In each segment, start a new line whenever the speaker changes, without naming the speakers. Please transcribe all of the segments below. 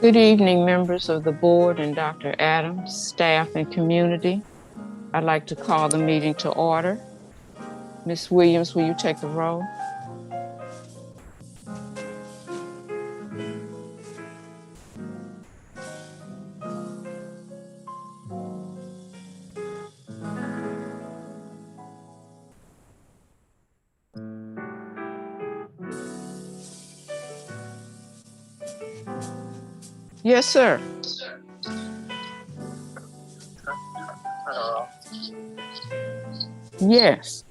Good evening, members of the board and Dr. Adams, staff and community. I'd like to call the meeting to order. Ms. Williams, will you take the roll? Yes, sir. Yes.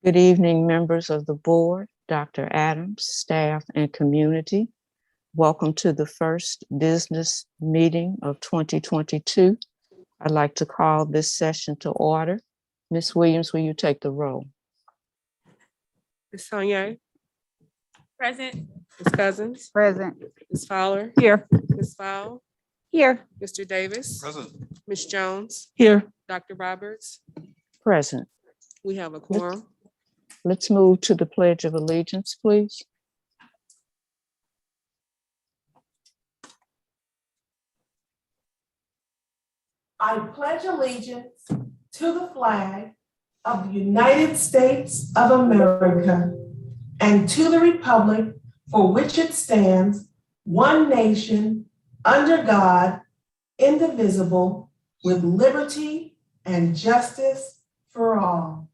Good evening, members of the board, Dr. Adams, staff, and community. Welcome to the first business meeting of 2022. I'd like to call this session to order. Ms. Williams, will you take the roll?
Ms. Sonnier,
Present.
Ms. Cousins,
Present.
Ms. Fowler,
Here.
Ms. Fowle,
Here.
Mr. Davis,
Present.
Ms. Jones,
Here.
Dr. Roberts.
Present.
We have a quorum.
Let's move to the Pledge of Allegiance, please.
I pledge allegiance to the flag of the United States of America and to the republic for which it stands, one nation, under God, indivisible, with liberty and justice for all.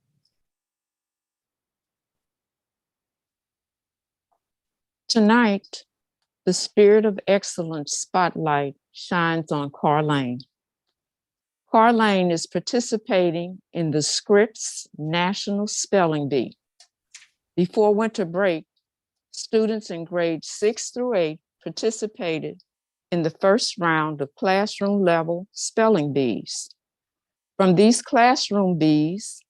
Tonight, the Spirit of Excellence spotlight shines on Carlane. Carlane is participating in the Scripps National Spelling Bee. Before winter break, students in grades 6 through 8 participated in the first round of classroom level spelling bees. From these classroom bees,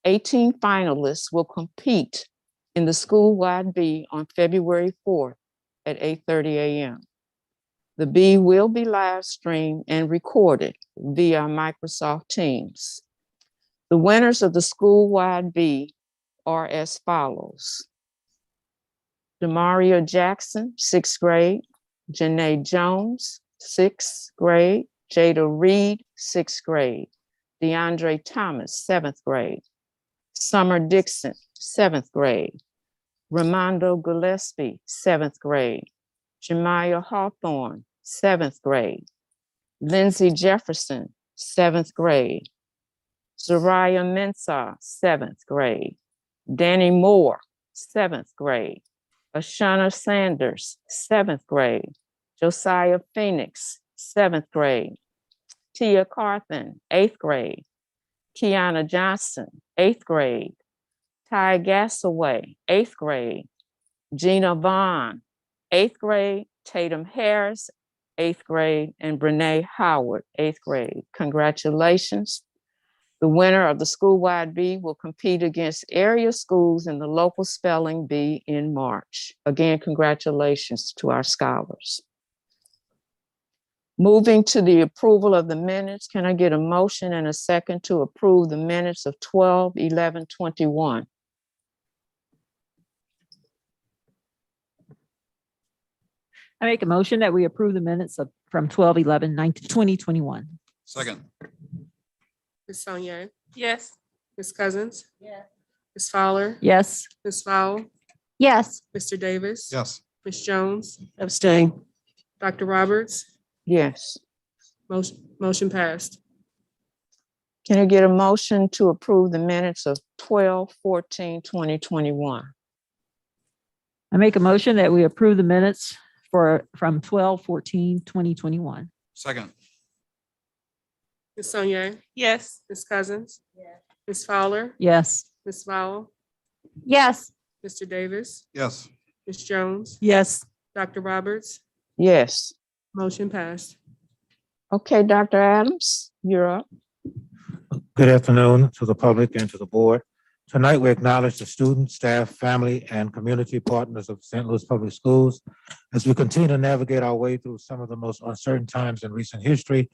18 finalists will compete in the school-wide bee on February 4th at 8:30 a.m. The bee will be live streamed and recorded via Microsoft Teams. The winners of the school-wide bee are as follows: Demaria Jackson, 6th grade; Janae Jones, 6th grade; Jada Reed, 6th grade; DeAndre Thomas, 7th grade; Summer Dixon, 7th grade; Ramondo Gillespie, 7th grade; Jemiah Hawthorne, 7th grade; Lindsay Jefferson, 7th grade; Zariah Mensah, 7th grade; Danny Moore, 7th grade; Ashana Sanders, 7th grade; Josiah Phoenix, 7th grade; Tia Carthen, 8th grade; Kiana Johnson, 8th grade; Ty Gassaway, 8th grade; Gina Vaughn, 8th grade; Tatum Harris, 8th grade; and Brene Howard, 8th grade. Congratulations. The winner of the school-wide bee will compete against area schools in the local spelling bee in March. Again, congratulations to our scholars. Moving to the approval of the minutes, can I get a motion and a second to approve the minutes of 12/11/21?
I make a motion that we approve the minutes from 12/11/2021.
Second.
Ms. Sonnier,
Yes.
Ms. Cousins,
Yes.
Ms. Fowler,
Yes.
Ms. Fowle,
Yes.
Mr. Davis,
Yes.
Ms. Jones,
Abstain.
Dr. Roberts.
Yes.
Motion passed.
Can I get a motion to approve the minutes of 12/14/2021?
I make a motion that we approve the minutes from 12/14/2021.
Second.
Ms. Sonnier. Yes. Ms. Cousins.
Yes.
Ms. Fowler,
Yes.
Ms. Fowle,
Yes.
Mr. Davis,
Yes.
Ms. Jones,
Yes.
Dr. Roberts.
Yes.
Motion passed.
Okay, Dr. Adams, you're up.
Good afternoon to the public and to the board. Tonight, we acknowledge the students, staff, family, and community partners of St. Louis Public Schools as we continue to navigate our way through some of the most uncertain times in recent history.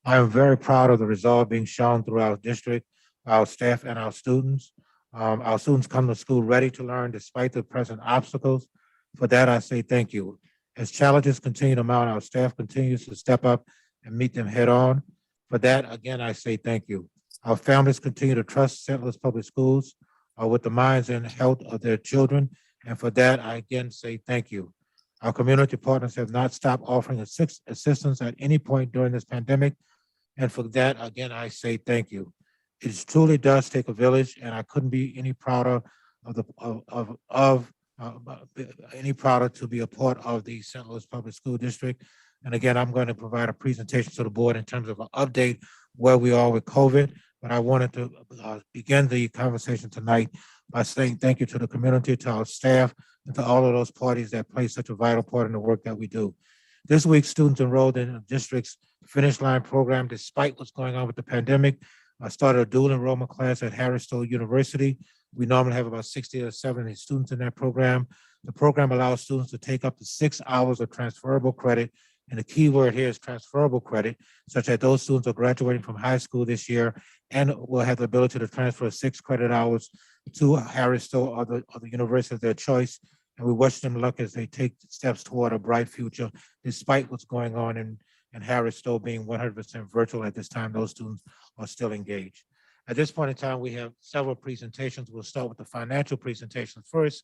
I am very proud of the resolve being shown through our district, our staff, and our students. Our students come to school ready to learn despite the present obstacles. For that, I say thank you. As challenges continue to mount, our staff continues to step up and meet them head on. For that, again, I say thank you. Our families continue to trust St. Louis Public Schools with the minds and health of their children. And for that, I again say thank you. Our community partners have not stopped offering assistance at any point during this pandemic. And for that, again, I say thank you. It truly does take a village, and I couldn't be any prouder any prouder to be a part of the St. Louis Public School District. And again, I'm going to provide a presentation to the board in terms of an update where we are with COVID. But I wanted to begin the conversation tonight by saying thank you to the community, to our staff, and to all of those parties that play such a vital part in the work that we do. This week, students enrolled in the district's Finish Line program, despite what's going on with the pandemic, started a dual enrollment class at Harris Stowe University. We normally have about 60 or 70 students in that program. The program allows students to take up to 6 hours of transferable credit. And the key word here is transferable credit, such that those students are graduating from high school this year and will have the ability to transfer 6 credit hours to Harris Stowe or the university of their choice. And we wish them luck as they take steps toward a bright future, despite what's going on in Harris Stowe being 100% virtual at this time. Those students are still engaged. At this point in time, we have several presentations. We'll start with the financial presentations first.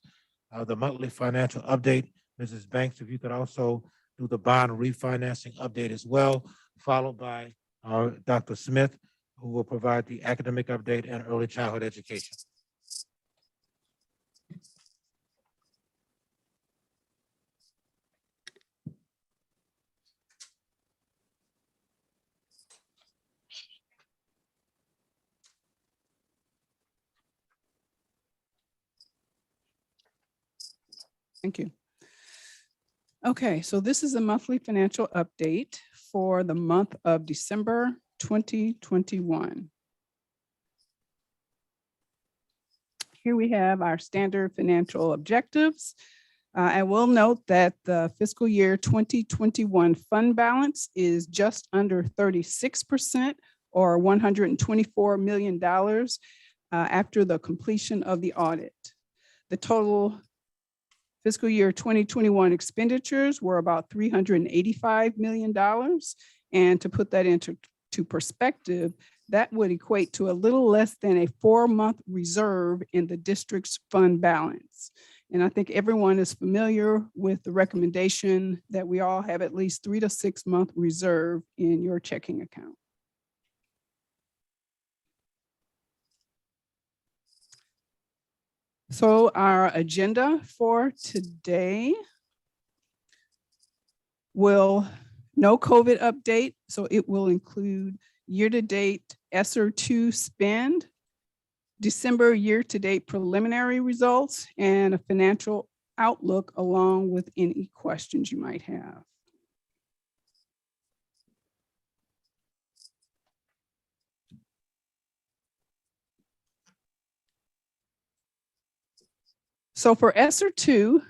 The monthly financial update. Mrs. Banks, if you could also do the bond refinancing update as well, followed by Dr. Smith, who will provide the academic update and early childhood education.
Thank you. Okay, so this is a monthly financial update for the month of December 2021. Here we have our standard financial objectives. I will note that the fiscal year 2021 fund balance is just under 36% or $124 million after the completion of the audit. The total fiscal year 2021 expenditures were about $385 million. And to put that into perspective, that would equate to a little less than a 4-month reserve in the district's fund balance. And I think everyone is familiar with the recommendation that we all have at least 3 to 6 month reserve in your checking account. So our agenda for today will no COVID update. So it will include year-to-date ESSER 2 spend, December year-to-date preliminary results, and a financial outlook along with any questions you might have. So for ESSER 2,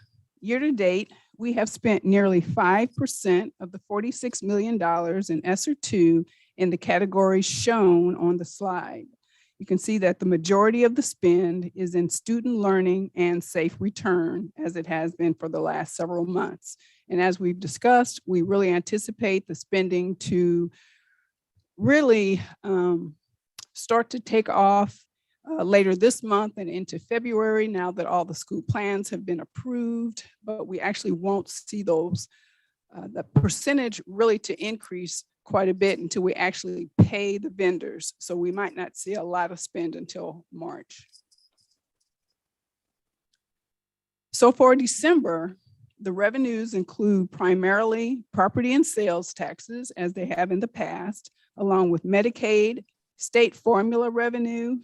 year-to-date, we have spent nearly 5% of the $46 million in ESSER 2 in the categories shown on the slide. You can see that the majority of the spend is in student learning and safe return, as it has been for the last several months. And as we've discussed, we really anticipate the spending to really start to take off later this month and into February, now that all the school plans have been approved, but we actually won't see those, the percentage really to increase quite a bit until we actually pay the vendors. So we might not see a lot of spend until March. So for December, the revenues include primarily property and sales taxes, as they have in the past, along with Medicaid, state formula revenue,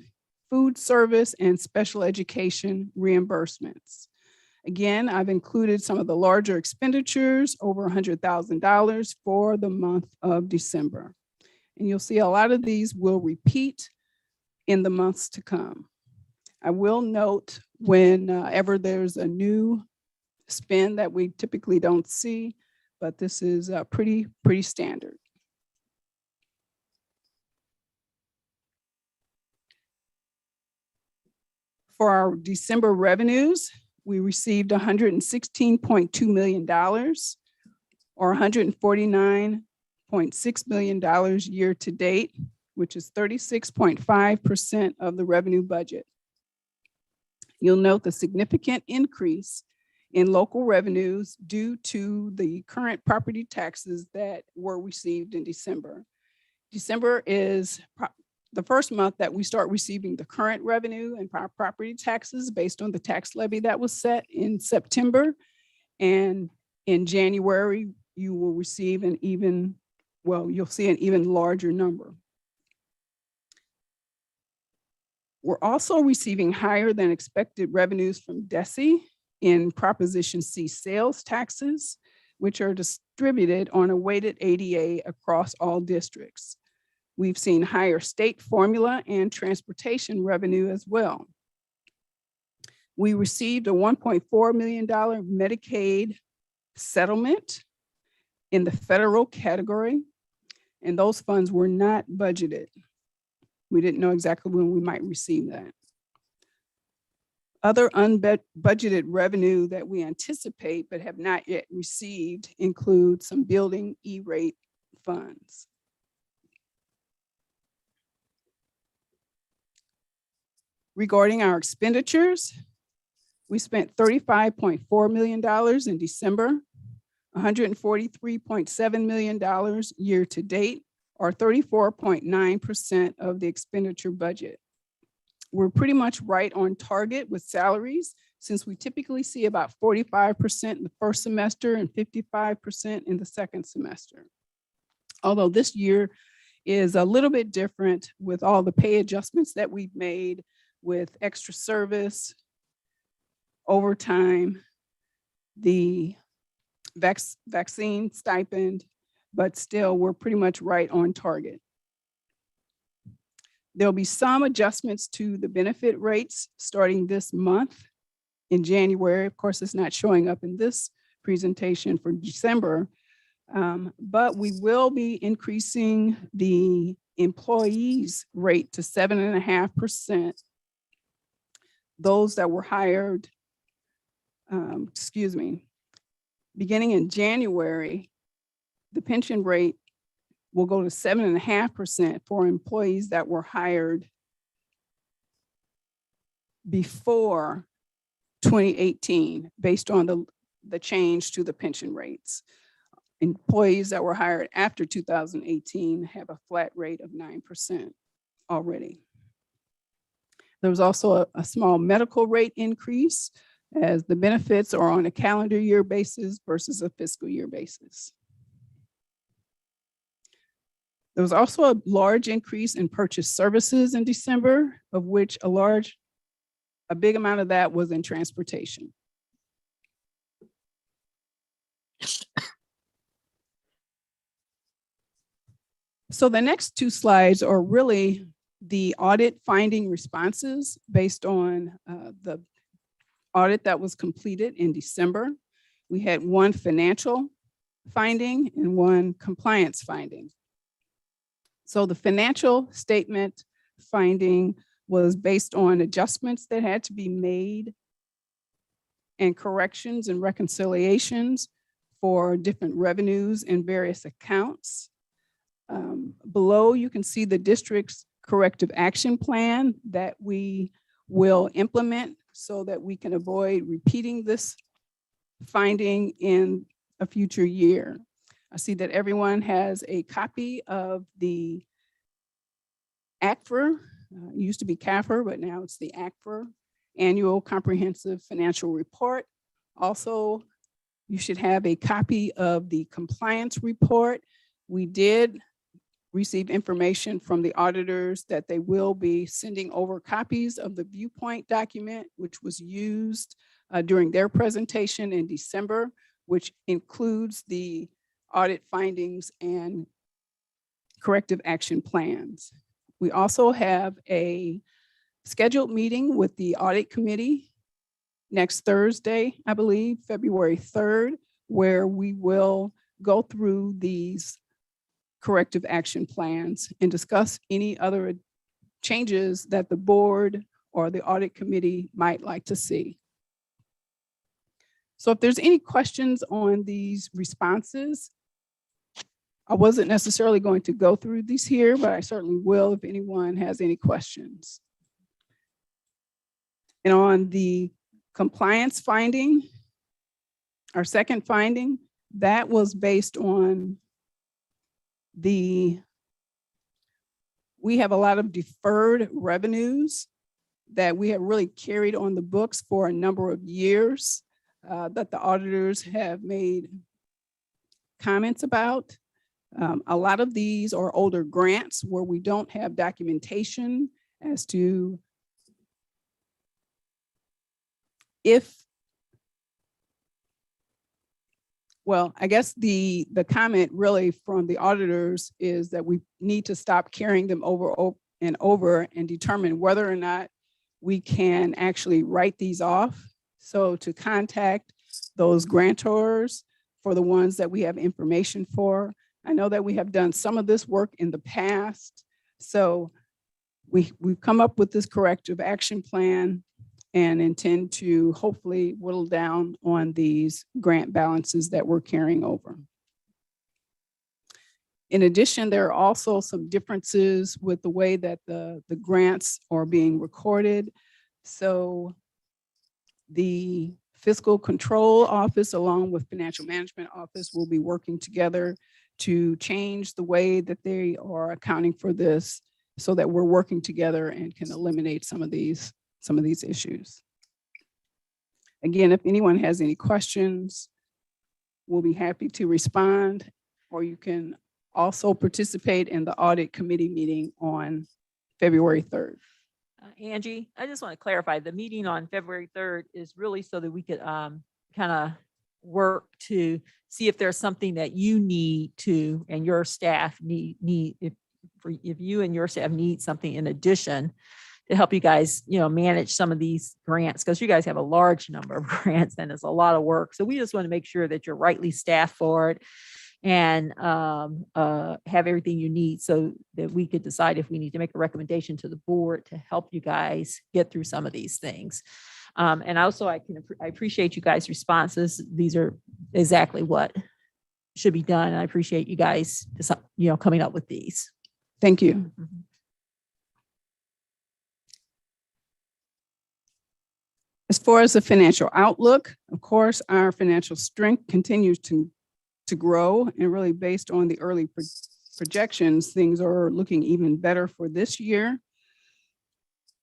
food service, and special education reimbursements. Again, I've included some of the larger expenditures, over $100,000 for the month of December. And you'll see a lot of these will repeat in the months to come. I will note whenever there's a new spend that we typically don't see, but this is pretty standard. For our December revenues, we received $116.2 million or $149.6 million year to date, which is 36.5% of the revenue budget. You'll note the significant increase in local revenues due to the current property taxes that were received in December. December is the first month that we start receiving the current revenue and property taxes based on the tax levy that was set in September. And in January, you will receive you'll see an even larger number. We're also receiving higher than expected revenues from DESI in Proposition C sales taxes, which are distributed on a weighted ADA across all districts. We've seen higher state formula and transportation revenue as well. We received a $1.4 million Medicaid settlement in the federal category, and those funds were not budgeted. We didn't know exactly when we might receive that. Other unbudgeted revenue that we anticipate but have not yet received include some building E-rate funds. Regarding our expenditures, we spent $35.4 million in December, $143.7 million year to date, or 34.9% of the expenditure budget. We're pretty much right on target with salaries, since we typically see about 45% in the first semester and 55% in the second semester. Although this year is a little bit different with all the pay adjustments that we've made with extra service, overtime, the vaccine stipend, but still we're pretty much right on target. There'll be some adjustments to the benefit rates starting this month in January. Of course, it's not showing up in this presentation for December, but we will be increasing the employees rate to 7.5%. Those that were hired, beginning in January, the pension rate will go to 7.5% for employees that were hired before 2018, based on the change to the pension rates. Employees that were hired after 2018 have a flat rate of 9% already. There was also a small medical rate increase, as the benefits are on a calendar year basis versus a fiscal year basis. There was also a large increase in purchase services in December, of which a big amount of that was in transportation. So the next two slides are really the audit finding responses based on the audit that was completed in December. We had one financial finding and one compliance finding. So the financial statement finding was based on adjustments that had to be made and corrections and reconciliations for different revenues in various accounts. Below, you can see the district's corrective action plan that we will implement so that we can avoid repeating this finding in a future year. I see that everyone has a copy of the ACFR, used to be CAFR, but now it's the ACFR Annual Comprehensive Financial Report. Also, you should have a copy of the compliance report. We did receive information from the auditors that they will be sending over copies of the viewpoint document, which was used during their presentation in December, which includes the audit findings and corrective action plans. We also have a scheduled meeting with the audit committee next Thursday, I believe, February 3rd, where we will go through these corrective action plans and discuss any other changes that the board or the audit committee might like to see. So if there's any questions on these responses, I wasn't necessarily going to go through these here, but I certainly will if anyone has any questions. And on the compliance finding, our second finding, that was based on we have a lot of deferred revenues that we have really carried on the books for a number of years that the auditors have made comments about. A lot of these are older grants where we don't have documentation as to Well, I guess the comment really from the auditors is that we need to stop carrying them over and determine whether or not we can actually write these off. So to contact those grantors for the ones that we have information for. I know that we have done some of this work in the past. So we've come up with this corrective action plan and intend to hopefully whittle down on these grant balances that we're carrying over. In addition, there are also some differences with the way that the grants are being recorded. So the Fiscal Control Office, along with Financial Management Office, will be working together to change the way that they are accounting for this so that we're working together and can eliminate some of these issues. Again, if anyone has any questions, we'll be happy to respond, or you can also participate in the audit committee meeting on February 3rd.
Angie, I just want to clarify, the meeting on February 3rd is really so that we could kind of work to see if there's something that you need to, and your staff need, if you and your staff need something in addition to help you guys, manage some of these grants, because you guys have a large number of grants and it's a lot of work. So we just want to make sure that you're rightly staffed for it and have everything you need so that we could decide if we need to make a recommendation to the board to help you guys get through some of these things. And also I appreciate you guys' responses. These are exactly what should be done. I appreciate you guys, coming up with these.
Thank you. As far as the financial outlook, of course, our financial strength continues to grow, and really based on the early projections, things are looking even better for this year.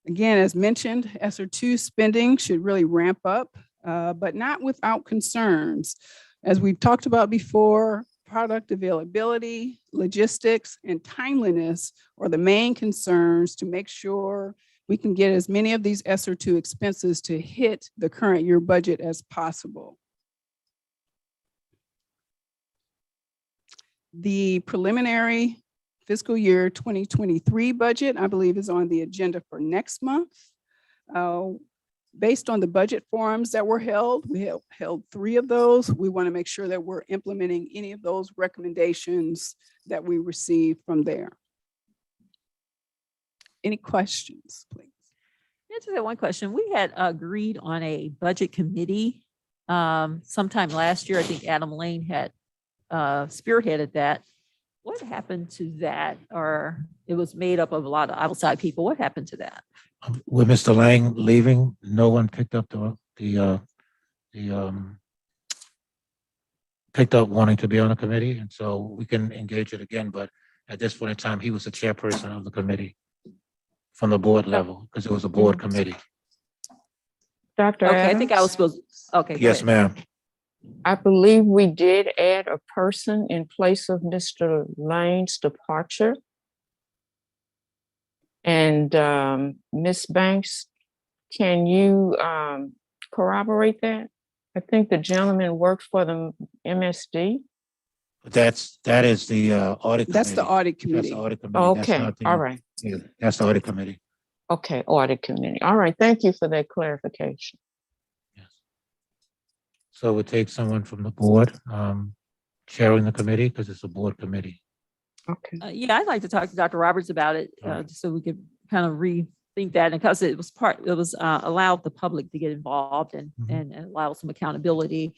Again, as mentioned, ESSER II spending should really ramp up, but not without concerns. As we've talked about before, product availability, logistics, and timeliness are the main concerns to make sure we can get as many of these ESSER II expenses to hit the current year budget as possible. The preliminary fiscal year 2023 budget, I believe, is on the agenda for next month. Based on the budget forums that were held, we held 3 of those. We want to make sure that we're implementing any of those recommendations that we received from there. Any questions, please?
Answer that one question. We had agreed on a budget committee sometime last year. I think Adam Lane had spearheaded that. What happened to that? Or it was made up of a lot of outside people. What happened to that?
With Mr. Lang leaving, no one picked up picked up wanting to be on the committee, and so we can engage it again. But at this point in time, he was the chairperson of the committee from the board level, because it was a board committee.
Dr.
Okay,
Adams?
I think I was supposed, okay. go
Yes,
ahead.
ma'am.
I believe we did add a person in place of Mr. Lane's departure. And Ms. Banks, can you corroborate that? I think the gentleman worked for the MSD.
That is the audit committee.
That's the audit
That's
committee.
the audit committee. That's
Okay,
not the-
all right.
Yeah, that's the audit committee.
Okay, audit committee. All right, thank you for that clarification.
Yes. So we take someone from the board chairing the committee, because it's a board committee.
Okay.
Yeah, I'd like to talk to Dr. Roberts about it,
All right.
just so we could kind of rethink that. And because it was allowed the public to get involved and,
Mhm.
and allow some accountability.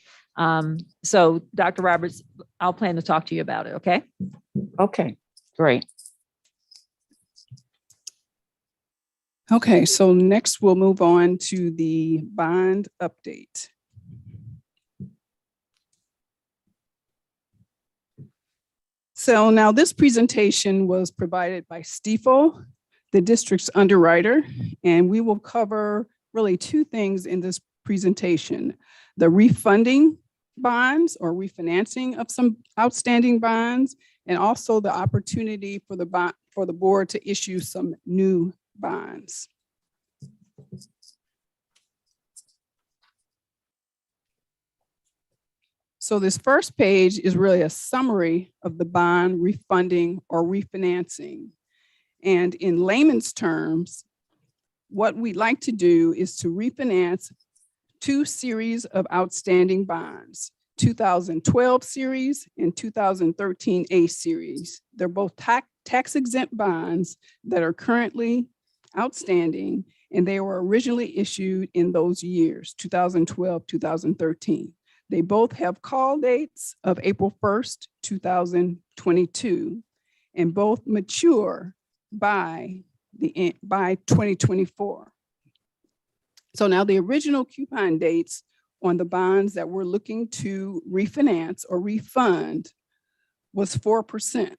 So Dr. Roberts, I'll plan to talk to you about it, okay?
Okay, great.
Okay, so next we'll move on to the bond update. So now this presentation was provided by Stifel, the district's underwriter, and we will cover really 2 things in this presentation: the refunding bonds or refinancing of some outstanding bonds, and also the opportunity for the board to issue some new bonds. So this first page is really a summary of the bond refunding or refinancing. And in layman's terms, what we'd like to do is to refinance two series of outstanding bonds, 2012 series and 2013 A series. They're both tax exempt bonds that are currently outstanding, and they were originally issued in those years, 2012, 2013. They both have call dates of April 1st, 2022, and both mature by 2024. So now the original coupon dates on the bonds that we're looking to refinance or refund was 4%.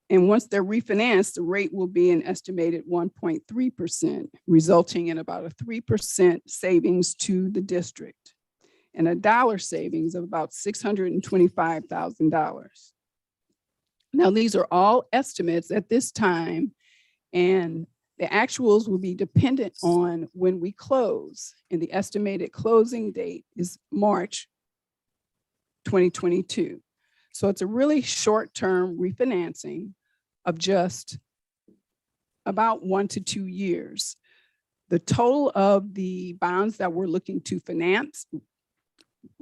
And once they're refinanced, the rate will be an estimated 1.3%, resulting in about a 3% savings to the district and a dollar savings of about $625,000. Now, these are all estimates at this time, and the actuals will be dependent on when we close, and the estimated closing date is March 2022. So it's a really short-term refinancing of just about 1 to 2 years. The total of the bonds that we're looking to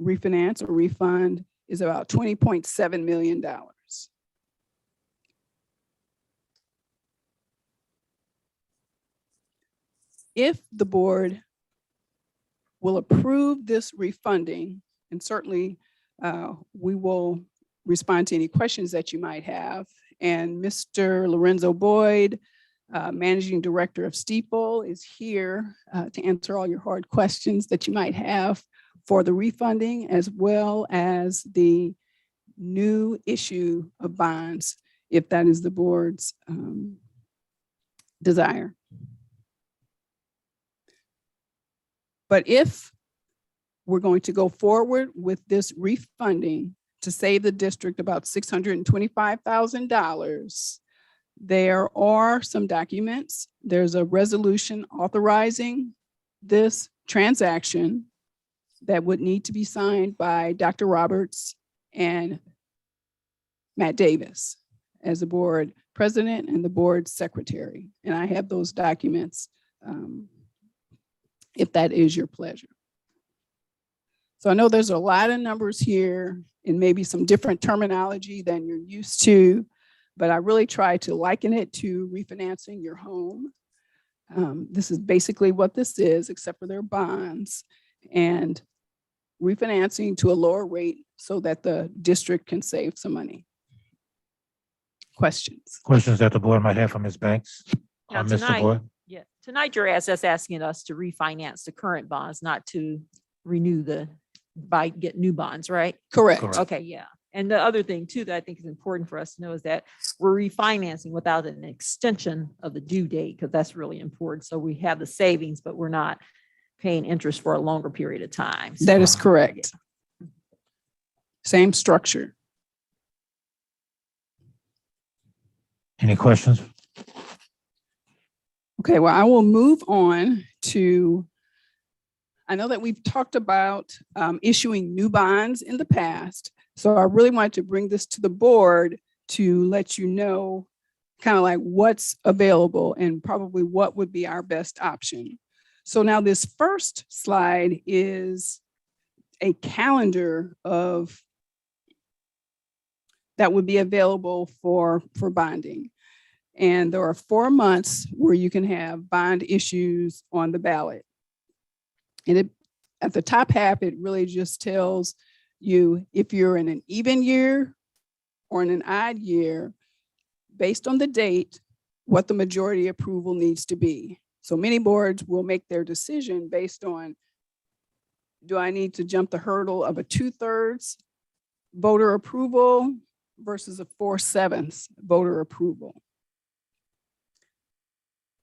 refinance or refund is about $20.7 million. If the board will approve this refunding, and certainly we will respond to any questions that you might have. And Mr. Lorenzo Boyd, Managing Director of Steeple, is here to answer all your hard questions that you might have for the refunding, as well as the new issue of bonds, if that is the board's desire. But if we're going to go forward with this refunding to save the district about $625,000, there are some documents. There's a resolution authorizing this transaction that would need to be signed by Dr. Roberts and Matt Davis as the board president and the board secretary. And I have those documents if that is your pleasure. So I know there's a lot of numbers here and maybe some different terminology than you're used to, but I really try to liken it to refinancing your home. This is basically what this is, except for their bonds, and refinancing to a lower rate so that the district can save some money. Questions?
Questions that the board might have for Ms. Banks?
Now,
Mr.
tonight-
Boyd?
Yeah, tonight you're asking us to refinance the current bonds, not to renew get new bonds, right?
Correct.
Correct.
Okay, yeah. And the other thing too, that I think is important for us to know is that we're refinancing without an extension of the due date, because that's really important. So we have the savings, but we're not paying interest for a longer period of time. So,
That is correct. Same structure.
Any questions?
Okay, well, I will move on to, I know that we've talked about issuing new bonds in the past. So I really wanted to bring this to the board to let you know kind of like what's available and probably what would be our best option. So now this first slide is a calendar of that would be available for bonding. And there are 4 months where you can have bond issues on the ballot. And at the top half, it really just tells you if you're in an even year or in an odd year, based on the date, what the majority approval needs to be. So many boards will make their decision based on, do I need to jump the hurdle of a 2/3 voter approval versus a 4/7 voter approval?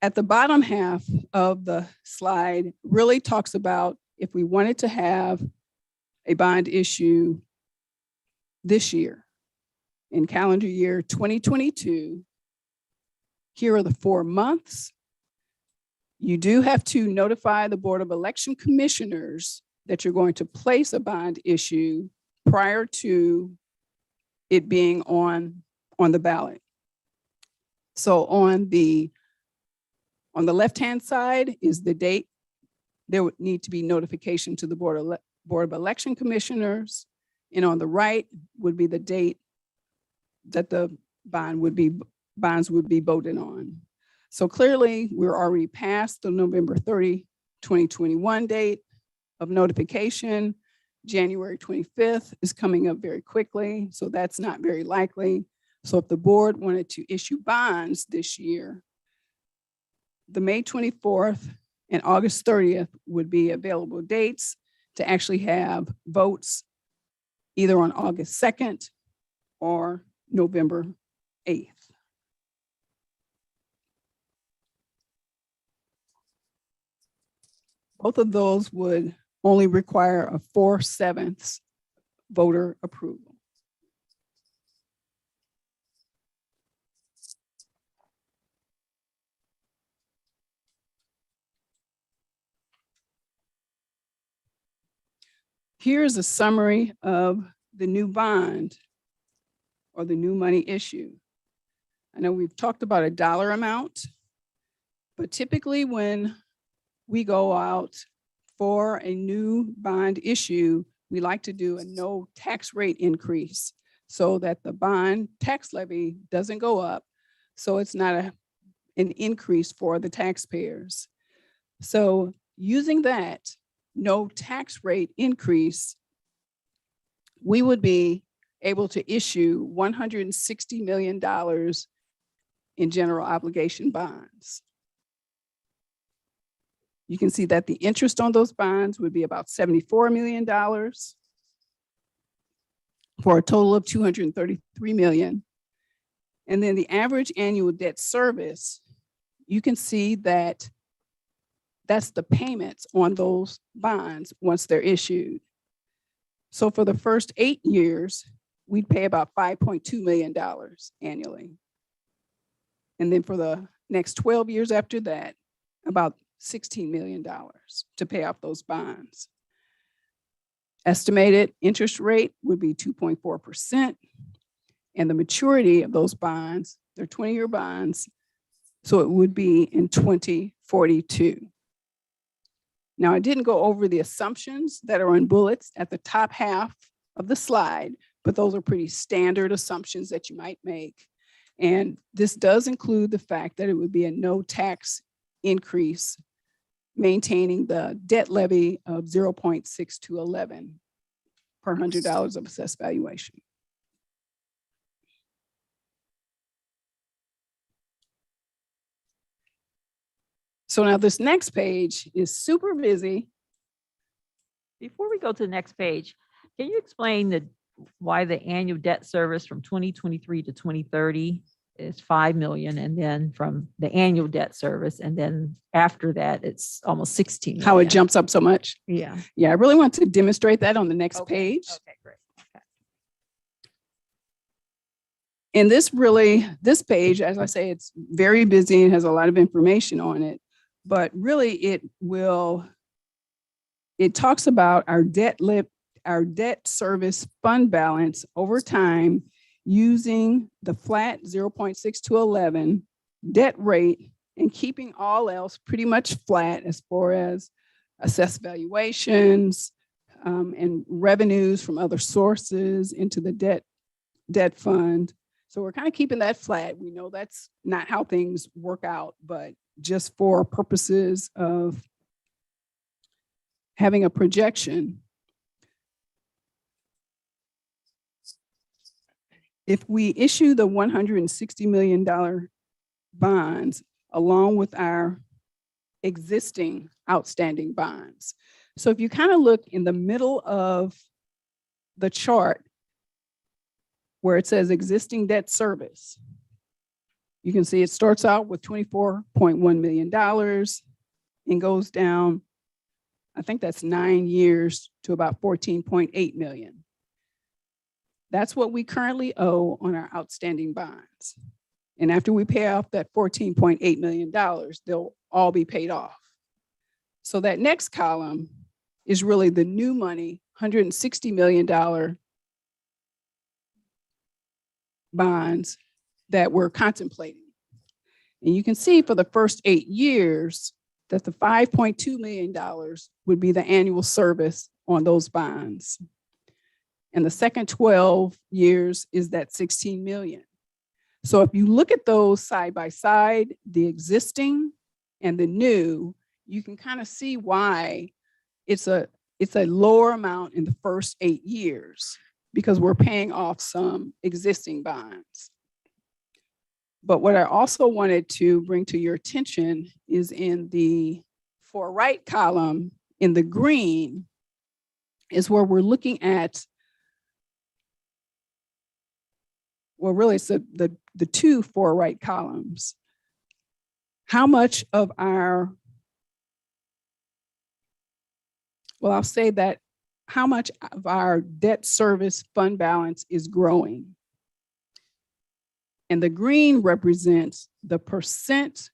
At the bottom half of the slide really talks about if we wanted to have a bond issue this year, in calendar year 2022, here are the 4 months. You do have to notify the Board of Election Commissioners that you're going to place a bond issue prior to it being on the ballot. So on the left-hand side is the date. There would need to be notification to the Board of Election Commissioners. And on the right would be the date that the bonds would be voted on. So clearly, we're already past the November 30, 2021 date of notification. January 25th is coming up very quickly, so that's not very likely. So if the board wanted to issue bonds this year, the May 24th and August 30th would be available dates to actually have votes either on August 2nd or November 8th. Both of those would only require a 4/7 voter approval. Here's a summary of the new bond or the new money issue. I know we've talked about a dollar amount, but typically when we go out for a new bond issue, we like to do a no tax rate increase so that the bond tax levy doesn't go up. So it's not an increase for the taxpayers. So using that no tax rate increase, we would be able to issue $160 million in general obligation bonds. You can see that the interest on those bonds would be about $74 million for a total of $233 million. And then the average annual debt service, you can see that that's the payments on those bonds once they're issued. So for the first 8 years, we'd pay about $5.2 million annually. And then for the next 12 years after that, about $16 million to pay off those bonds. Estimated interest rate would be 2.4%. And the maturity of those bonds, they're 20-year bonds, so it would be in 2042. Now, I didn't go over the assumptions that are in bullets at the top half of the slide, but those are pretty standard assumptions that you might make. And this does include the fact that it would be a no tax increase, maintaining the debt levy of 0.6211 per $100 of assessed valuation. So now this next page is super busy.
Before we go to the next page, can you explain why the annual debt service from 2023 to 2030 is 5 million, and then from the annual debt service, and then after that, it's almost 16 million?
How it jumps up so much.
Yeah.
Yeah, I really want to demonstrate that on the next page.
Okay, great. Okay.
And this page, as I say, it's very busy and has a lot of information on it, but really it talks about our debt service fund balance over time using the flat 0.6211 debt rate and keeping all else pretty much flat as far as assessed valuations and revenues from other sources into the debt fund. So we're kind of keeping that flat. We know that's not how things work out, but just for purposes of having a projection, if we issue the $160 million bonds along with our existing outstanding bonds. So if you kind of look in the middle of the chart where it says existing debt service, you can see it starts out with $24.1 million and goes down, I think that's 9 years, to about 14.8 million. That's what we currently owe on our outstanding bonds. And after we pay off that $14.8 million, they'll all be paid off. So that next column is really the new money, $160 million bonds that we're contemplating. And you can see for the first 8 years that the $5.2 million would be the annual service on those bonds. And the second 12 years is that 16 million. So if you look at those side by side, the existing and the new, you can kind of see why it's a lower amount in the first 8 years because we're paying off some existing bonds. But what I also wanted to bring to your attention is in the far right column in the green is where we're looking at, well, really it's the two far right columns. How much of our, well, I'll say that how much of our debt service fund balance is growing. And the green represents the percent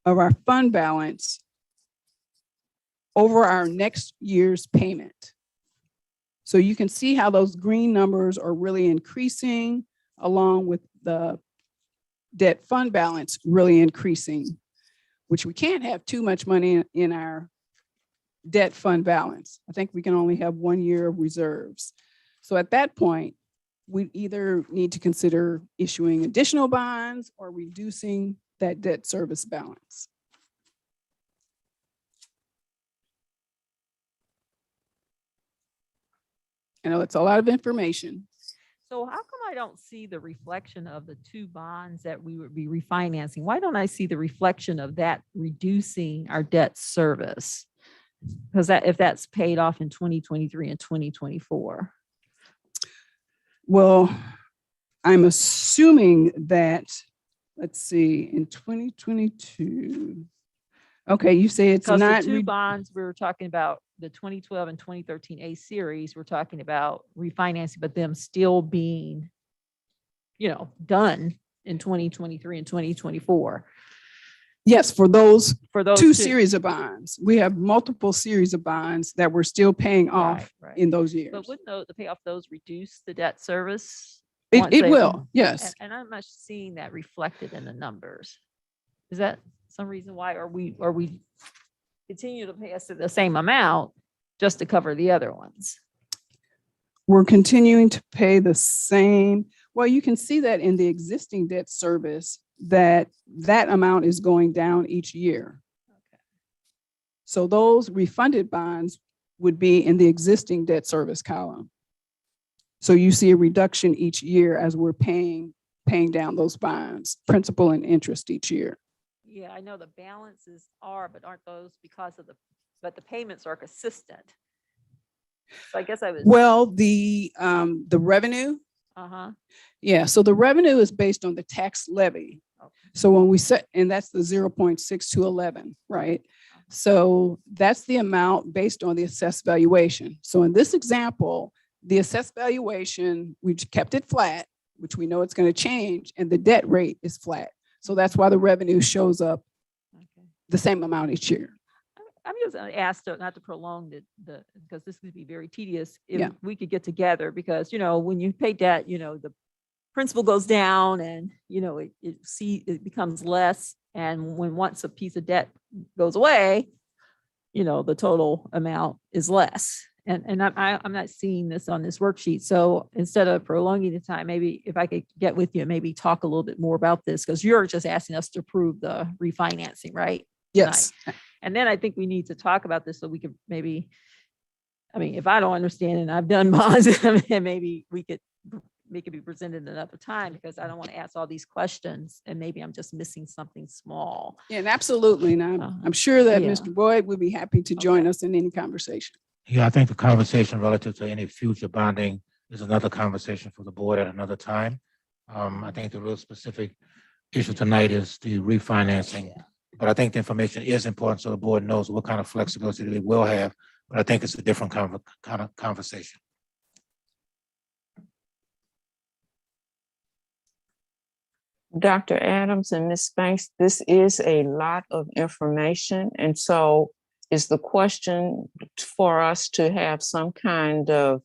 of our fund balance over our next year's payment. So you can see how those green numbers are really increasing along with the debt fund balance really increasing, which we can't have too much money in our debt fund balance. I think we can only have 1 year of reserves. So at that point, we either need to consider issuing additional bonds or reducing that debt service balance. I know it's a lot of information.
So how come I don't see the reflection of the two bonds that we would be refinancing? Why don't I see the reflection of that reducing our debt service? Because that, if that's paid off in 2023 and 2024.
Well, I'm assuming that, let's see, in 2022. Okay, you say it's
Because the
not.
two bonds, we were talking about the 2012 and 2013 A series, we're talking about refinancing, but them still being, done in 2023 and 2024.
Yes, for those
For those
two series of bonds. We have multiple series of bonds that we're still paying off
Right.
in those years.
But wouldn't the pay off those reduce the debt service?
It
once they-
will, yes.
And I'm not seeing that reflected in the numbers. Is that some reason why, or we continue to pay us the same amount just to cover the other ones?
We're continuing to pay the same. Well, you can see that in the existing debt service, that amount is going down each year.
Okay.
So those refunded bonds would be in the existing debt service column. So you see a reduction each year as we're paying down those bonds, principal and interest each year.
Yeah, I know the balances are, but aren't those because of but the payments are consistent. So I guess I was.
Well, the revenue,
Uh-huh.
yeah, so the revenue is based on the tax levy.
Okay.
So when we set, and that's the 0.6211, right? So that's the amount based on the assessed valuation. So in this example, the assessed valuation, we kept it flat, which we know it's going to change, and the debt rate is flat. So that's why the revenue shows up
Okay.
the same amount each year.
I'm just gonna ask, not to prolong because this could be very tedious, if
Yeah.
we could get together, because, when you pay debt, the principal goes down and, it becomes less. And once a piece of debt goes away, the total amount is less. And I'm not seeing this on this worksheet. So instead of prolonging the time, maybe if I could get with you and maybe talk a little bit more about this, because you're just asking us to approve the refinancing, right?
Yes.
And then I think we need to talk about this so we could maybe, if I don't understand and I've done bonds, then maybe we could make it be presented another time, because I don't want to ask all these questions and maybe I'm just missing something small.
Yeah, and absolutely. And I'm
Uh-huh.
sure that
Yeah.
Mr. Boyd would be happy to join
Okay.
us in any conversation.
Yeah, I think the conversation relative to any future bonding is another conversation for the board at another time. I think the real specific issue tonight is the refinancing. But I think the information is important so the board knows what kind of flexibility they will have. But I think it's a different kind of conversation.
Dr. Adams and Ms. Banks, this is a lot of information. And so is the question for us to have some kind of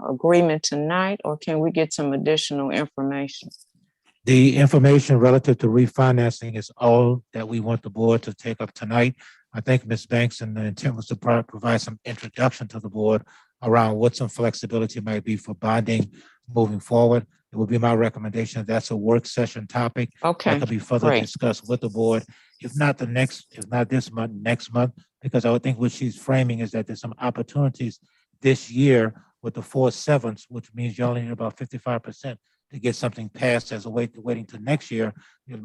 agreement tonight, or can we get some additional information?
The information relative to refinancing is all that we want the board to take up tonight. I think Ms. Banks and the intent was to provide some introduction to the board around what some flexibility might be for bonding moving forward. It would be my recommendation. That's a work session topic
Okay,
that could be further
great.
discussed with the board. If not this month, next month, because I would think what she's framing is that there's some opportunities this year with the 4/7, which means you only need about 55% to get something passed as a waiting to next year. You're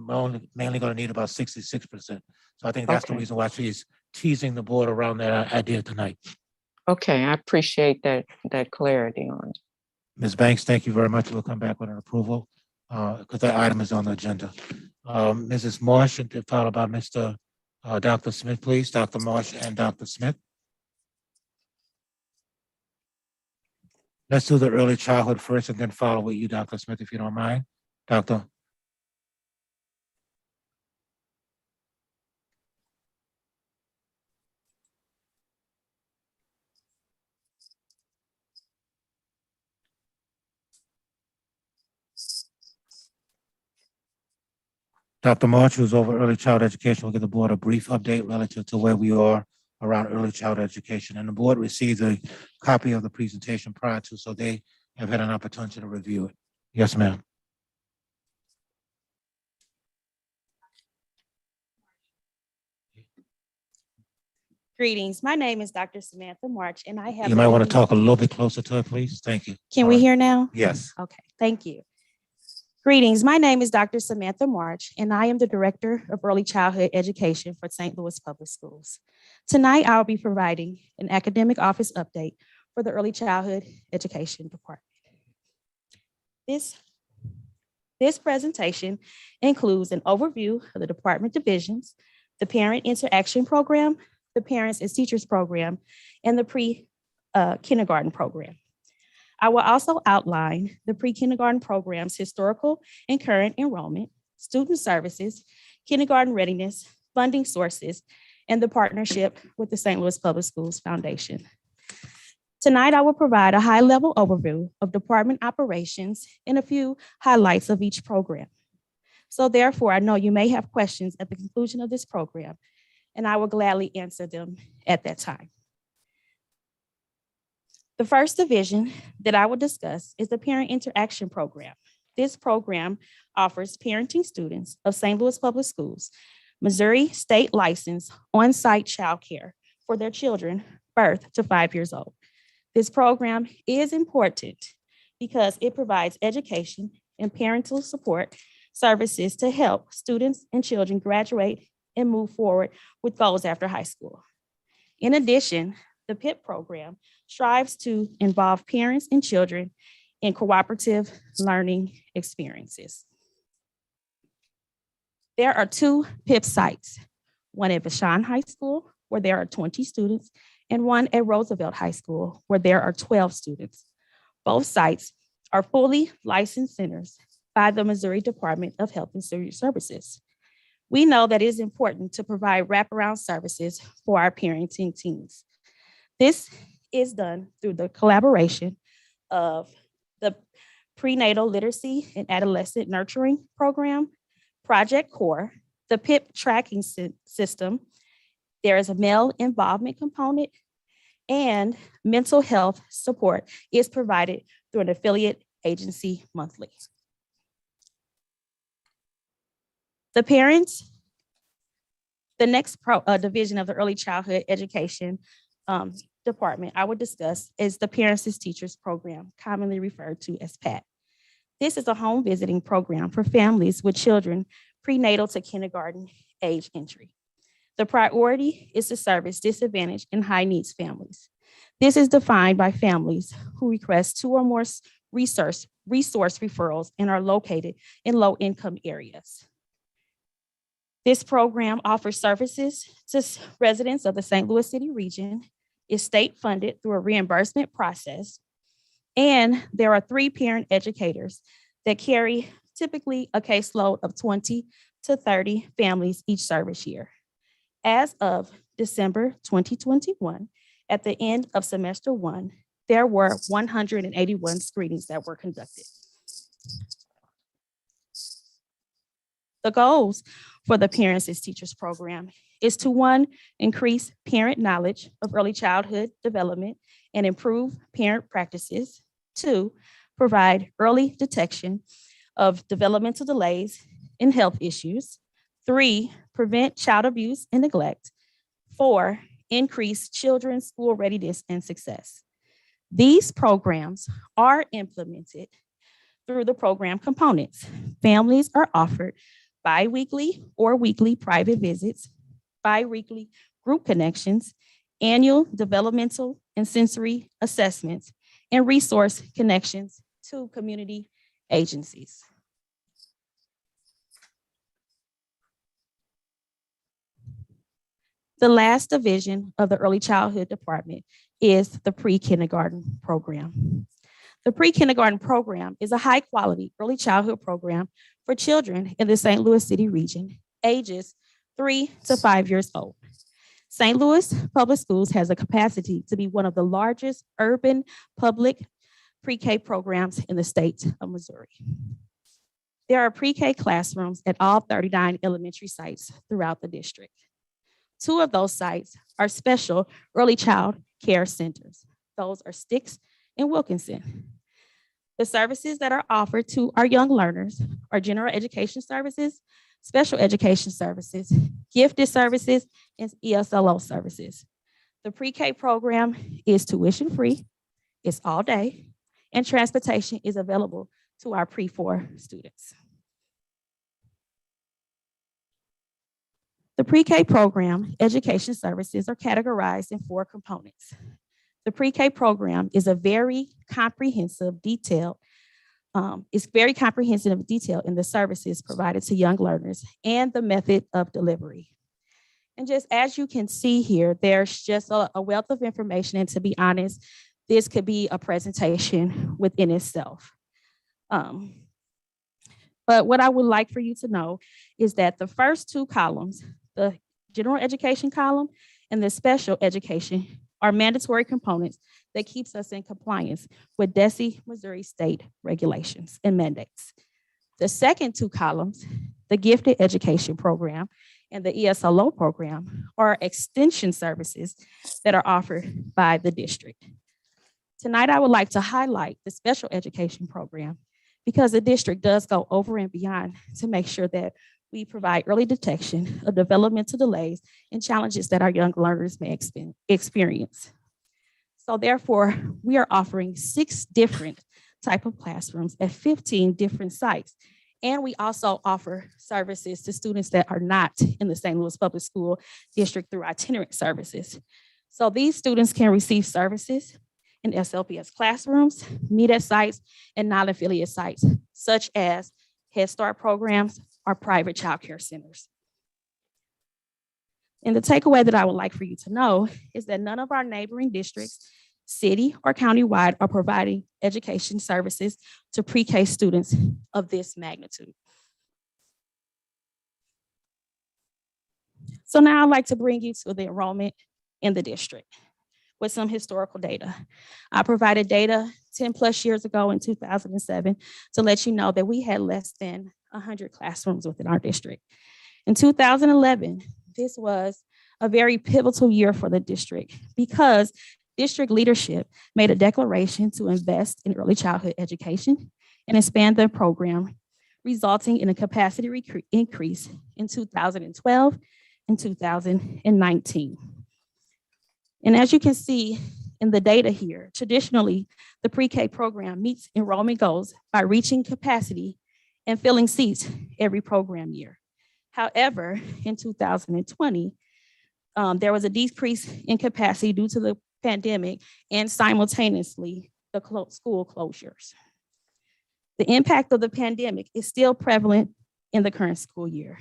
mainly going to need about 66%. So I think that's the
Okay.
reason why she's teasing the board around that idea tonight.
Okay, I appreciate that clarity on it.
Ms. Banks, thank you very much. We'll come back with an approval because that item is on the agenda. Mrs. Marsh, and followed by Mr. Dr. Smith, please. Dr. Marsh and Dr. Smith. Let's do the early childhood first and then follow with you, Dr. Smith, if you don't mind. Doctor. Dr. March, who's over early child education, will give the board a brief update relative to where we are around early child education. And the board received a copy of the presentation prior to, so they have had an opportunity to review it. Yes, ma'am.
Greetings. My name is Dr. Samantha March, and I have.
You might want to talk a little bit closer to it, please. Thank you.
Can we
Sorry.
hear now?
Yes.
Okay, thank you. Greetings. My name is Dr. Samantha March, and I am the Director of Early Childhood Education for St. Louis Public Schools. Tonight, I'll be providing an academic office update for the Early Childhood Education Department. This presentation includes an overview of the department divisions, the Parent Interaction Program, the Parents as Teachers Program, and the pre-kindergarten program. I will also outline the pre-kindergarten program's historical and current enrollment, student services, kindergarten readiness, funding sources, and the partnership with the St. Louis Public Schools Foundation. Tonight, I will provide a high-level overview of department operations and a few highlights of each program. So therefore, I know you may have questions at the conclusion of this program, and I will gladly answer them at that time. The first division that I will discuss is the Parent Interaction Program. This program offers parenting students of St. Louis Public Schools Missouri state license on-site childcare for their children birth to 5 years old. This program is important because it provides education and parental support services to help students and children graduate and move forward with goals after high school. In addition, the PIP program strives to involve parents and children in cooperative learning experiences. There are 2 PIP sites, one at Vashon High School, where there are 20 students, and one at Roosevelt High School, where there are 12 students. Both sites are fully licensed centers by the Missouri Department of Health and Social Services. We know that it is important to provide wraparound services for our parenting teams. This is done through the collaboration of the Prenatal Literacy and Adolescent Nurturing Program, Project CORE, the PIP tracking system. There is a male involvement component, and mental health support is provided through an affiliate agency monthly. The next division of the Early Childhood Education Department I would discuss is the Parents as Teachers Program, commonly referred to as PAT. This is a home visiting program for families with children prenatal to kindergarten age entry. The priority is to service disadvantaged and high needs families. This is defined by families who request 2 or more resource referrals and are located in low income areas. This program offers services to residents of the St. Louis City region, is state funded through a reimbursement process, and there are 3 parent educators that carry typically a caseload of 20 to 30 families each service year. As of December 2021, at the end of semester 1, there were 181 screenings that were conducted. The goals for the Parents as Teachers program is to, 1, increase parent knowledge of early childhood development and improve parent practices. 2, provide early detection of developmental delays and health issues. 3, prevent child abuse and neglect. 4, increase children's school readiness and success. These programs are implemented through the program components. Families are offered bi-weekly or weekly private visits, bi-weekly group connections, annual developmental and sensory assessments, and resource connections to community agencies. The last division of the Early Childhood Department is the pre-kindergarten program. The pre-kindergarten program is a high-quality early childhood program for children in the St. Louis City region, ages 3 to 5 years old. St. Louis Public Schools has a capacity to be one of the largest urban public pre-K programs in the state of Missouri. There are pre-K classrooms at all 39 elementary sites throughout the district. 2 of those sites are special early child care centers. Those are Sticks and Wilkinson. The services that are offered to our young learners are general education services, special education services, gifted services, and ESLO services. The pre-K program is tuition-free, it's all day, and transportation is available to our pre-4 students. The pre-K program education services are categorized in 4 components. The pre-K program is a very comprehensive detail. It's very comprehensive detail in the services provided to young learners and the method of delivery. And just as you can see here, there's just a wealth of information. And to be honest, this could be a presentation within itself. But what I would like for you to know is that the first 2 columns, the general education column and the special education, are mandatory components that keeps us in compliance with DESE Missouri state regulations and mandates. The second 2 columns, the gifted education program and the ESLO program, are extension services that are offered by the district. Tonight, I would like to highlight the special education program because the district does go over and beyond to make sure that we provide early detection of developmental delays and challenges that our young learners may experience. So therefore, we are offering 6 different type of classrooms at 15 different sites. And we also offer services to students that are not in the St. Louis Public School District through itinerant services. So these students can receive services in SLPS classrooms, meet at sites, and non-affiliate sites, such as Head Start programs or private child care centers. And the takeaway that I would like for you to know is that none of our neighboring districts, city or countywide, are providing education services to pre-K students of this magnitude. So now I'd like to bring you to the enrollment in the district with some historical data. I provided data 10 plus years ago in 2007 to let you know that we had less than 100 classrooms within our district. In 2011, this was a very pivotal year for the district because district leadership made a declaration to invest in early childhood education and expand the program, resulting in a capacity increase in 2012 and 2019. And as you can see in the data here, traditionally, the pre-K program meets enrollment goals by reaching capacity and filling seats every program year. However, in 2020, there was a decrease in capacity due to the pandemic and simultaneously the school closures. The impact of the pandemic is still prevalent in the current school year.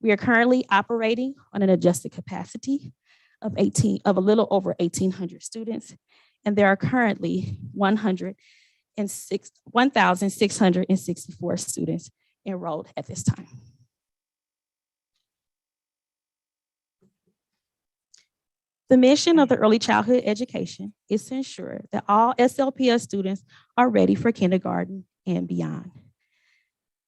We are currently operating on an adjusted capacity of a little over 1,800 students, and there are currently 1,664 students enrolled at this time. The mission of the early childhood education is to ensure that all SLPS students are ready for kindergarten and beyond.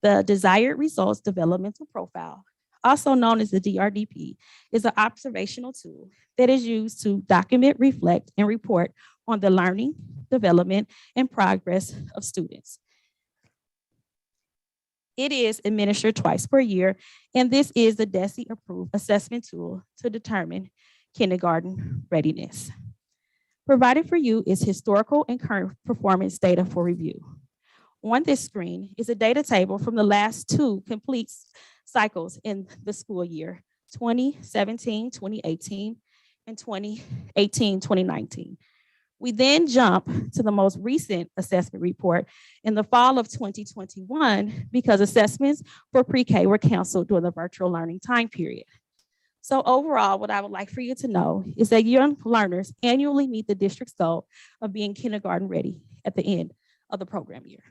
The desired results developmental profile, also known as the DRDP, is an observational tool that is used to document, reflect, and report on the learning, development, and progress of students. It is administered twice per year, and this is the DESE-approved assessment tool to determine kindergarten readiness. Provided for you is historical and current performance data for review. On this screen is a data table from the last two complete cycles in the school year, 2017, 2018, and 2018, 2019. We then jump to the most recent assessment report in the fall of 2021 because assessments for pre-K were canceled during the virtual learning time period. So overall, what I would like for you to know is that young learners annually meet the district's goal of being kindergarten ready at the end of the program year.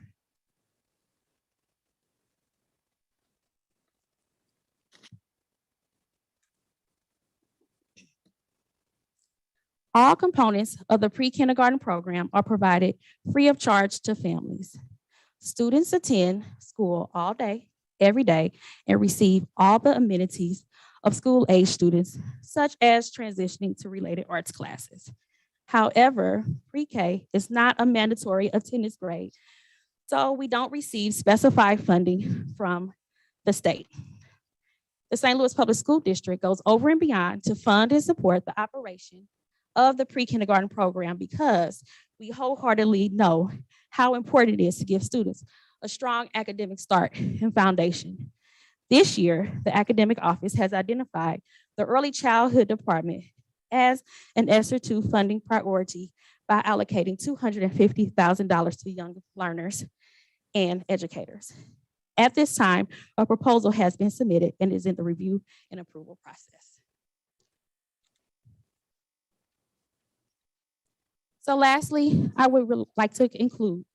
All components of the pre-kindergarten program are provided free of charge to families. Students attend school all day, every day, and receive all the amenities of school-age students, such as transitioning to related arts classes. However, pre-K is not a mandatory attendance grade, so we don't receive specified funding from the state. The St. Louis Public School District goes over and beyond to fund and support the operation of the pre-kindergarten program because we wholeheartedly know how important it is to give students a strong academic start and foundation. This year, the academic office has identified the early childhood department as an ESSER II funding priority by allocating $250,000 to young learners and educators. At this time, a proposal has been submitted and is in the review and approval process. So lastly, I would like to conclude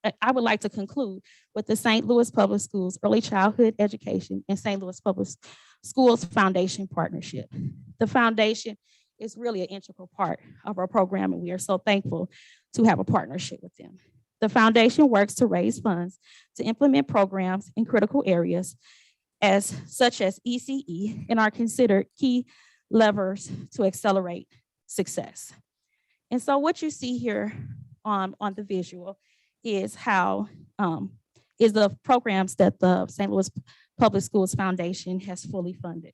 with the St. Louis Public Schools Early Childhood Education and St. Louis Public Schools Foundation partnership. The foundation is really an integral part of our program, and we are so thankful to have a partnership with them. The foundation works to raise funds to implement programs in critical areas such as ECE and are considered key levers to accelerate success. And so what you see here on the visual is how is the programs that the St. Louis Public Schools Foundation has fully funded.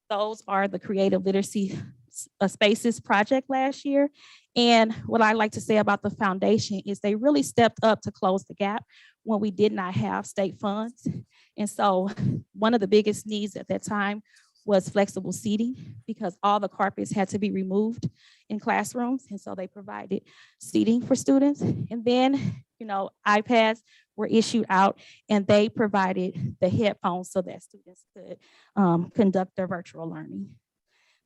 Those are the Creative Literacy Spaces project last year. And what I like to say about the foundation is they really stepped up to close the gap when we did not have state funds. And so one of the biggest needs at that time was flexible seating because all the carpets had to be removed in classrooms. And so they provided seating for students. And then, iPads were issued out and they provided the headphones so that students could conduct their virtual learning.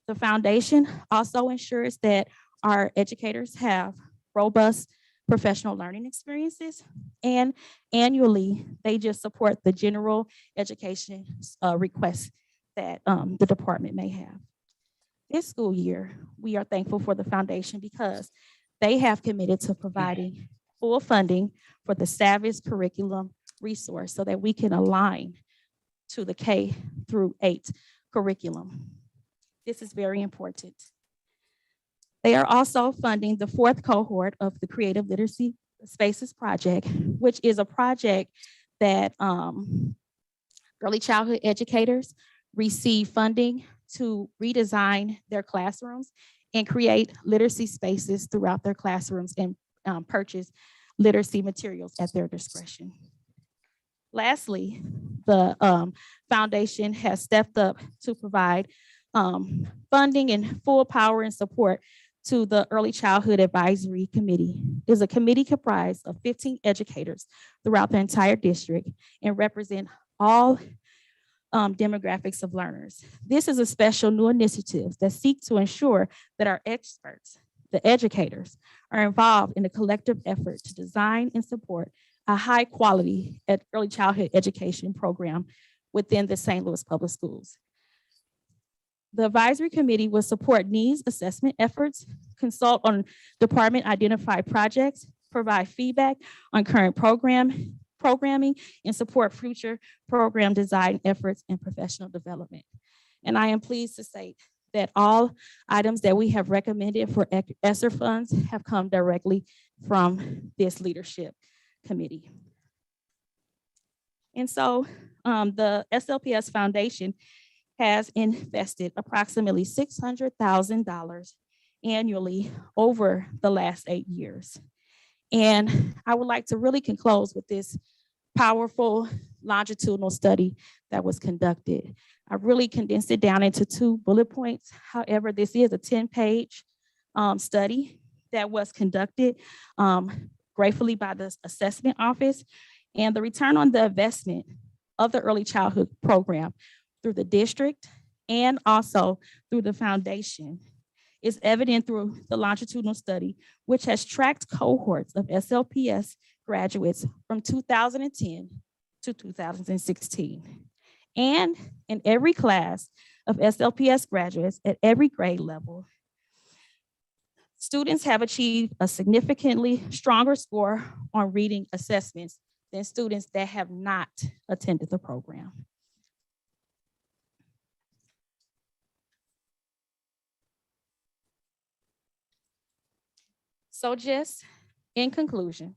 The foundation also ensures that our educators have robust professional learning experiences, and annually they just support the general education requests that the department may have. This school year, we are thankful for the foundation because they have committed to providing full funding for the Savage curriculum resource so that we can align to the K-8 curriculum. This is very important. They are also funding the 4th cohort of the Creative Literacy Spaces project, which is a project that early childhood educators receive funding to redesign their classrooms and create literacy spaces throughout their classrooms and purchase literacy materials at their discretion. Lastly, the foundation has stepped up to provide funding and full power and support to the Early Childhood Advisory Committee. It is a committee comprised of 15 educators throughout the entire district and represent all demographics of learners. This is a special new initiative that seeks to ensure that our experts, the educators, are involved in a collective effort to design and support a high quality early childhood education program within the St. Louis Public Schools. The advisory committee will support needs assessment efforts, consult on department identified projects, provide feedback on current programming, and support future program design efforts and professional development. And I am pleased to say that all items that we have recommended for ESSER funds have come directly from this leadership committee. And so the SLPS Foundation has invested approximately $600,000 annually over the last 8 years. And I would like to really close with this powerful longitudinal study that was conducted. I really condensed it down into 2 bullet points. However, this is a 10-page study that was conducted gratefully by the assessment office, and the return on the investment of the early childhood program through the district and also through the foundation is evident through the longitudinal study, which has tracked cohorts of SLPS graduates from 2010 to 2016. And in every class of SLPS graduates at every grade level, students have achieved a significantly stronger score on reading assessments than students that have not attended the program. So just in conclusion,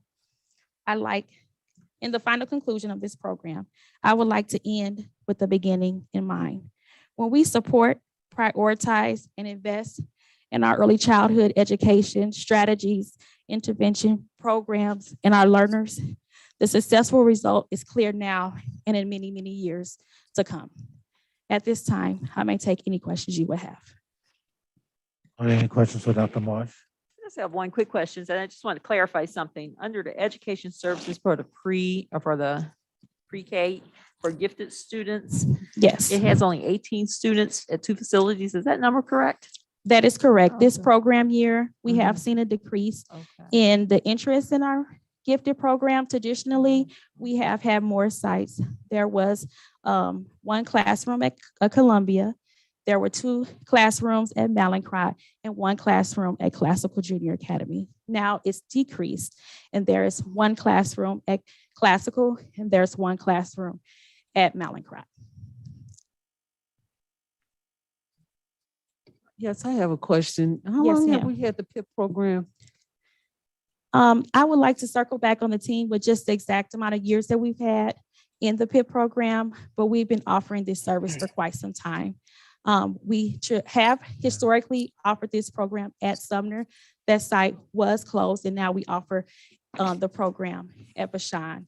in the final conclusion of this program, I would like to end with the beginning in mind. When we support, prioritize, and invest in our early childhood education strategies, intervention programs, and our learners, the successful result is clear now and in many, many years to come. At this time, I may take any questions you would have.
Are there any questions for Dr. Marsh?
I just have one quick question, and I just want to clarify something. Under the education services for the pre-K for gifted students,
Yes,
it has only 18 students at 2 facilities. Is that number correct?
that is correct. This
Okay.
program year, we have
Mhm.
seen a decrease
Okay.
in the interest in our gifted program. Traditionally, we have had more sites. There was 1 classroom at Columbia. There were 2 classrooms at Mallinckrodt and 1 classroom at Classical Junior Academy. Now it's decreased, and there is 1 classroom at Classical, and there's 1 classroom at Mallinckrodt.
Yes, I have a question. How
Yes,
long have
ma'am.
we had the PIP program?
I would like to circle back on the team with just the exact amount of years that we've had in the PIP program, but we've been offering this service for quite some time. We have historically offered this program at Sumner. That site was closed, and now we offer the program at Vashon.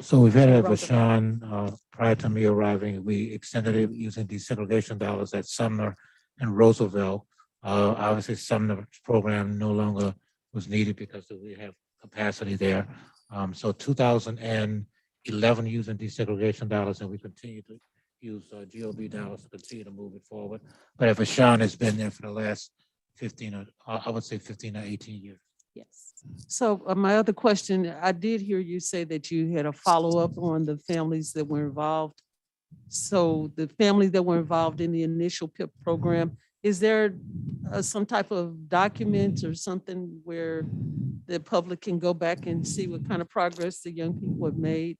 So we've had it at
Roosevelt.
Vashon, prior to me arriving, we extended it using desegregation dollars at Sumner and Roosevelt. Obviously Sumner's program no longer was needed because we have capacity there. So 2011 using desegregation dollars, and we continue to use GOB dollars to continue to move it forward. But at Vashon, has been there for the last 15 or I would say 15 or 18 years.
Yes.
So my other question, I did hear you say that you had a follow-up on the families that were involved. So the families that were involved in the initial PIP program, is there some type of document or something where the public can go back and see what kind of progress the young people have made?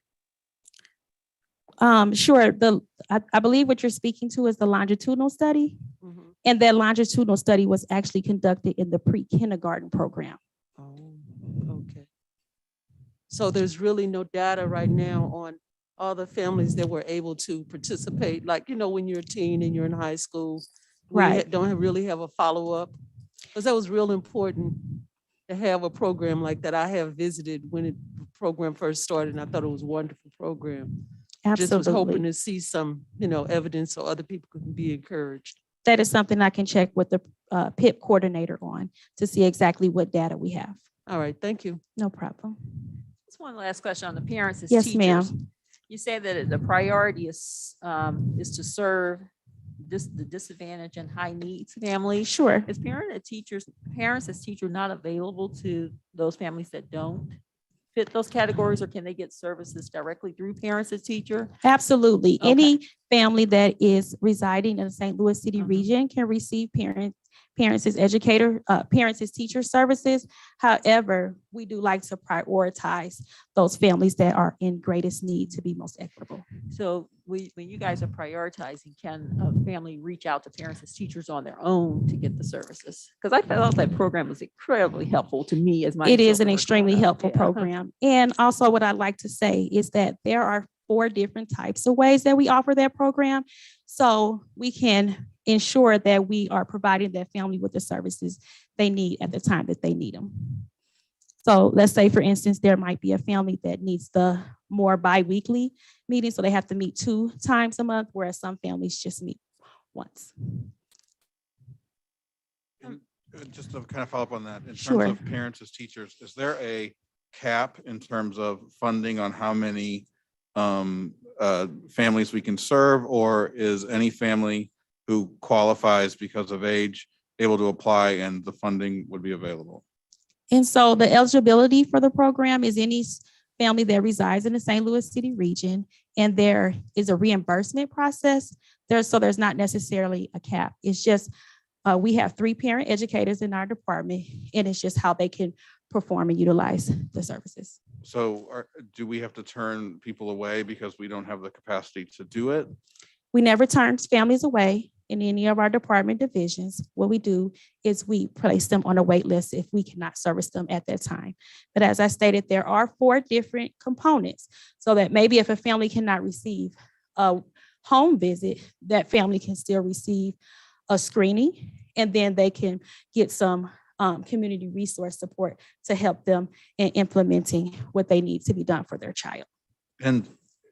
Sure. I believe what you're speaking to is the longitudinal study,
Mhm.
and that longitudinal study was actually conducted in the pre-kindergarten program.
Oh, okay. So there's really no data right now on all the families that were able to participate, like, when you're a teen and you're in high school.
Right.
Don't really have a follow-up, because that was real important to have a program like that. I have visited when the program first started, and I thought it was a wonderful program. Just was hoping
Absolutely.
to see some, evidence so other people can be encouraged.
That is something I can check with the PIP coordinator on to see exactly what data we have.
All right, thank you.
No problem.
Just one last question on the parents as
Yes,
teachers.
ma'am.
You say that the priority is to serve the disadvantaged and high needs families.
Sure.
Is parents as teachers not available to those families that don't? fit those categories, or can they get services directly through parents as teacher?
Absolutely.
Okay.
Any family that is residing in the St. Louis City
Mhm.
region can receive parents as educator, parents as teacher services. However, we do like to prioritize those families that are in greatest need to be most equitable.
So when you guys are prioritizing, can a family reach out to parents as teachers on their own to get the services? Because I felt that program was incredibly helpful to me as my.
It is
children
an
were growing
extremely
up.
helpful
Yeah.
program. And also what I'd like to say is that there are 4 different types of ways that we offer that program. So we can ensure that we are providing that family with the services they need at the time that they need them. So let's say, for instance, there might be a family that needs the more biweekly meeting, so they have to meet 2 times a month, whereas some families just meet once.
Just to kind of follow up on that, in
Sure.
terms of parents as teachers, is there a cap in terms of funding on how many families we can serve, or is any family who qualifies because of age able to apply and the funding would be available?
And so the eligibility for the program is any family that resides in the St. Louis City region, and there is a reimbursement process. There's not necessarily a cap. It's just we have 3 parent educators in our department, and it's just how they can perform and utilize the services.
So do we have to turn people away because we don't have the capacity to do it?
We never turn families away in any of our department divisions. What we do is we place them on a wait list if we cannot service them at that time. But as I stated, there are 4 different components, so that maybe if a family cannot receive a home visit, that family can still receive a screening, and then they can get some community resource support to help them in implementing what they need to be done for their child.
And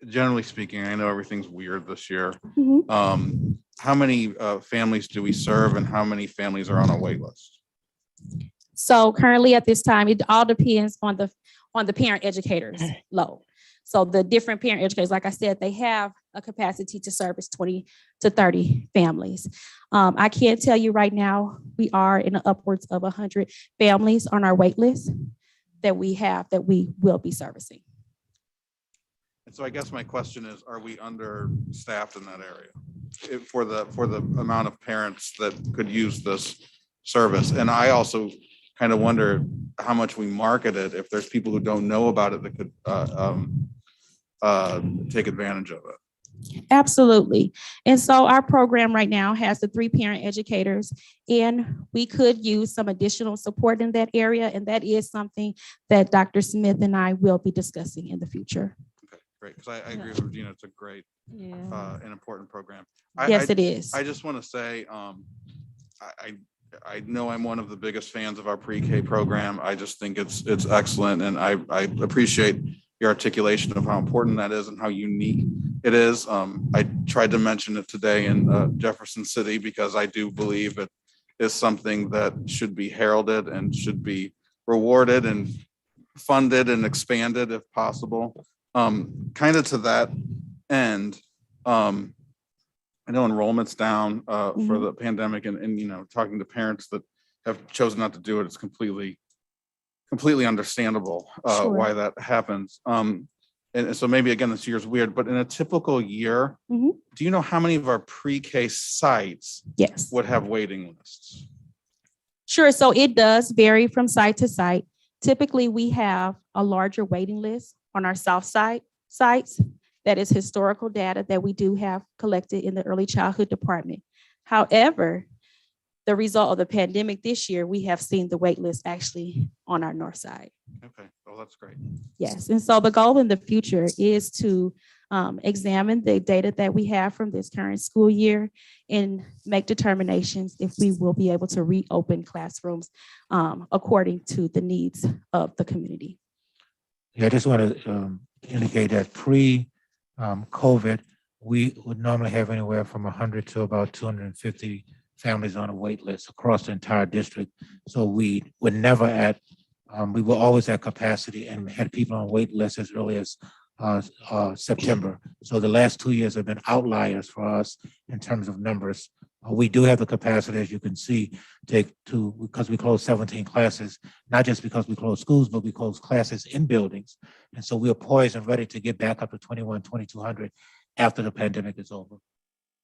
generally speaking, I know everything's weird this year.
Mhm.
How many families do we serve, and how many families are on a wait list?
So currently at this time, it all depends on the parent educators load. So the different parent educators, like I said, they have a capacity to service 20 to 30 families. I can tell you right now, we are in the upwards of 100 families on our wait list that we will be servicing.
And so I guess my question is, are we understaffed in that area for the amount of parents that could use this service? And I also kind of wonder how much we market it, if there's people who don't know about it that could take advantage of it.
Absolutely. And so our program right now has the 3 parent educators, and we could use some additional support in that area. And that is something that Dr. Smith and I will be discussing in the future.
Okay, great. Because I agree with Regina, it's a great
Yeah.
and important program.
Yes, it is.
I just want to say, I know I'm one of the biggest fans of our pre-K program. I just think it's excellent, and I appreciate your articulation of how important that is and how unique it is. I tried to mention it today in Jefferson City because I do believe it is something that should be heralded and should be rewarded and funded and expanded if possible. Kind of to that end, I know enrollment's down for the pandemic, and talking to parents that have chosen not to do it, it's completely understandable
Sure.
why that happens. And so maybe again, this year's weird, but in a typical year,
Mhm.
do you know how many of our pre-K sites
Yes.
would have waiting lists?
Sure. So it does vary from site to site. Typically, we have a larger waiting list on our south side sites. That is historical data that we do have collected in the early childhood department. However, the result of the pandemic this year, we have seen the wait list actually on our north side.
Okay, well, that's great.
Yes. And so the goal in the future is to examine the data that we have from this current school year and make determinations if we will be able to reopen classrooms according to the needs of the community.
Yeah, I just want to indicate that pre-COVID, we would normally have anywhere from 100 to about 250 families on a wait list across the entire district. So we were never we were always at capacity and had people on wait lists as early as September. So the last 2 years have been outliers for us in terms of numbers We do have the capacity, as you can see, because we closed 17 classes, not just because we closed schools, but we closed classes in buildings. And so we are poised and ready to get back up to 2,200 after the pandemic is over.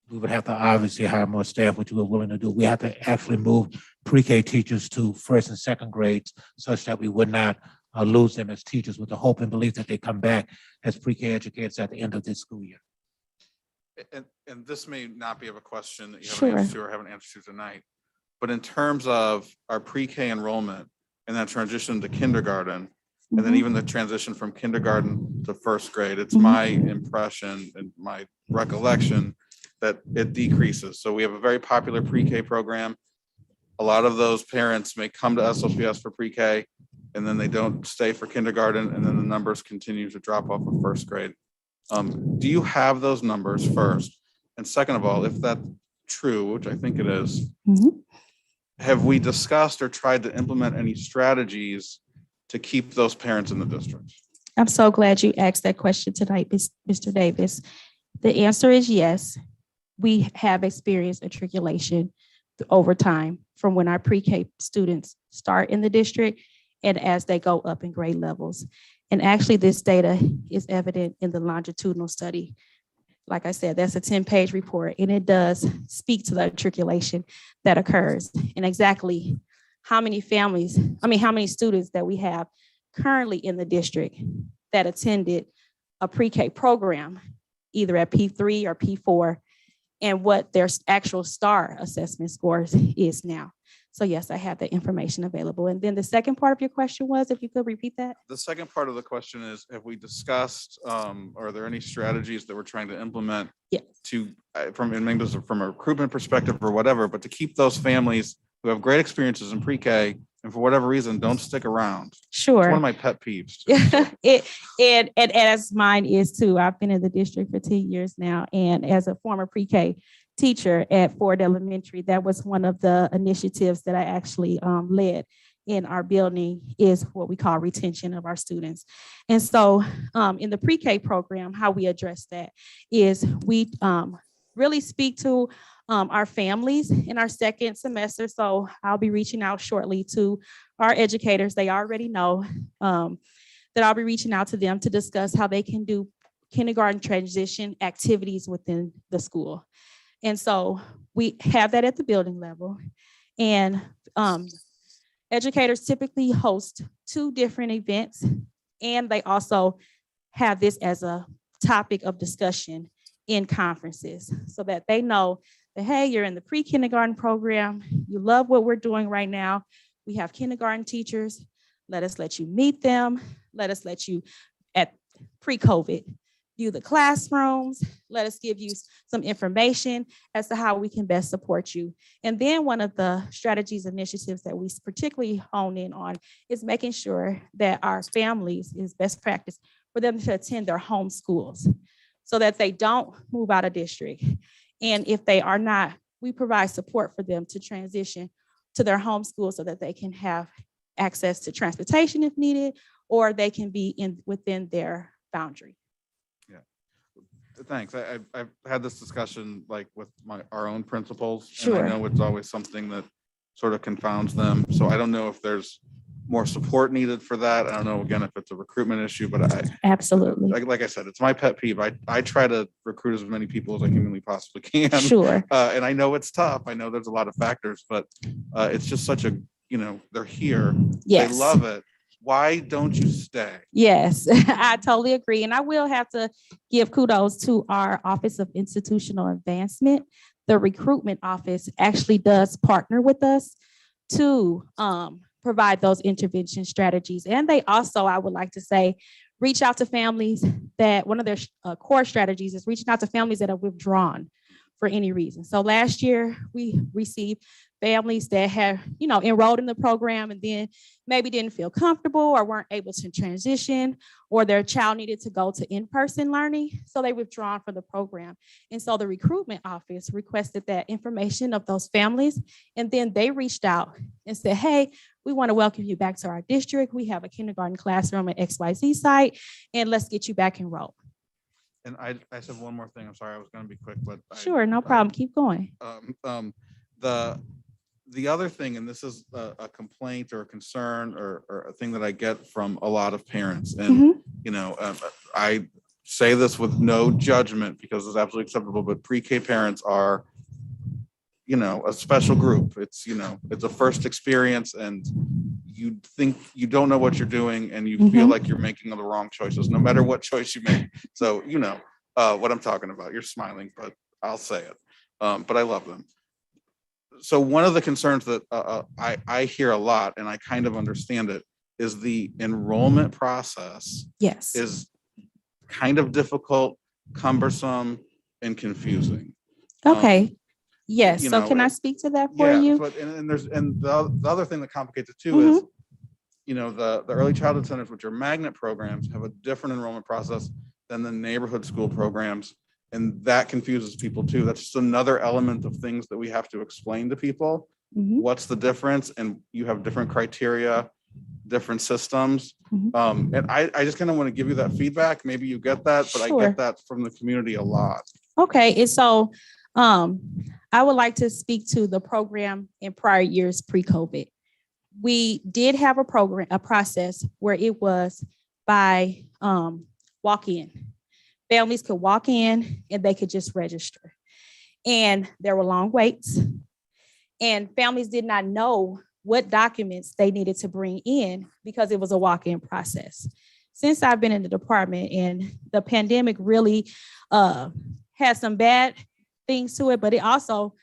We would have to obviously hire more staff, which we're willing to do. We have to actually move pre-K teachers to first and second grades such that we would not lose them as teachers, with the hope and belief that they come back as pre-K educators at the end of this school year.
And this may not be of a question that you have
Sure.
an answer to or have an answer to tonight, but in terms of our pre-K enrollment and that transition to kindergarten, and then
Mhm.
even the transition from kindergarten to first grade, it's
Mhm.
my impression and my recollection that it decreases. So we have a very popular pre-K program. A lot of those parents may come to SLPS for pre-K, and then they don't stay for kindergarten, and then the numbers continue to drop off of first grade. Do you have those numbers first? And second of all, if that's true, which I think it is,
Mhm.
have we discussed or tried to implement any strategies to keep those parents in the district?
I'm so glad you asked that question tonight, Mr. Davis. The answer is yes. We have experienced matriculation over time from when our pre-K students start in the district and as they go up in grade levels. And actually, this data is evident in the longitudinal study. Like I said, that's a 10-page report, and it does speak to the matriculation that occurs and exactly how many students that we have currently in the district that attended a pre-K program, either at P3 or P4, and what their actual STAR assessment scores is now. So yes, I have that information available. And then the second part of your question was, if you could repeat that?
The second part of the question is, have we discussed, are there any strategies that we're trying to implement
Yes.
to, from a recruitment perspective or whatever, but to keep those families who have great experiences in pre-K and for whatever reason don't stick around? It's
Sure.
one of my pet peeves.
And as mine is too. I've been in the district for 10 years now. And as a former pre-K teacher at Ford Elementary, that was one of the initiatives that I actually led in our building, is what we call retention of our students. And so in the pre-K program, how we address that is we really speak to our families in our second semester. So I'll be reaching out shortly to our educators. They already know that I'll be reaching out to them to discuss how they can do kindergarten transition activities within the school. And so we have that at the building level. And educators typically host 2 different events, and they also have this as a topic of discussion in conferences so that they know that, hey, you're in the pre-kindergarten program, you love what we're doing right now. We have kindergarten teachers. Let us let you meet them. Let us let you, at pre-COVID, view the classrooms. Let us give you some information as to how we can best support you. And then one of the strategies initiatives that we particularly hone in on is making sure that our families is best practice for them to attend their home schools so that they don't move out of district. And if they are not, we provide support for them to transition to their home school so that they can have access to transportation if needed, or they can be within their boundary.
Thanks. I've had this discussion like with our own principals.
Sure.
And I know it's always something that sort of confounds them. So I don't know if there's more support needed for that. I don't know, again, if it's a recruitment issue, but
Absolutely.
like I said, it's my pet peeve. I try to recruit as many people as I humanly possibly can.
Sure.
And I know it's tough. I know there's a lot of factors, but it's just such a, they're here.
Yes.
They love it. Why don't you stay?
Yes, I totally agree. And I will have to give kudos to our Office of Institutional Advancement. The recruitment office actually does partner with us to provide those intervention strategies. And they also, I would like to say, reach out to families that one of their core strategies is reaching out to families that have withdrawn for any reason. So last year we received families that have, enrolled in the program and then maybe didn't feel comfortable or weren't able to transition, or their child needed to go to in-person learning. So they withdrawn from the program. And so the recruitment office requested that information of those families. And then they reached out and said, hey, we want to welcome you back to our district. We have a kindergarten classroom at XYZ site, and let's get you back enrolled.
And I said one more thing. I'm sorry, I was gonna be quick, but.
Sure, no problem. Keep going.
The other thing, and this is a complaint or a concern or a thing that I get from a lot of parents, and, you know, I say this with no judgment because it's absolutely acceptable, but pre-K parents are, you know, a special group. It's, you know, it's a first experience and you think you don't know what you're doing and you feel like you're making the wrong choices, no matter what choice you make. So, you know, what I'm talking about. You're smiling, but I'll say it. But I love them. So one of the concerns that I hear a lot, and I kind of understand it, is the enrollment process
Yes.
is kind of difficult, cumbersome, and confusing.
Okay. Yes.
you
So
know,
can I
it-
speak to that for
Yeah,
you?
but and the other thing that complicates it too is, you know, the early childhood centers, which are magnet programs, have a different enrollment process than the neighborhood school programs. And that confuses people too. That's just another element of things that we have to explain to people.
Mhm.
What's the difference? And you have different criteria, different systems. And I just kind of want to give you that feedback. Maybe you get that, but I
Sure.
get that from the community a lot.
Okay, and so I would like to speak to the program in prior years pre-COVID. We did have a process where it was by walk-in. Families could walk in and they could just register. And there were long waits. And families did not know what documents they needed to bring in because it was a walk-in process. Since I've been in the department and the pandemic really had some bad things to it, but it also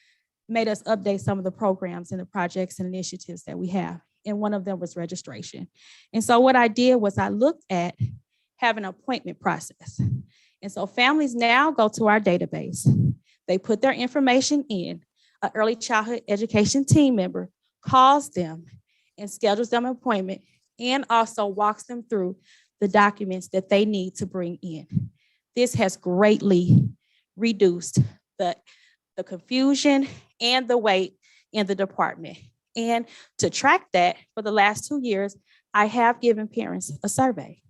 made us update some of the programs and the projects and initiatives that we have. And one of them was registration. And so what I did was I looked at having an appointment process. And so families now go to our database. They put their information in. An early childhood education team member calls them and schedules them an appointment and also walks them through the documents that they need to bring in. This has greatly reduced the confusion and the wait in the department. And to track that, for the last 2 years, I have given parents a survey.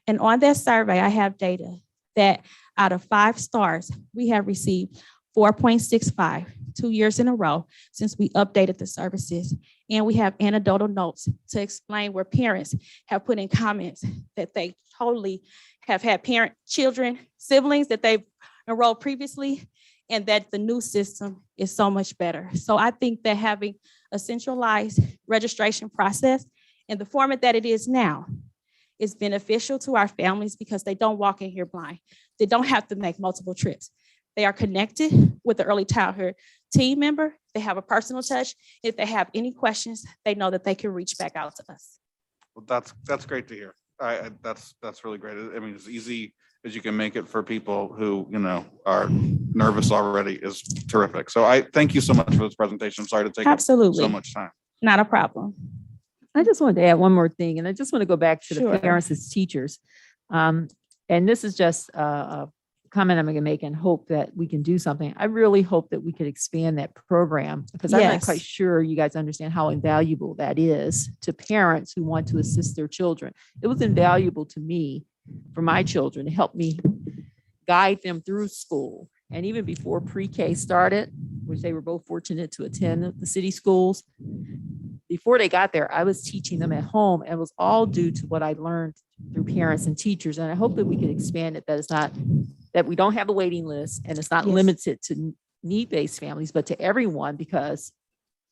And on that survey, I have data that out of 5 stars, we have received 4.65 2 years in a row since we updated the services. And we have anecdotal notes to explain where parents have put in comments that they totally have had children, siblings that they've enrolled previously, and that the new system is so much better. So I think that having a centralized registration process in the format that it is now is beneficial to our families because they don't walk in here blind. They don't have to make multiple trips. They are connected with the early childhood team member. They have a personal touch. If they have any questions, they know that they can reach back out to us.
Well, that's great to hear. That's really great. I mean, as easy as you can make it for people who, you know, are nervous already is terrific. So I thank you so much for this presentation. I'm sorry to take up
Absolutely.
so much time.
Not a problem.
I just wanted to add one more thing, and I just want to go back to
Sure.
the parents as teachers. And this is just a comment I'm going to make and hope that we can do something. I really hope that we could expand that program because I'm not
Yes.
quite sure you guys understand how invaluable that is to parents who want to assist their children. It was invaluable to me for my children to help me guide them through school. And even before pre-K started, which they were both fortunate to attend the city schools, before they got there, I was teaching them at home. And it was all due to what I learned through parents and teachers. And I hope that we can expand it, that it's not, that we don't have a waiting list and it's not
Yes.
limited to need-based families, but to everyone, because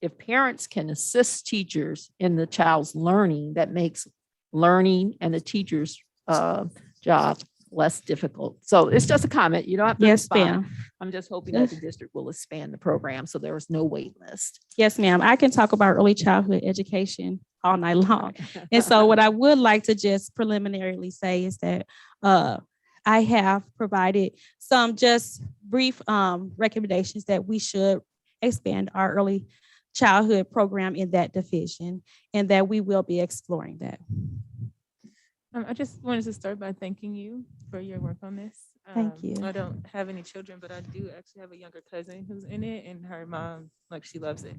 if parents can assist teachers in the child's learning, that makes learning and the teacher's job less difficult. So it's just a comment. You don't have to
Yes,
respond.
ma'am.
I'm just hoping that the district will expand the program so there is no wait list.
Yes, ma'am. I can talk about early childhood education all night long. And so what I would like to just preliminarily say is that I have provided some just brief recommendations that we should expand our early childhood program in that division and that we will be exploring that.
I just wanted to start by thanking you for your work on this.
Thank you.
I don't have any children, but I do actually have a younger cousin who's in it, and her mom, like, she loves it.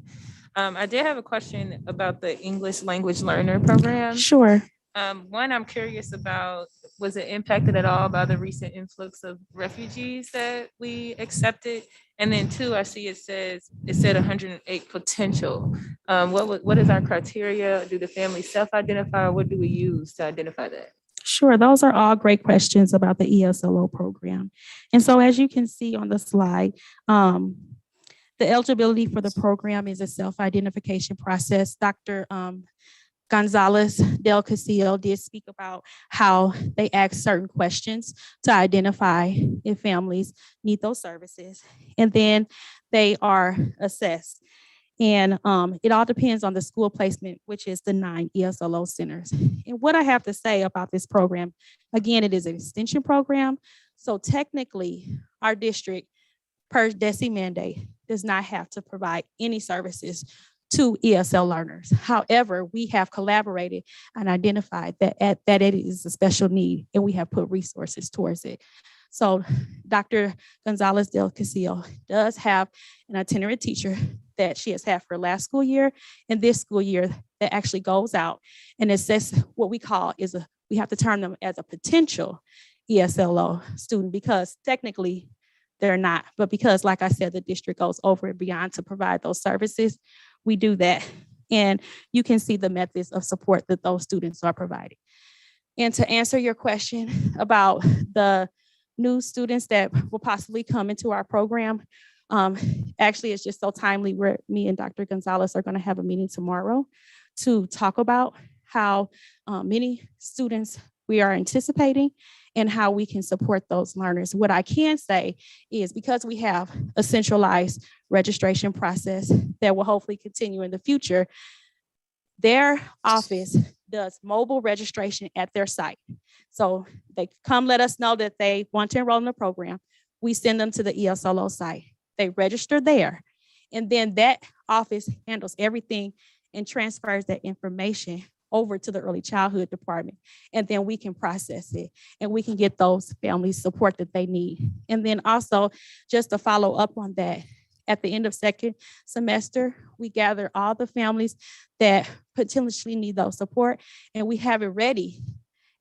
I did have a question about the English language learner program.
Sure.
One, I'm curious about, was it impacted at all by the recent influx of refugees that we accepted? And then two, I see it said 108 potential. What is our criteria? Do the families self-identify, or what do we use to identify that?
Sure, those are all great questions about the ESLO program. And so as you can see on the slide, the eligibility for the program is a self-identification process. Dr. Gonzalez del Castillo did speak about how they ask certain questions to identify if families need those services. And then they are assessed. And it all depends on the school placement, which is the 9 ESLO centers. And what I have to say about this program, again, it is an extension program. So technically, our district, per DESE mandate, does not have to provide any services to ESL learners. However, we have collaborated and identified that it is a special need, and we have put resources towards it. So Dr. Gonzalez del Castillo does have an itinerant teacher that she has had for last school year and this school year that actually goes out and assess what we call we have to term them as a potential ESLO student, because technically they're not, but because, like I said, the district goes over and beyond to provide those services, we do that. And you can see the methods of support that those students are providing. And to answer your question about the new students that will possibly come into our program, actually, it's just so timely where me and Dr. Gonzalez are going to have a meeting tomorrow to talk about how many students we are anticipating and how we can support those learners. What I can say is, because we have a centralized registration process that will hopefully continue in the future, their office does mobile registration at their site. So they come let us know that they want to enroll in the program. We send them to the ESLO site. They register there. And then that office handles everything and transfers that information over to the early childhood department. And then we can process it and we can get those families support that they need. And then also, just to follow up on that, at the end of second semester, we gather all the families that potentially need those support, and we have it ready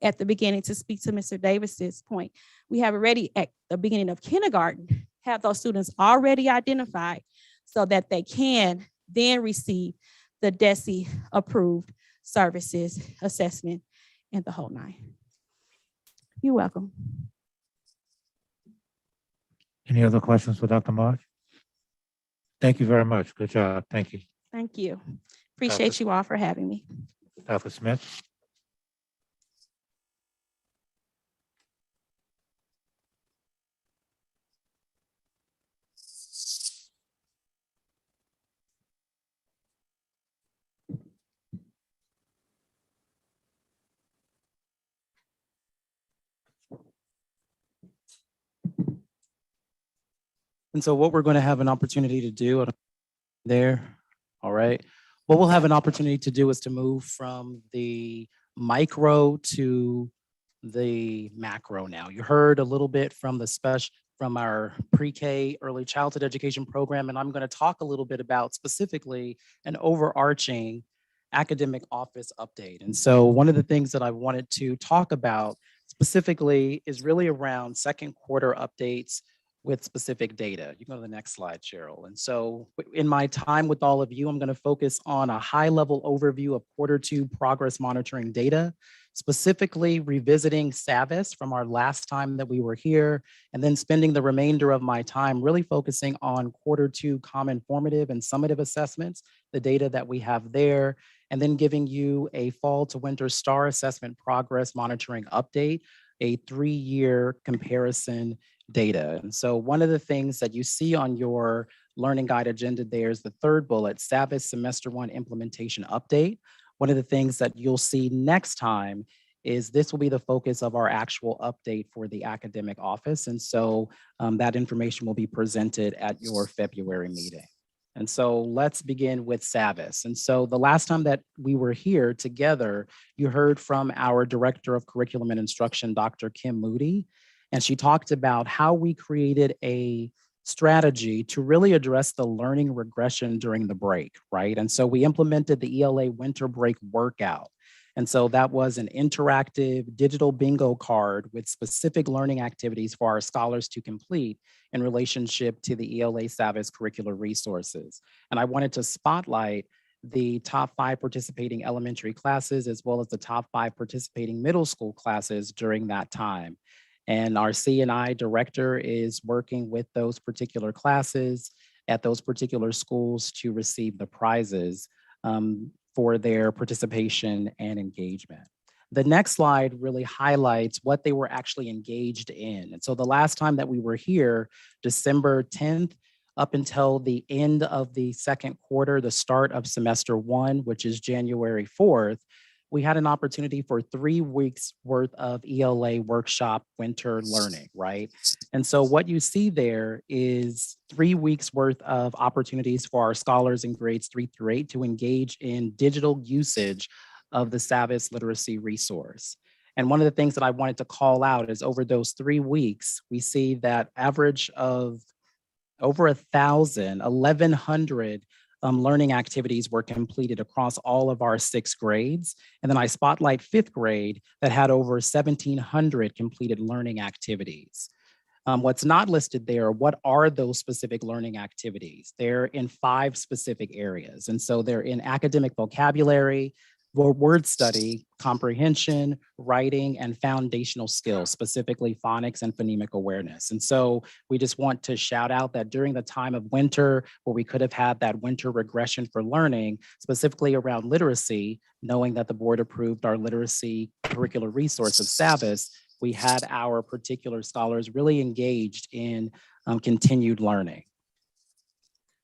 at the beginning. To speak to Mr. Davis's point, we have it ready at the beginning of kindergarten, have those students already identified so that they can then receive the DESE approved services, assessment, and the whole nine. You're welcome.
Any other questions for Dr. March? Thank you very much. Good job. Thank you.
Thank you. Appreciate you all for having me.
Dr. Smith?
And so what we're going to have an opportunity to do there, all right, what we'll have an opportunity to do is to move from the micro to the macro now. You heard a little bit from from our pre-K early childhood education program, and I'm going to talk a little bit about specifically an overarching academic office update. And so one of the things that I wanted to talk about specifically is really around second quarter updates with specific data. You can go to the next slide, Cheryl. And so in my time with all of you, I'm going to focus on a high-level overview of quarter two progress monitoring data, specifically revisiting SAVIS from our last time that we were here, and then spending the remainder of my time really focusing on quarter two common formative and summative assessments, the data that we have there, and then giving you a fall to winter STAR assessment progress monitoring update, a 3-year comparison data. And so one of the things that you see on your learning guide agenda there is the third bullet, SAVIS semester 1 implementation update. One of the things that you'll see next time is this will be the focus of our actual update for the academic office. And so that information will be presented at your February meeting. And so let's begin with SAVIS. And so the last time that we were here together, you heard from our Director of Curriculum and Instruction, Dr. Kim Moody, and she talked about how we created a strategy to really address the learning regression during the break, right? And so we implemented the ELA winter break workout. And so that was an interactive digital bingo card with specific learning activities for our scholars to complete in relationship to the ELA Savvis curricular resources. And I wanted to spotlight the top 5 participating elementary classes as well as the top 5 participating middle school classes during that time. And our C&I director is working with those particular classes at those particular schools to receive the prizes for their participation and engagement. The next slide really highlights what they were actually engaged in. And so the last time that we were here, December 10th, up until the end of the second quarter, the start of semester 1, which is January 4th, we had an opportunity for 3 weeks worth of ELA workshop winter learning, right? And so what you see there is 3 weeks worth of opportunities for our scholars in grades 3 through 8 to engage in digital usage of the Savvis literacy resource. And one of the things that I wanted to call out is over those 3 weeks, we see that average of over 1,100 learning activities were completed across all of our 6 grades. And then I spotlight 5th grade that had over 1,700 completed learning activities. What's not listed there, what are those specific learning activities? They're in 5 specific areas. And so they're in academic vocabulary, word study, comprehension, writing, and foundational skills, specifically phonics and phonemic awareness. And so we just want to shout out that during the time of winter, where we could have had that winter regression for learning, specifically around literacy, knowing that the board approved our literacy curricular resource of Savvis, we had our particular scholars really engaged in continued learning.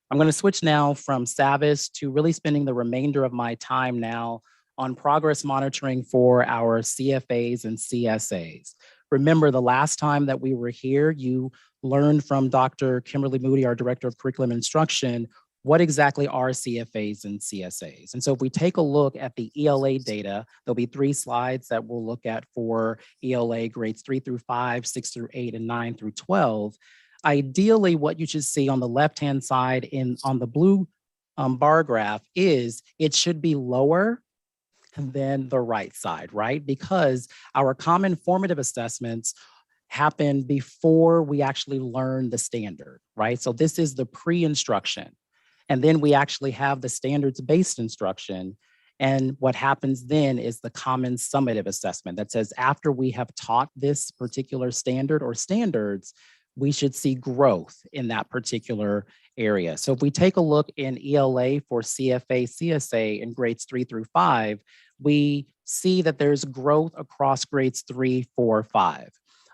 I'm going to switch now from Savvis to really spending the remainder of my time now on progress monitoring for our CFAs and CSAs. Remember, the last time that we were here, you learned from Dr. Kimberly Moody, our Director of Curriculum Instruction, what exactly are CFAs and CSAs. And so if we take a look at the ELA data, there'll be 3 slides that we'll look at for ELA grades 3 through 5, 6 through 8, and 9 through 12. Ideally, what you should see on the left-hand side on the blue bar graph is it should be lower than the right side, right? Because our common formative assessments happen before we actually learn the standard, right? So this is the pre-instruction. And then we actually have the standards-based instruction. And what happens then is the common summative assessment that says after we have taught this particular standard or standards, we should see growth in that particular area. So if we take a look in ELA for CFA, CSA in grades 3 through 5, we see that there's growth across grades 3, 4, 5.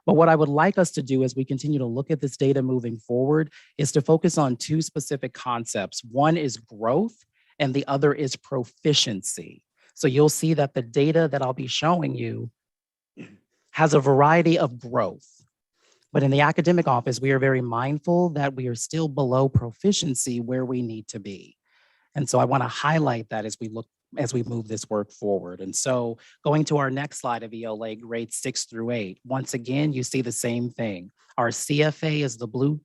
But what I would like us to do as we continue to look at this data moving forward is to focus on 2 specific concepts. One is growth and the other is proficiency. So you'll see that the data that I'll be showing you has a variety of growth. But in the academic office, we are very mindful that we are still below proficiency where we need to be. And so I want to highlight that as we move this work forward. And so going to our next slide of ELA grades 6 through 8, once again, you see the same thing. Our CFA is the blue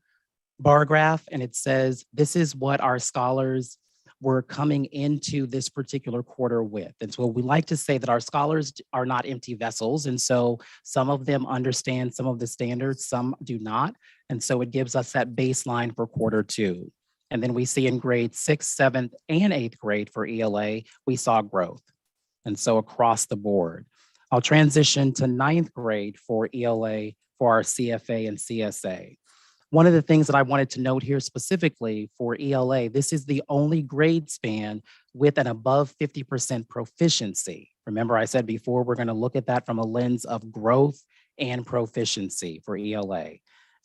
bar graph, and it says this is what our scholars were coming into this particular quarter with. And so we like to say that our scholars are not empty vessels. And so some of them understand some of the standards, some do not. And so it gives us that baseline for quarter 2. And then we see in grades 6th, 7th, and 8th grade for ELA, we saw growth. And so across the board. I'll transition to 9th grade for ELA for our CFA and CSA. One of the things that I wanted to note here specifically for ELA, this is the only grade span with an above 50% proficiency. Remember, I said before, we're going to look at that from a lens of growth and proficiency for ELA.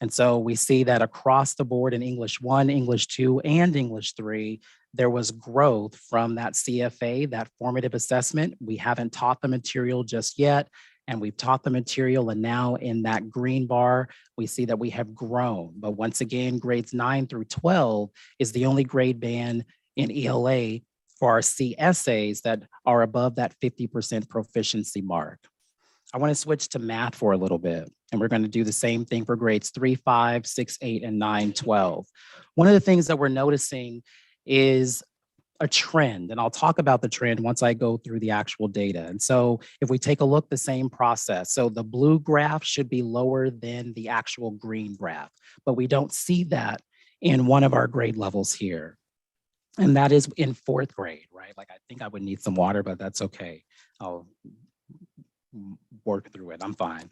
And so we see that across the board in English 1, English 2, and English 3, there was growth from that CFA, that formative assessment. We haven't taught the material just yet, and we've taught the material, and now in that green bar, we see that we have grown. But once again, grades 9 through 12 is the only grade band in ELA for our CSAs that are above that 50% proficiency mark. I want to switch to math for a little bit, and we're going to do the same thing for grades 3, 5, 6, 8, and 9, 12. One of the things that we're noticing is a trend, and I'll talk about the trend once I go through the actual data. And so if we take a look, the same process. So the blue graph should be lower than the actual green graph, but we don't see that in one of our grade levels here. And that is in 4th grade, right? Like, I think I would need some water, but that's okay. I'll work through it. I'm fine.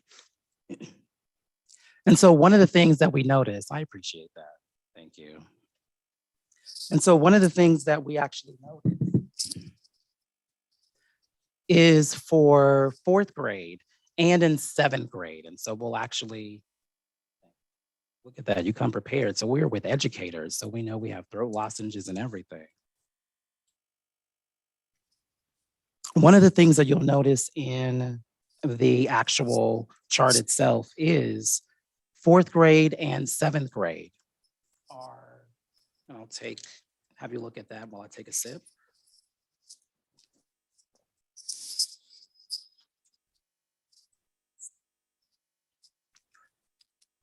And so one of the things that we notice, I appreciate that. Thank you. And so one of the things that we actually noticed is for 4th grade and in 7th grade. And so we'll actually, look at that, you come prepared. So we're with educators, so we know we have throat lozenges and everything. One of the things that you'll notice in the actual chart itself is 4th grade and 7th grade are, and I'll have you look at that while I take a sip.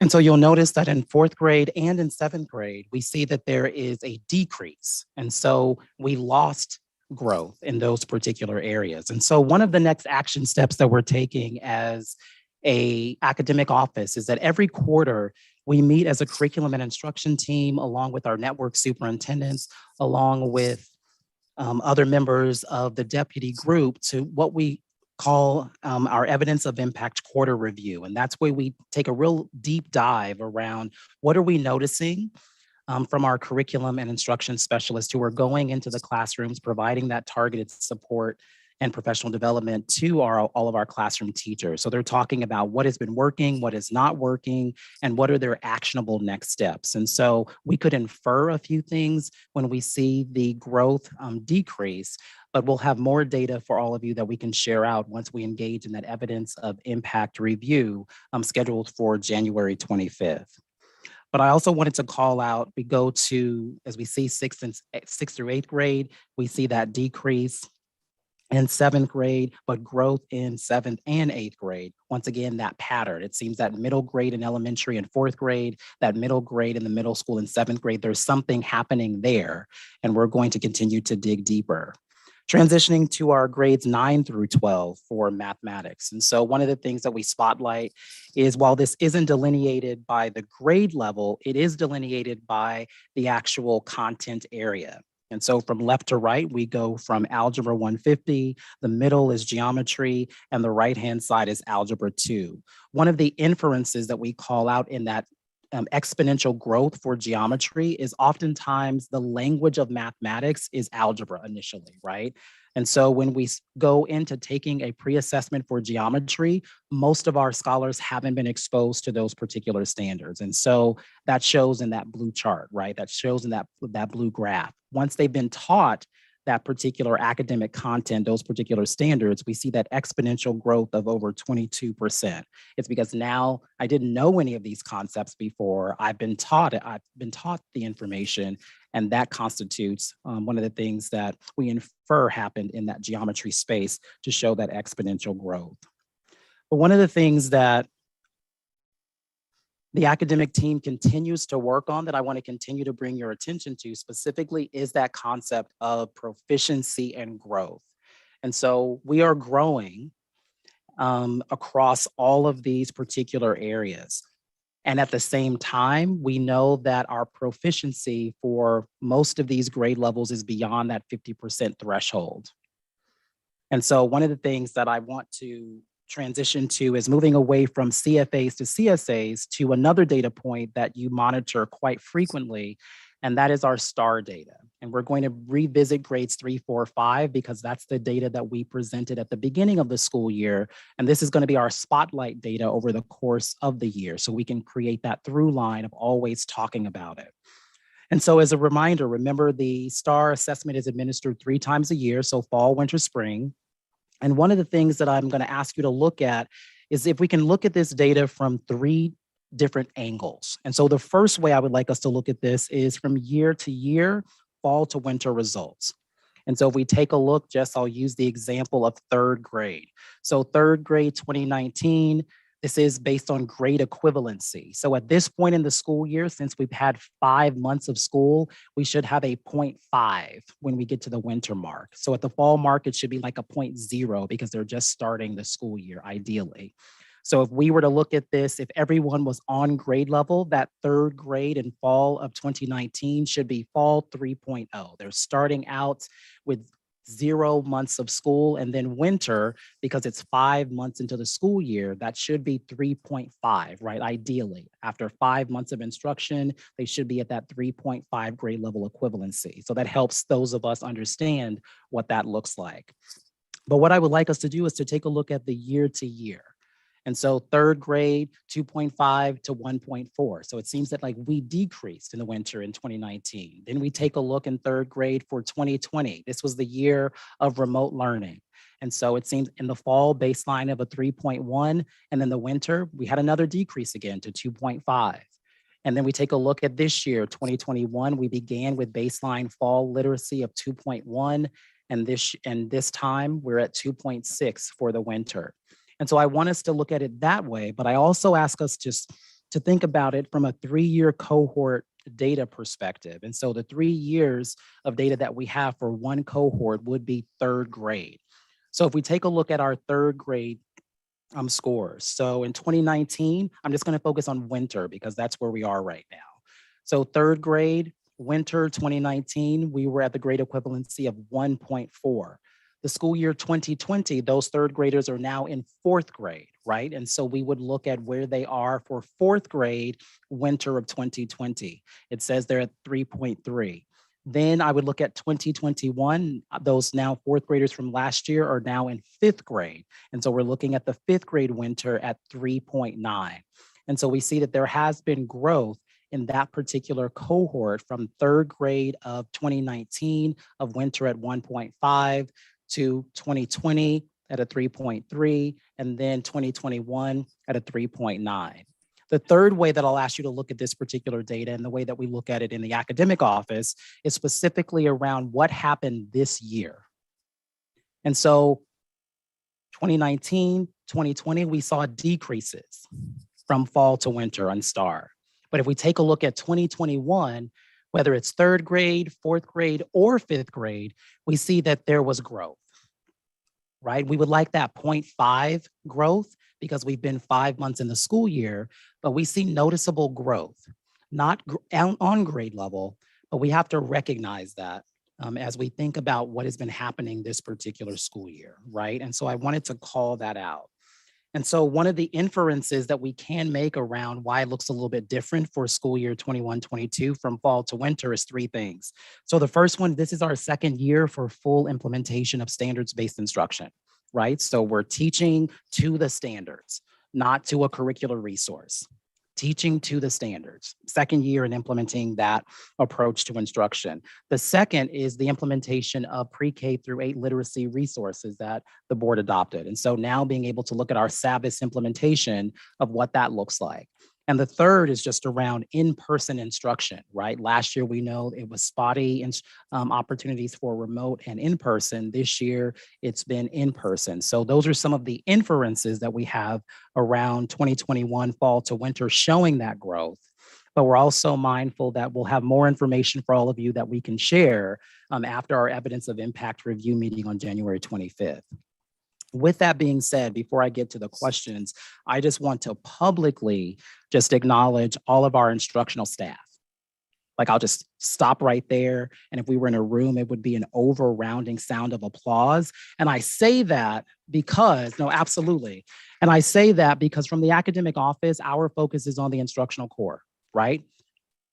And so you'll notice that in 4th grade and in 7th grade, we see that there is a decrease. And so we lost growth in those particular areas. And so one of the next action steps that we're taking as a academic office is that every quarter we meet as a curriculum and instruction team along with our network superintendents, along with other members of the deputy group to what we call our evidence of impact quarter review. And that's where we take a real deep dive around what are we noticing from our curriculum and instruction specialists who are going into the classrooms, providing that targeted support and professional development to all of our classroom teachers. So they're talking about what has been working, what is not working, and what are their actionable next steps. And so we could infer a few things when we see the growth decrease, but we'll have more data for all of you that we can share out once we engage in that evidence of impact review scheduled for January 25th. But I also wanted to call out, we go to, as we see 6th through 8th grade, we see that decrease in 7th grade, but growth in 7th and 8th grade. Once again, that pattern. It seems that middle grade in elementary and 4th grade, that middle grade in the middle school in 7th grade, there's something happening there, and we're going to continue to dig deeper. Transitioning to our grades 9 through 12 for mathematics. And so one of the things that we spotlight is while this isn't delineated by the grade level, it is delineated by the actual content area. And so from left to right, we go from Algebra 150, the middle is geometry, and the right-hand side is Algebra 2. One of the inferences that we call out in that exponential growth for geometry is oftentimes the language of mathematics is algebra initially, right? And so when we go into taking a pre-assessment for geometry, most of our scholars haven't been exposed to those particular standards. And so that shows in that blue chart, right? That shows in that blue graph. Once they've been taught that particular academic content, those particular standards, we see that exponential growth of over 22%. It's because now I didn't know any of these concepts before. I've been taught the information, and that constitutes one of the things that we infer happened in that geometry space to show that exponential growth. But one of the things that the academic team continues to work on that I want to continue to bring your attention to specifically is that concept of proficiency and growth. And so we are growing across all of these particular areas. And at the same time, we know that our proficiency for most of these grade levels is beyond that 50% threshold. And so one of the things that I want to transition to is moving away from CFAs to CSAs to another data point that you monitor quite frequently, and that is our STAR data. And we're going to revisit grades 3, 4, 5 because that's the data that we presented at the beginning of the school year. And this is going to be our spotlight data over the course of the year. So we can create that through line of always talking about it. And so as a reminder, remember the STAR assessment is administered 3 times a year, so fall, winter, spring. And one of the things that I'm going to ask you to look at is if we can look at this data from 3 different angles. And so the first way I would like us to look at this is from year to year, fall to winter results. And so if we take a look, I'll use the example of 3rd grade. So 3rd grade 2019, This is based on grade equivalency. So at this point in the school year, since we've had 5 months of school, we should have a 0.5 when we get to the winter mark. So at the fall mark, it should be like a 0.0 because they're just starting the school year ideally. So if we were to look at this, if everyone was on grade level, that third grade in fall of 2019 should be fall 3.0. They're starting out with 0 months of school, and then winter, because it's 5 months into the school year, that should be 3.5, right? Ideally, after 5 months of instruction, they should be at that 3.5 grade level equivalency. So that helps those of us understand what that looks like. But what I would like us to do is to take a look at the year to year. And so third grade, 2.5 to 1.4. So it seems that like we decreased in the winter in 2019. Then we take a look in third grade for 2020. This was the year of remote learning. And so it seems in the fall baseline of a 3.1, and then the winter, we had another decrease again to 2.5. And then we take a look at this year, 2021, we began with baseline fall literacy of 2.1. And this time we're at 2.6 for the winter. And so I want us to look at it that way, but I also ask us just to think about it from a 3-year cohort data perspective. And so the 3 years of data that we have for one cohort would be third grade. So if we take a look at our third grade scores. So in 2019, I'm just going to focus on winter because that's where we are right now. So third grade, winter 2019, we were at the grade equivalency of 1.4. The school year 2020, those third graders are now in fourth grade, right? And so we would look at where they are for fourth grade winter of 2020. It says they're at 3.3. Then I would look at 2021. Those now fourth graders from last year are now in fifth grade. And so we're looking at the fifth grade winter at 3.9. And so we see that there has been growth in that particular cohort from third grade of 2019 of winter at 1.5 to 2020 at a 3.3, and then 2021 at a 3.9. The third way that I'll ask you to look at this particular data and the way that we look at it in the academic office is specifically around what happened this year. And so 2019, 2020, we saw decreases from fall to winter on STAR. But if we take a look at 2021, whether it's third grade, fourth grade, or fifth grade, we see that there was growth, right? We would like that 0.5 growth because we've been 5 months in the school year, but we see noticeable growth, not on grade level, but we have to recognize that as we think about what has been happening this particular school year, right? And so I wanted to call that out. And so one of the inferences that we can make around why it looks a little bit different for school year 21-22 from fall to winter is 3 things. So the first one, this is our second year for full implementation of standards-based instruction, right? So we're teaching to the standards, not to a curricular resource. Teaching to the standards, second year in implementing that approach to instruction. The second is the implementation of pre-K through 8 literacy resources that the board adopted. And so now being able to look at our SABIS implementation of what that looks like. And the third is just around in-person instruction, right? Last year, we know it was spotty opportunities for remote and in-person. This year, it's been in-person. So those are some of the inferences that we have around 2021 fall to winter showing that growth. But we're also mindful that we'll have more information for all of you that we can share after our evidence of impact review meeting on January 25th. With that being said, before I get to the questions, I just want to publicly just acknowledge all of our instructional staff. Like I'll just stop right there. And if we were in a room, it would be an over-rounding sound of applause. And I say that because, no, absolutely. And I say that because from the academic office, our focus is on the instructional core, right?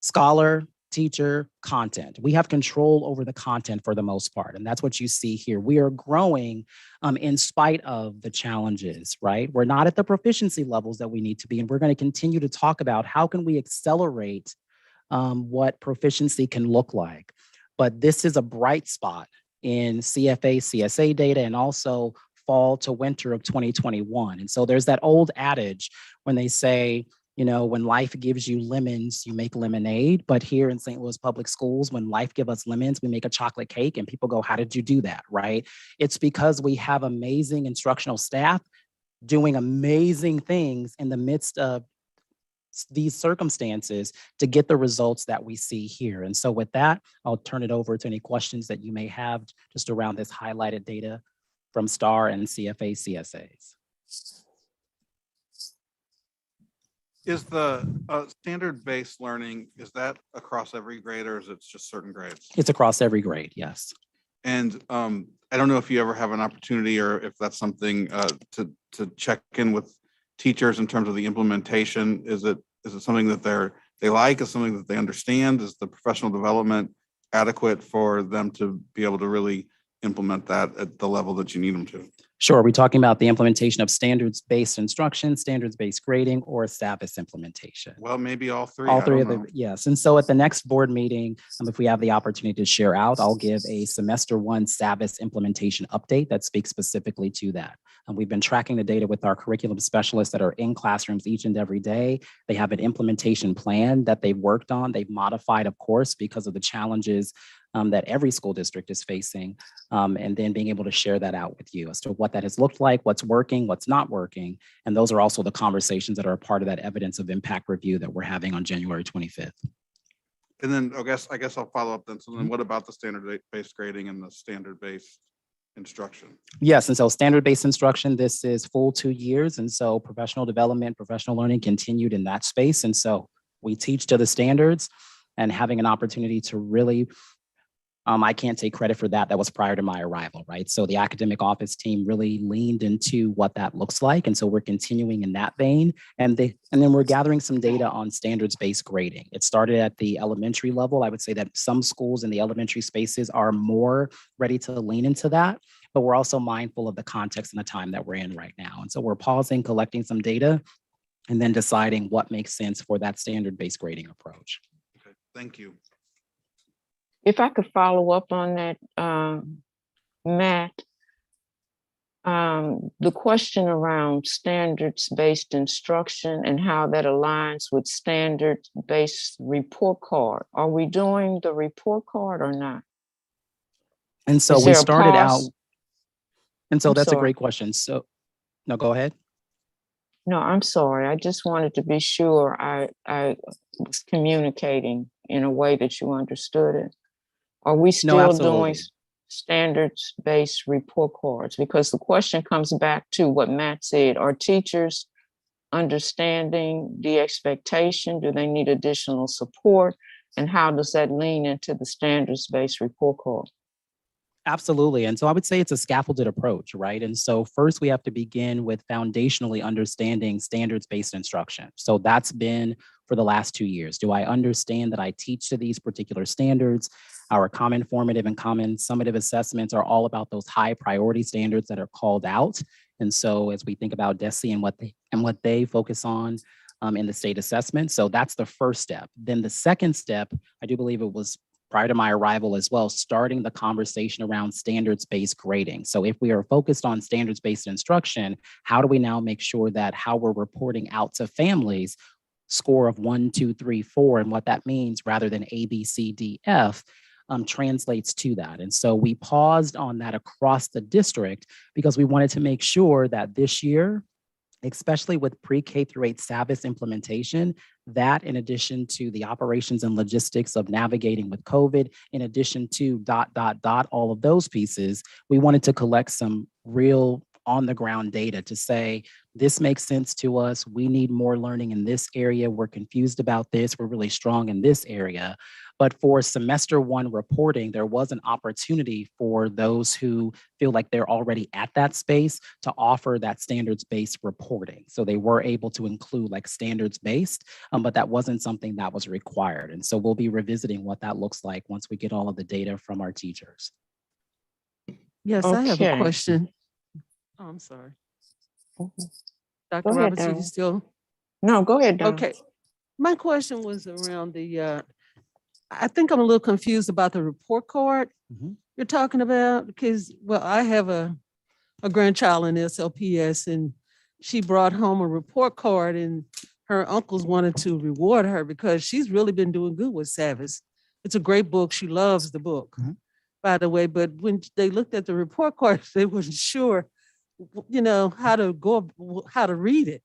Scholar, teacher, content. We have control over the content for the most part. And that's what you see here. We are growing in spite of the challenges, right? We're not at the proficiency levels that we need to be. And we're going to continue to talk about how can we accelerate what proficiency can look like. But this is a bright spot in CFA, CSA data, and also fall to winter of 2021. And so there's that old adage when they say, you know, when life gives you lemons, you make lemonade. But here in St. Louis Public Schools, when life gives us lemons, we make a chocolate cake and people go, how did you do that, right? It's because we have amazing instructional staff doing amazing things in the midst of these circumstances to get the results that we see here. And so with that, I'll turn it over to any questions that you may have just around this highlighted data from STAR and CFA CSAs.
Is the standard-based learning, is that across every grade or is it just certain grades?
It's across every grade, yes.
And I don't know if you ever have an opportunity or if that's something to check in with teachers in terms of the implementation. Is it something that they like? Is something that they understand? Is the professional development adequate for them to be able to really implement that at the level that you need them to?
Sure. Are we talking about the implementation of standards-based instruction, standards-based grading, or SAVIS implementation?
Well, maybe all three.
All
I
three
don't
of
know.
the, yes. And so at the next board meeting, if we have the opportunity to share out, I'll give a semester 1 SAVIS implementation update that speaks specifically to that. And we've been tracking the data with our curriculum specialists that are in classrooms each and every day. They have an implementation plan that they've worked on. They've modified, of course, because of the challenges that every school district is facing, and then being able to share that out with you as to what that has looked like, what's working, what's not working. And those are also the conversations that are a part of that evidence of impact review that we're having on January 25th.
And then I guess I'll follow up then. So then what about the standard-based grading and the standard-based instruction?
Yes, and so standard-based instruction, this is full 2 years. And so professional development, professional learning continued in that space. And so we teach to the standards, and having an opportunity to really I can't take credit for that. That was prior to my arrival, right? So the academic office team really leaned into what that looks like. And so we're continuing in that vein. And then we're gathering some data on standards-based grading. It started at the elementary level. I would say that some schools in the elementary spaces are more ready to lean into that, but we're also mindful of the context and the time that we're in right now. And so we're pausing, collecting some data, and then deciding what makes sense for that standard-based grading approach.
Okay, thank you.
If I could follow up on that, Matt, the question around standards-based instruction and how that aligns with standards-based report card. Are we doing the report card or not?
And so
Is
we
there a
started out,
pause?
and so
I'm
that's a
sorry.
great question. So, no, go ahead.
No, I'm sorry. I just wanted to be sure I was communicating in a way that you understood it. Are we still doing
absolutely.
standards-based report cards? Because the question comes back to what Matt said. Are teachers understanding the expectation? Do they need additional support? And how does that lean into the standards-based report card?
Absolutely. And so I would say it's a scaffolded approach, right? And so first we have to begin with foundationally understanding standards-based instruction. So that's been for the last 2 years. Do I understand that I teach to these particular standards? Our common formative and common summative assessments are all about those high priority standards that are called out. And so as we think about DESE and what they focus on in the state assessment, so that's the first step. Then the second step, I do believe it was prior to my arrival as well, starting the conversation around standards-based grading. So if we are focused on standards-based instruction, how do we now make sure that how we're reporting out to families score of 1, 2, 3, 4, and what that means rather than A, B, C, D, F, translates to that. And so we paused on that across the district because we wanted to make sure that this year, especially with pre-K through 8 SAVIS implementation, that in addition to the operations and logistics of navigating with COVID, in addition to ... all of those pieces, we wanted to collect some real on the ground data to say, this makes sense to us. We need more learning in this area. We're confused about this. We're really strong in this area. But for semester 1 reporting, there was an opportunity for those who feel like they're already at that space to offer that standards-based reporting. So they were able to include like standards-based, but that wasn't something that was required. And so we'll be revisiting what that looks like once we get all of the data from our teachers.
Yes, I have a
Okay.
question. Oh, I'm sorry. Dr.
Go ahead,
Robertson, you
Donna.
still?
No, go ahead, Donna.
Okay. My question was around the, I think I'm a little confused about the report card
Mhm.
you're talking about, because, well, I have a grandchild in SLPS, and she brought home a report card, and her uncles wanted to reward her because she's really been doing good with SAVIS. It's a great book. She loves the book,
Mhm.
by the way, but when they looked at the report card, they wasn't sure how to how to read it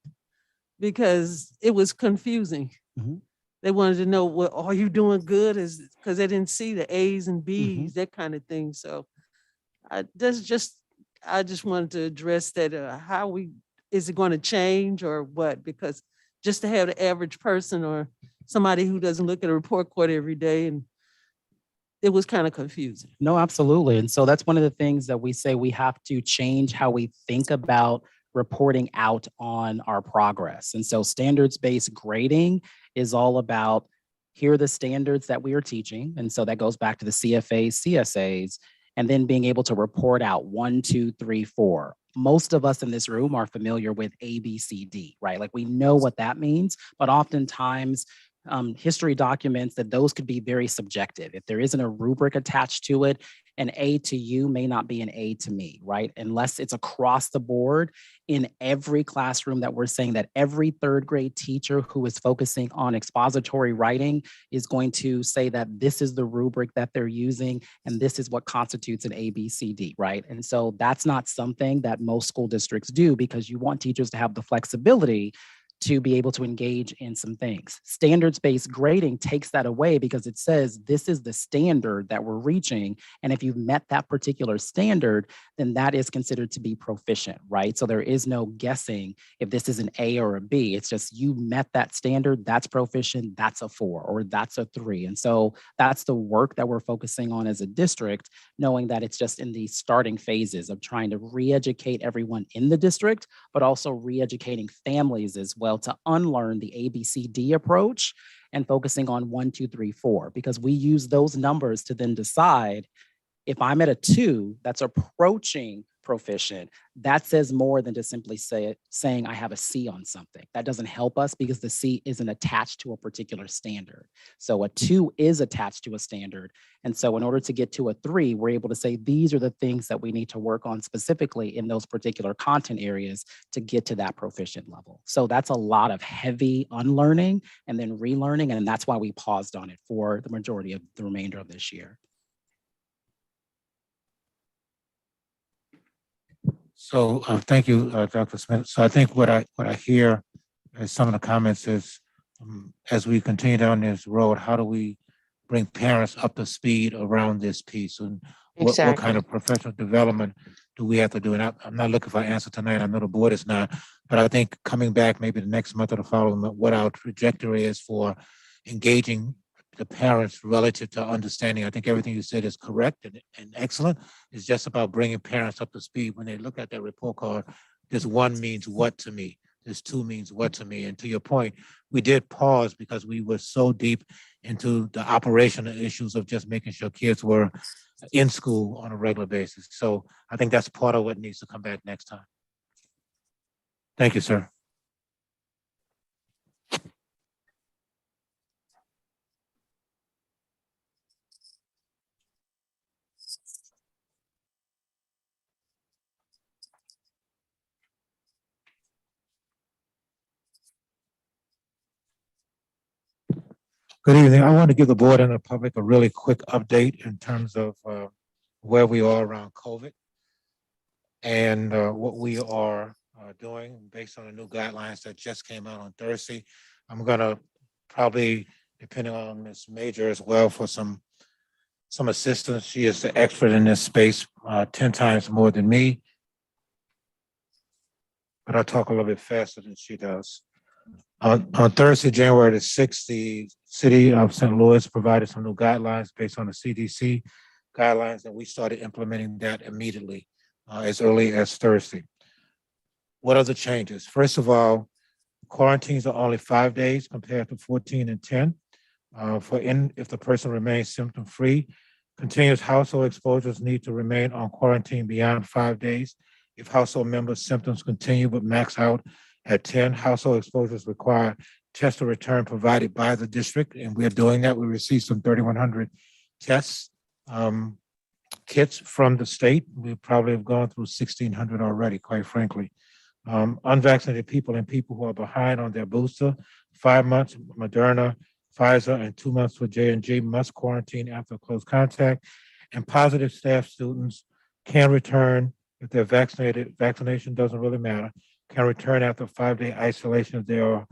because it was confusing.
Mhm.
They wanted to know, what, are you doing good? Is because they didn't see the A's and B's, that kind of thing. So I just wanted to address that, is it going to change or what? Because just to have the average person or somebody who doesn't look at a report card every day, and it was kind of confusing.
No, absolutely. And so that's one of the things that we say we have to change how we think about reporting out on our progress. And so standards-based grading is all about here are the standards that we are teaching. And so that goes back to the CFAs, CSAs, and then being able to report out 1, 2, 3, 4. Most of us in this room are familiar with A, B, C, D, right? Like we know what that means, but oftentimes history documents that those could be very subjective. If there isn't a rubric attached to it, an A to you may not be an A to me, right? Unless it's across the board in every classroom that we're saying that every third grade teacher who is focusing on expository writing is going to say that this is the rubric that they're using and this is what constitutes an A, B, C, D, right? And so that's not something that most school districts do because you want teachers to have the flexibility to be able to engage in some things. Standards-based grading takes that away because it says this is the standard that we're reaching. And if you've met that particular standard, then that is considered to be proficient, right? So there is no guessing if this is an A or a B. It's just you met that standard, that's proficient, that's a 4 or that's a 3. And so that's the work that we're focusing on as a district, knowing that it's just in the starting phases of trying to re-educate everyone in the district, but also re-educating families as well to unlearn the ABCD approach and focusing on 1, 2, 3, 4, because we use those numbers to then decide if I'm at a 2 that's approaching proficient, that says more than just simply saying I have a C on something. That doesn't help us because the C isn't attached to a particular standard. So a 2 is attached to a standard. And so in order to get to a 3, we're able to say these are the things that we need to work on specifically in those particular content areas to get to that proficient level. So that's a lot of heavy unlearning and then relearning. And that's why we paused on it for the majority of the remainder of this year.
So thank you, Dr. Smith. So I think what I hear as some of the comments is as we continue down this road, how do we bring parents up to speed around this piece and what kind
Exactly.
of professional development do we have to do? And I'm not looking for an answer tonight. I know the board is not, but I think coming back maybe the next month or the following month, what our trajectory is for engaging the parents relative to understanding. I think everything you said is correct and excellent. It's just about bringing parents up to speed when they look at that report card. This 1 means what to me? This 2 means what to me? And to your point, we did pause because we were so deep into the operational issues of just making sure kids were in school on a regular basis. So I think that's part of what needs to come back next time. Thank you, sir. Good evening. I want to give the board and the public a really quick update in terms of where we are around COVID and what we are doing based on the new guidelines that just came out on Thursday. I'm going to probably, depending on Ms. Major as well, for some assistance. She is the expert in this space 10 times more than me, but I'll talk a little bit faster than she does. On Thursday, January the 6th, the city of St. Louis provided some new guidelines based on the CDC guidelines, and we started implementing that immediately as early as Thursday. What are the changes? First of all, quarantines are only 5 days compared to 14 and 10. If the person remains symptom-free, continuous household exposures need to remain on quarantine beyond 5 days. If household members' symptoms continue but max out at 10, household exposures require test or return provided by the district, and we're doing that. We received some 3,100 tests kits from the state. We probably have gone through 1,600 already, quite frankly. Unvaccinated people and people who are behind on their booster, 5 months, Moderna, Pfizer, and 2 months for J&J must quarantine after close contact. And positive staff students can return if they're vaccinated, vaccination doesn't really matter, can return after 5-day isolation if they are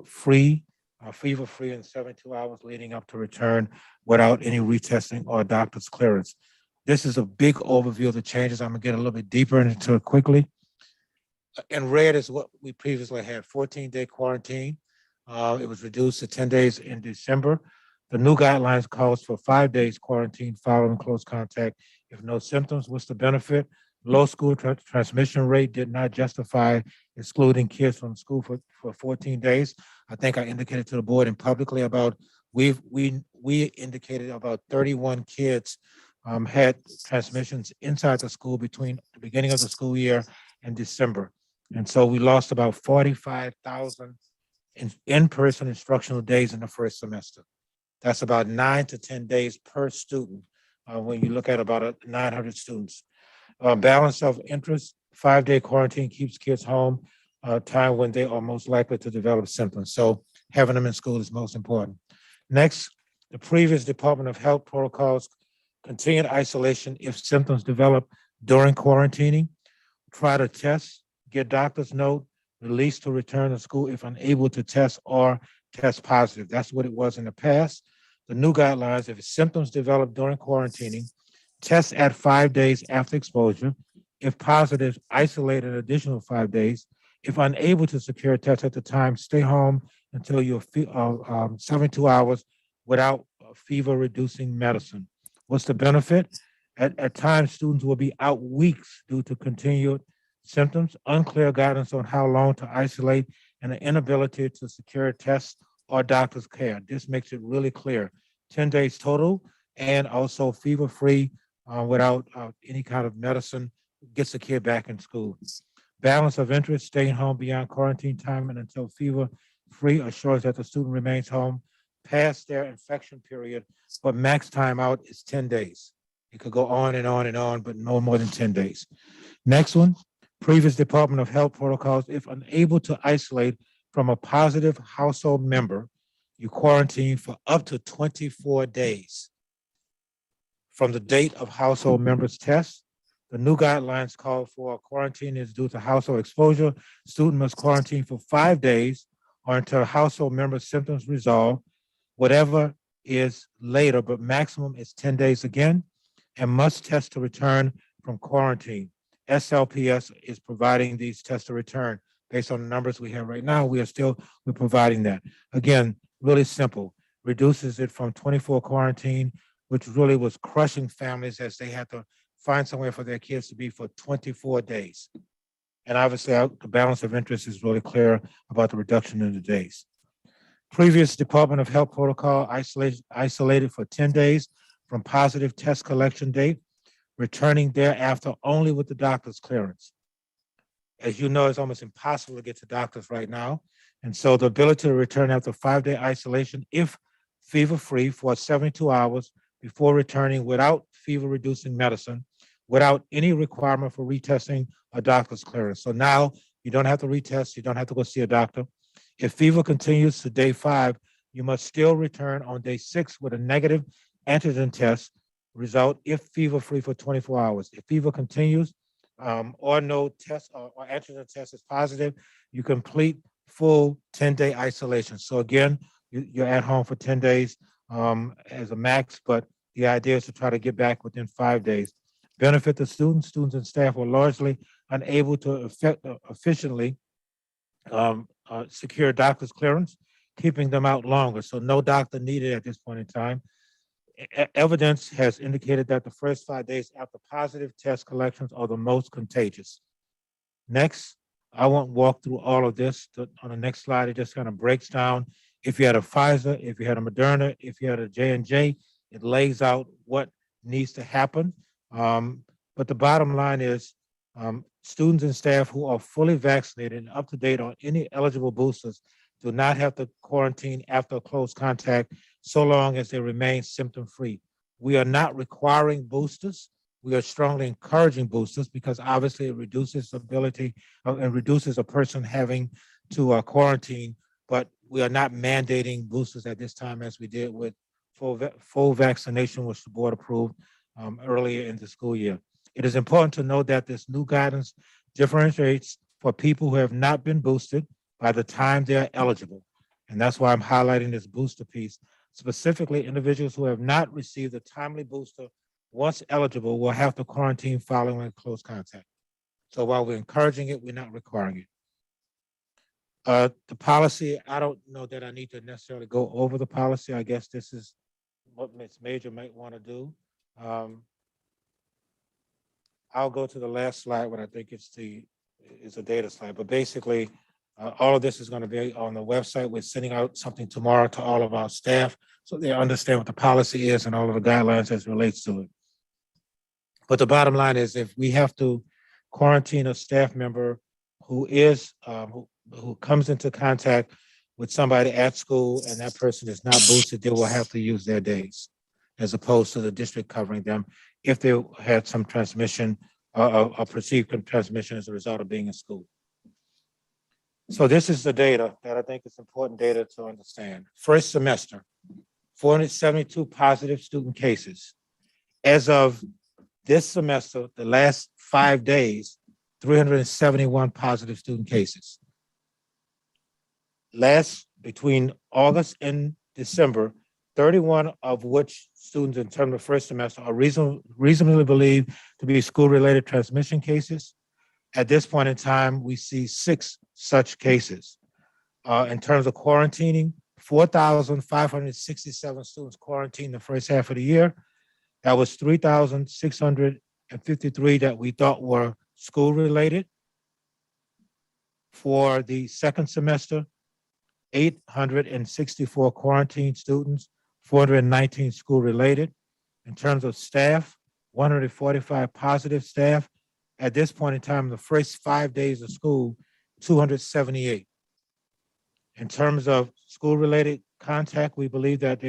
free, fever-free in 72 hours leading up to return without any retesting or doctor's clearance. This is a big overview of the changes. I'm gonna get a little bit deeper into it quickly. In red is what we previously had, 14-day quarantine. It was reduced to 10 days in December. The new guidelines calls for 5 days quarantine following close contact if no symptoms. What's the benefit? Low school transmission rate did not justify excluding kids from school for 14 days. I think I indicated to the board and publicly about we indicated about 31 kids had transmissions inside the school between the beginning of the school year and December. And so we lost about 45,000 in-person instructional days in the first semester. That's about 9 to 10 days per student when you look at about 900 students. Balance of interest, 5-day quarantine keeps kids home, time when they are most likely to develop symptoms. So having them in school is most important. Next, the previous Department of Health protocols, continued isolation if symptoms develop during quarantining, try to test, get doctor's note, release to return to school if unable to test or test positive. That's what it was in the past. The new guidelines, if symptoms develop during quarantining, test at 5 days after exposure. If positive, isolate an additional 5 days. If unable to secure a test at the time, stay home until you're 72 hours without fever-reducing medicine. What's the benefit? At times, students will be out weeks due to continued symptoms, unclear guidance on how long to isolate, and an inability to secure tests or doctor's care. This makes it really clear. 10 days total, and also fever-free without any kind of medicine gets the kid back in school. Balance of interest, staying home beyond quarantine time and until fever-free assures that the student remains home past their infection period, but max time out is 10 days. It could go on and on and on, but no more than 10 days. Next one, previous Department of Health protocols, if unable to isolate from a positive household member, you quarantine for up to 24 days. From the date of household member's test, the new guidelines call for quarantine is due to household exposure. Student must quarantine for 5 days or until household member's symptoms resolve, whatever is later, but maximum is 10 days again, and must test to return from quarantine. SLPS is providing these tests to return. Based on the numbers we have right now, we're providing that. Again, really simple, reduces it from 24 quarantine, which really was crushing families as they had to find somewhere for their kids to be for 24 days. And obviously, the balance of interest is really clear about the reduction in the days. Previous Department of Health protocol isolated for 10 days from positive test collection date, returning thereafter only with the doctor's clearance. As you know, it's almost impossible to get to doctors right now. And so the ability to return after 5-day isolation, if fever-free for 72 hours before returning without fever-reducing medicine, without any requirement for retesting a doctor's clearance. So now you don't have to retest, you don't have to go see a doctor. If fever continues to day 5, you must still return on day 6 with a negative antigen test result if fever-free for 24 hours. If fever continues or no test or antigen test is positive, you complete full 10-day isolation. So again, you're at home for 10 days as a max, but the idea is to try to get back within 5 days. Benefit the students. Students and staff were largely unable to efficiently secure doctor's clearance, keeping them out longer. So no doctor needed at this point in time. Evidence has indicated that the first 5 days after positive test collections are the most contagious. Next, I won't walk through all of this. On the next slide, it just kind of breaks down. If you had a Pfizer, if you had a Moderna, if you had a J&J, it lays out what needs to happen. But the bottom line is students and staff who are fully vaccinated and up to date on any eligible boosters do not have to quarantine after close contact so long as they remain symptom-free. We are not requiring boosters. We are strongly encouraging boosters because obviously it reduces the ability and reduces a person having to quarantine, but we are not mandating boosters at this time as we did with full vaccination, which the board approved earlier in the school year. It is important to note that this new guidance differentiates for people who have not been boosted by the time they are eligible. And that's why I'm highlighting this booster piece. Specifically, individuals who have not received a timely booster once eligible will have to quarantine following close contact. So while we're encouraging it, we're not requiring it. The policy, I don't know that I need to necessarily go over the policy. I guess this is what Ms. Major might want to do. I'll go to the last slide, but I think it's a data slide. But basically, all of this is going to be on the website. We're sending out something tomorrow to all of our staff so they understand what the policy is and all of the guidelines as it relates to it. But the bottom line is, if we have to quarantine a staff member who is who comes into contact with somebody at school and that person is not boosted, they will have to use their days, as opposed to the district covering them if they had some transmission or perceived transmission as a result of being in school. So this is the data that I think is important data to understand. First semester, 472 positive student cases. As of this semester, the last 5 days, 371 positive student cases. Between August and December, 31 of which students in terms of first semester are reasonably believed to be school-related transmission cases. At this point in time, we see 6 such cases. In terms of quarantining, 4,567 students quarantined the first half of the year. That was 3,653 that we thought were school-related. For the second semester, 864 quarantined students, 419 school-related. In terms of staff, 145 positive staff. At this point in time, the first 5 days of school, 278. In terms of school-related contact, we believe that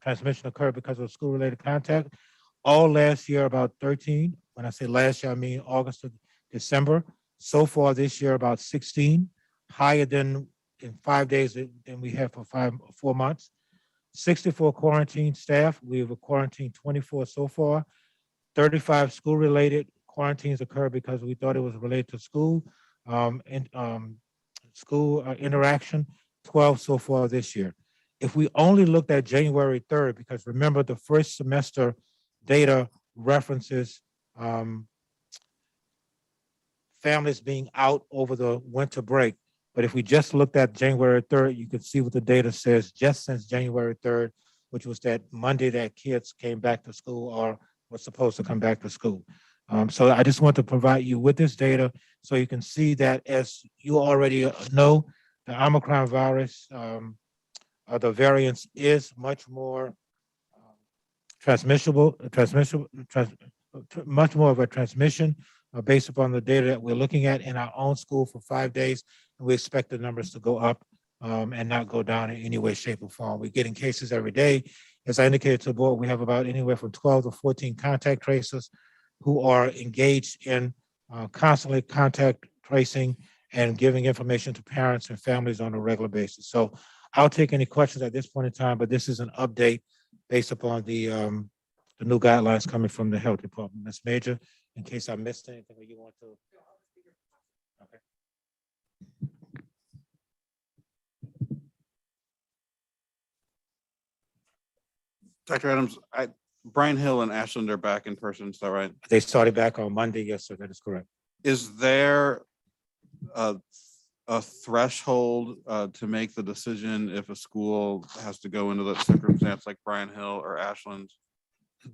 transmission occurred because of school-related contact. All last year, about 13. When I say last year, I mean August to December. So far this year, about 16, higher than in 5 days than we have for 4 months. 64 quarantine staff. We've quarantined 24 so far. 35 school-related quarantines occurred because we thought it was related to school interaction. 12 so far this year. If we only looked at January 3rd, because remember the first semester data references families being out over the winter break. But if we just looked at January 3rd, you could see what the data says just since January 3rd, which was that Monday that kids came back to school or were supposed to come back to school. So I just want to provide you with this data so you can see that, as you already know, the Omicron virus, the variance is much more much more of a transmission based upon the data that we're looking at in our own school for 5 days. And we expect the numbers to go up and not go down in any way, shape, or form. We're getting cases every day. As I indicated to the board, we have about anywhere from 12 to 14 contact tracers who are engaged in constantly contact tracing and giving information to parents and families on a regular basis. So I'll take any questions at this point in time, but this is an update based upon the new guidelines coming from the health department. Ms. Major, in case I missed anything that you want to. Okay.
Dr. Adams, Brian Hill and Ashland are back in person, is that right?
They started back on Monday. Yes, sir, that is correct.
Is there a threshold to make the decision if a school has to go into that circumstance like Brian Hill or Ashland?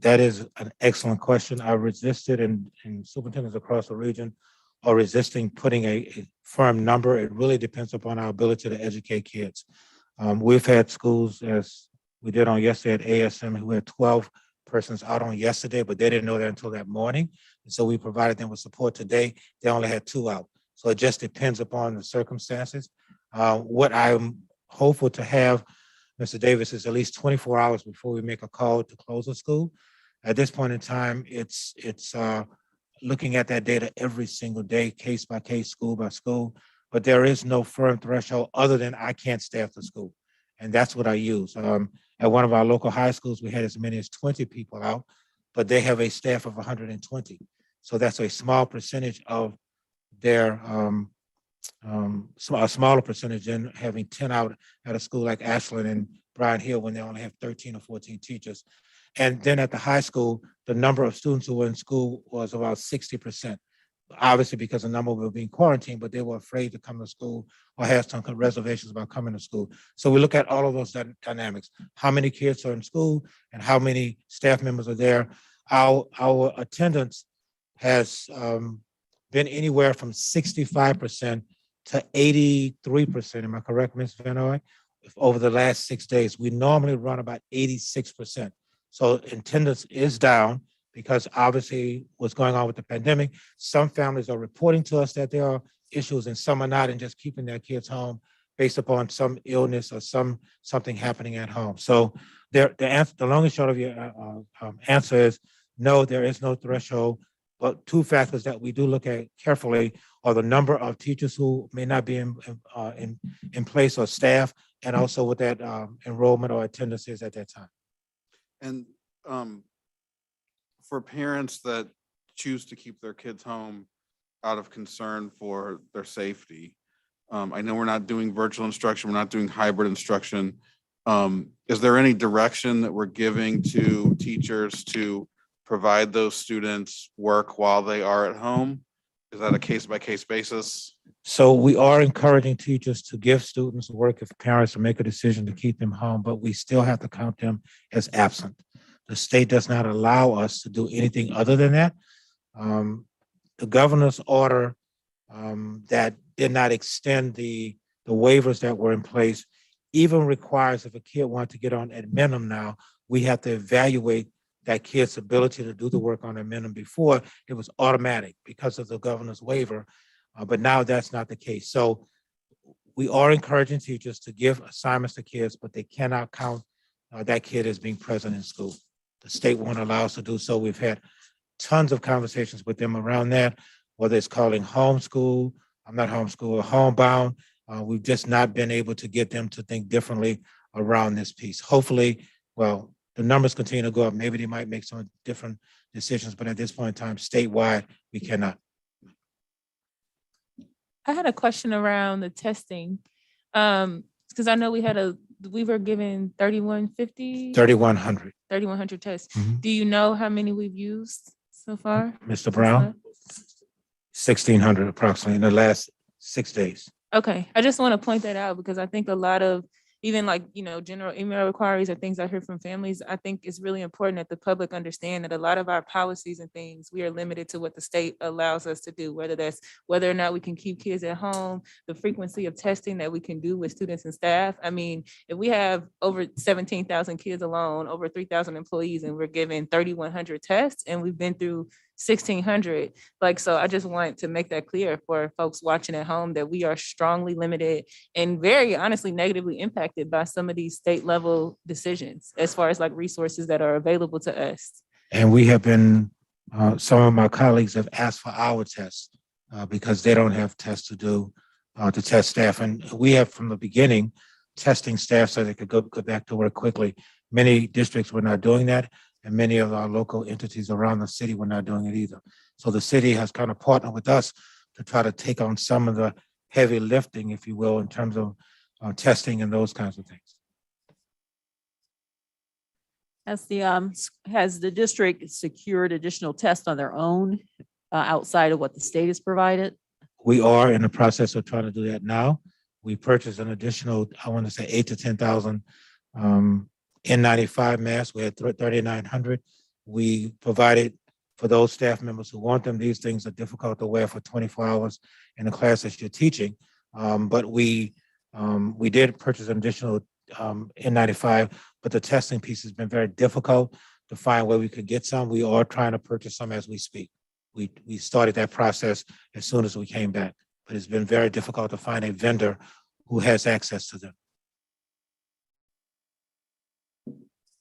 That is an excellent question. I resisted, and superintendents across the region are resisting putting a firm number. It really depends upon our ability to educate kids. We've had schools, as we did on yesterday at ASM, who had 12 persons out on yesterday, but they didn't know that until that morning. And so we provided them with support today. They only had 2 out. So it just depends upon the circumstances. What I'm hopeful to have, Mr. Davis, is at least 24 hours before we make a call to close a school. At this point in time, it's looking at that data every single day, case by case, school by school, but there is no firm threshold other than I can't staff the school. And that's what I use. At one of our local high schools, we had as many as 20 people out. but they have a staff of 120. So that's a small percentage of their, a smaller percentage than having 10 out at a school like Ashland and Bryan Hill when they only have 13 or 14 teachers. And then at the high school, the number of students who were in school was about 60%. Obviously, because a number were being quarantined, but they were afraid to come to school or had some reservations about coming to school. So we look at all of those dynamics. How many kids are in school and how many staff members are there? Our attendance has been anywhere from 65% to 83%. Am I correct, Ms. Vanoy? Over the last 6 days, we normally run about 86%. So attendance is down because obviously what's going on with the pandemic. Some families are reporting to us that there are issues and some are not, and just keeping their kids home based upon some illness or something happening at home. So the long and short of your answer is no, there is no threshold. But two factors that we do look at carefully are the number of teachers who may not be in place or staff, and also what that enrollment or attendance is at that time.
And for parents that choose to keep their kids home out of concern for their safety, I know we're not doing virtual instruction, we're not doing hybrid instruction. Is there any direction that we're giving to teachers to provide those students work while they are at home? Is that a case-by-case basis?
So we are encouraging teachers to give students work if parents make a decision to keep them home, but we still have to count them as absent. The state does not allow us to do anything other than that. The governor's order that did not extend the waivers that were in place even requires if a kid wants to get on at minimum now, we have to evaluate that kid's ability to do the work on a minimum. Before, it was automatic because of the governor's waiver, but now that's not the case. So we are encouraging teachers to give assignments to kids, but they cannot count that kid as being present in school. The state won't allow us to do so. We've had tons of conversations with them around that, whether it's calling homeschool, I'm not homeschool, or homebound. We've just not been able to get them to think differently around this piece. Hopefully, well, the numbers continue to go up. Maybe they might make some different decisions, but at this point in time, statewide, we cannot.
I had a question around the testing. Because I know we were given 3,150,
3,100.
3,100 tests.
Mhm.
Do you know how many we've used so far?
Mr. Brown, 1,600 approximately in the last 6 days.
Okay, I just want to point that out because I think a lot of, even like, general email inquiries or things I hear from families, I think it's really important that the public understand that a lot of our policies and things, we are limited to what the state allows us to do, whether or not we can keep kids at home, the frequency of testing that we can do with students and staff. I mean, if we have over 17,000 kids alone, over 3,000 employees, and we're giving 3,100 tests, and we've been through 1,600. So I just want to make that clear for folks watching at home that we are strongly limited and very honestly negatively impacted by some of these state level decisions as far as like resources that are available to us.
And we have been, some of my colleagues have asked for our tests because they don't have tests to do to test staff. And we have from the beginning testing staff so they could go back to work quickly. Many districts were not doing that. And many of our local entities around the city were not doing it either. So the city has kind of partnered with us to try to take on some of the heavy lifting, if you will, in terms of testing and those kinds of things.
Has the district secured additional tests on their own outside of what the state has provided?
We are in the process of trying to do that now. We purchased an additional, I want to say 8,000 to 10,000 N95 masks. We had 3,900. We provided for those staff members who want them. These things are difficult to wear for 24 hours in the class that you're teaching. But we did purchase an additional N95, but the testing piece has been very difficult to find where we could get some. We are trying to purchase some as we speak. We started that process as soon as we came back, but it's been very difficult to find a vendor who has access to them.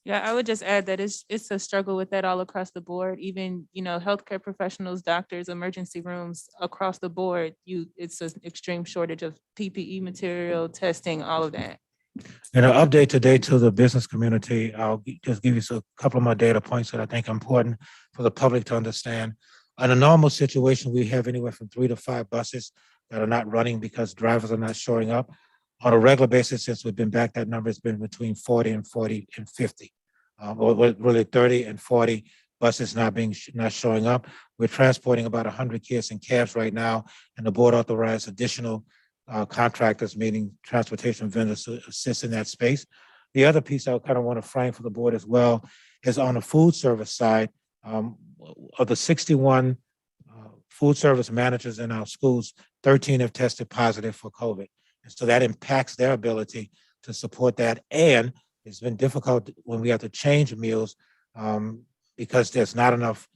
Yeah, I would just add that it's a struggle with that all across the board. Even, healthcare professionals, doctors, emergency rooms across the board, it's an extreme shortage of PPE material, testing, all of that.
In an update today to the business community, I'll just give you a couple of more data points that I think are important for the public to understand. In a normal situation, we have anywhere from 3 to 5 buses that are not running because drivers are not showing up. On a regular basis, since we've been back, that number has been between 40 and 50. Or really 30 and 40 buses not showing up. We're transporting about 100 kids in cabs right now, and the board authorized additional contractors, meaning transportation vendors, to assist in that space. The other piece I kind of want to frame for the board as well is on the food service side. Of the 61 food service managers in our schools, 13 have tested positive for COVID. And so that impacts their ability to support that. And it's been difficult when we have to change meals because there's not enough,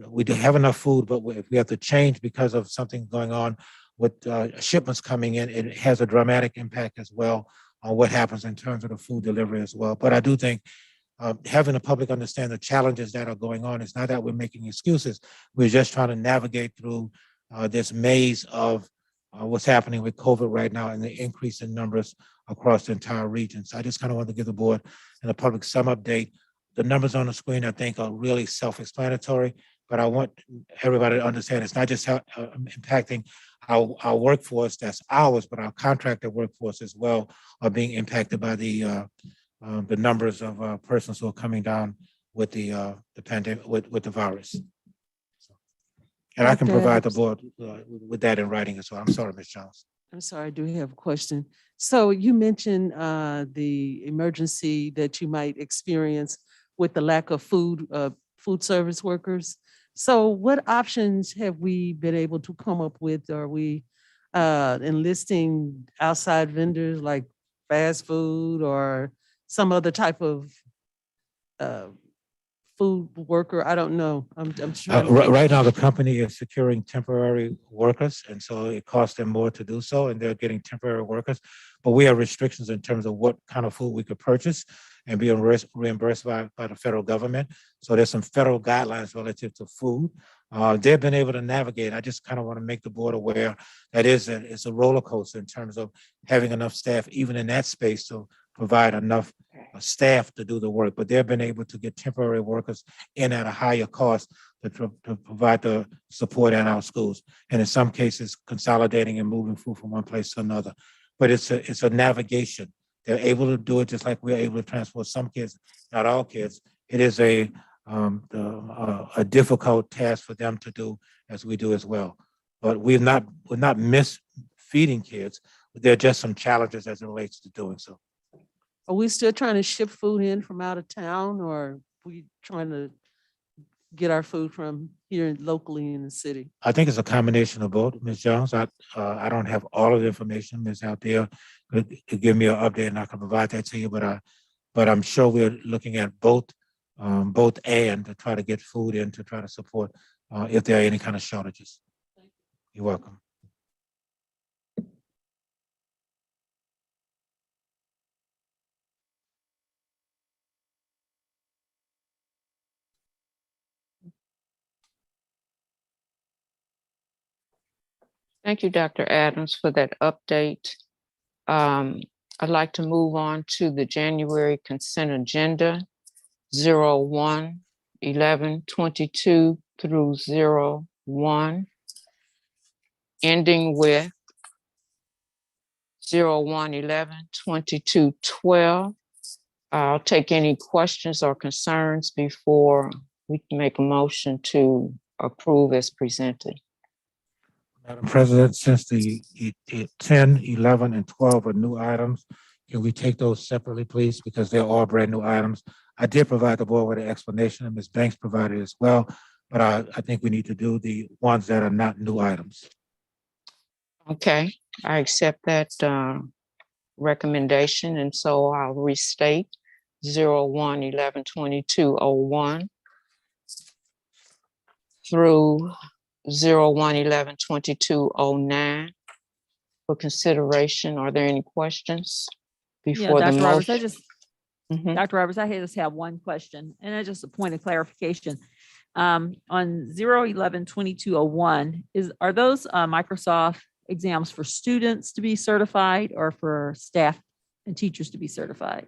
we do have enough food, but if we have to change because of something going on with shipments coming in, it has a dramatic impact as well on what happens in terms of the food delivery as well. But I do think having the public understand the challenges that are going on, it's not that we're making excuses. We're just trying to navigate through this maze of what's happening with COVID right now and the increase in numbers across the entire region. So I just kind of want to give the board and the public some update. The numbers on the screen, I think, are really self-explanatory, but I want everybody to understand it's not just impacting our workforce, that's ours, but our contractor workforce as well are being impacted by the numbers of persons who are coming down with the pandemic, with the virus. And I can
Dr.
provide the
Adams.
board with that in writing as well. I'm sorry, Ms. Jones.
I'm sorry, I do have a question. So you mentioned the emergency that you might experience with the lack of food service workers. So what options have we been able to come up with? Are we enlisting outside vendors like fast food or some other type of food worker? I don't know. I'm trying to think.
Right now, the company is securing temporary workers, and so it costs them more to do so, and they're getting temporary workers. But we have restrictions in terms of what kind of food we could purchase and be reimbursed by the federal government. So there's some federal guidelines relative to food. They've been able to navigate. I just kind of want to make the board aware that it's a roller coaster in terms of having enough staff, even in that space, to provide enough staff to do the work. But they've been able to get temporary workers in at a higher cost to provide the support in our schools. And in some cases, consolidating and moving food from one place to another. But it's a navigation. They're able to do it just like we're able to transport some kids, not all kids. It is a difficult task for them to do as we do as well. But we're not misfeeding kids. There are just some challenges as it relates to doing so.
Are we still trying to ship food in from out of town, or are we trying to get our food from here locally in the city?
I think it's a combination of both, Ms. Jones. I don't have all of the information. Ms. Althea could give me an update and I can provide that to you, but I'm sure we're looking at both and to try to get food in to try to support if there are any kind of shortages. You're welcome.
Thank you, Dr. Adams, for that update. I'd like to move on to the January consent agenda, 01, 11, 22 through 01, ending with 01, 11, 22, 12. I'll take any questions or concerns before we can make a motion to approve as presented.
Madam President, since the 10, 11, and 12 are new items, can we take those separately, please? Because they're all brand new items. I did provide the board with an explanation, and Ms. Banks provided as well, but I think we need to do the ones that are not new items.
Okay, I accept that recommendation, and so I'll restate 01, 11, 22, 01 through 01, 11, 22, 09 for consideration. Are there any questions before the
Dr. Roberts,
motion?
Dr. Roberts, I just have one question, and it's just a point of clarification. On 11, 22, 01, are those Microsoft exams for students to be certified or for staff and teachers to be certified?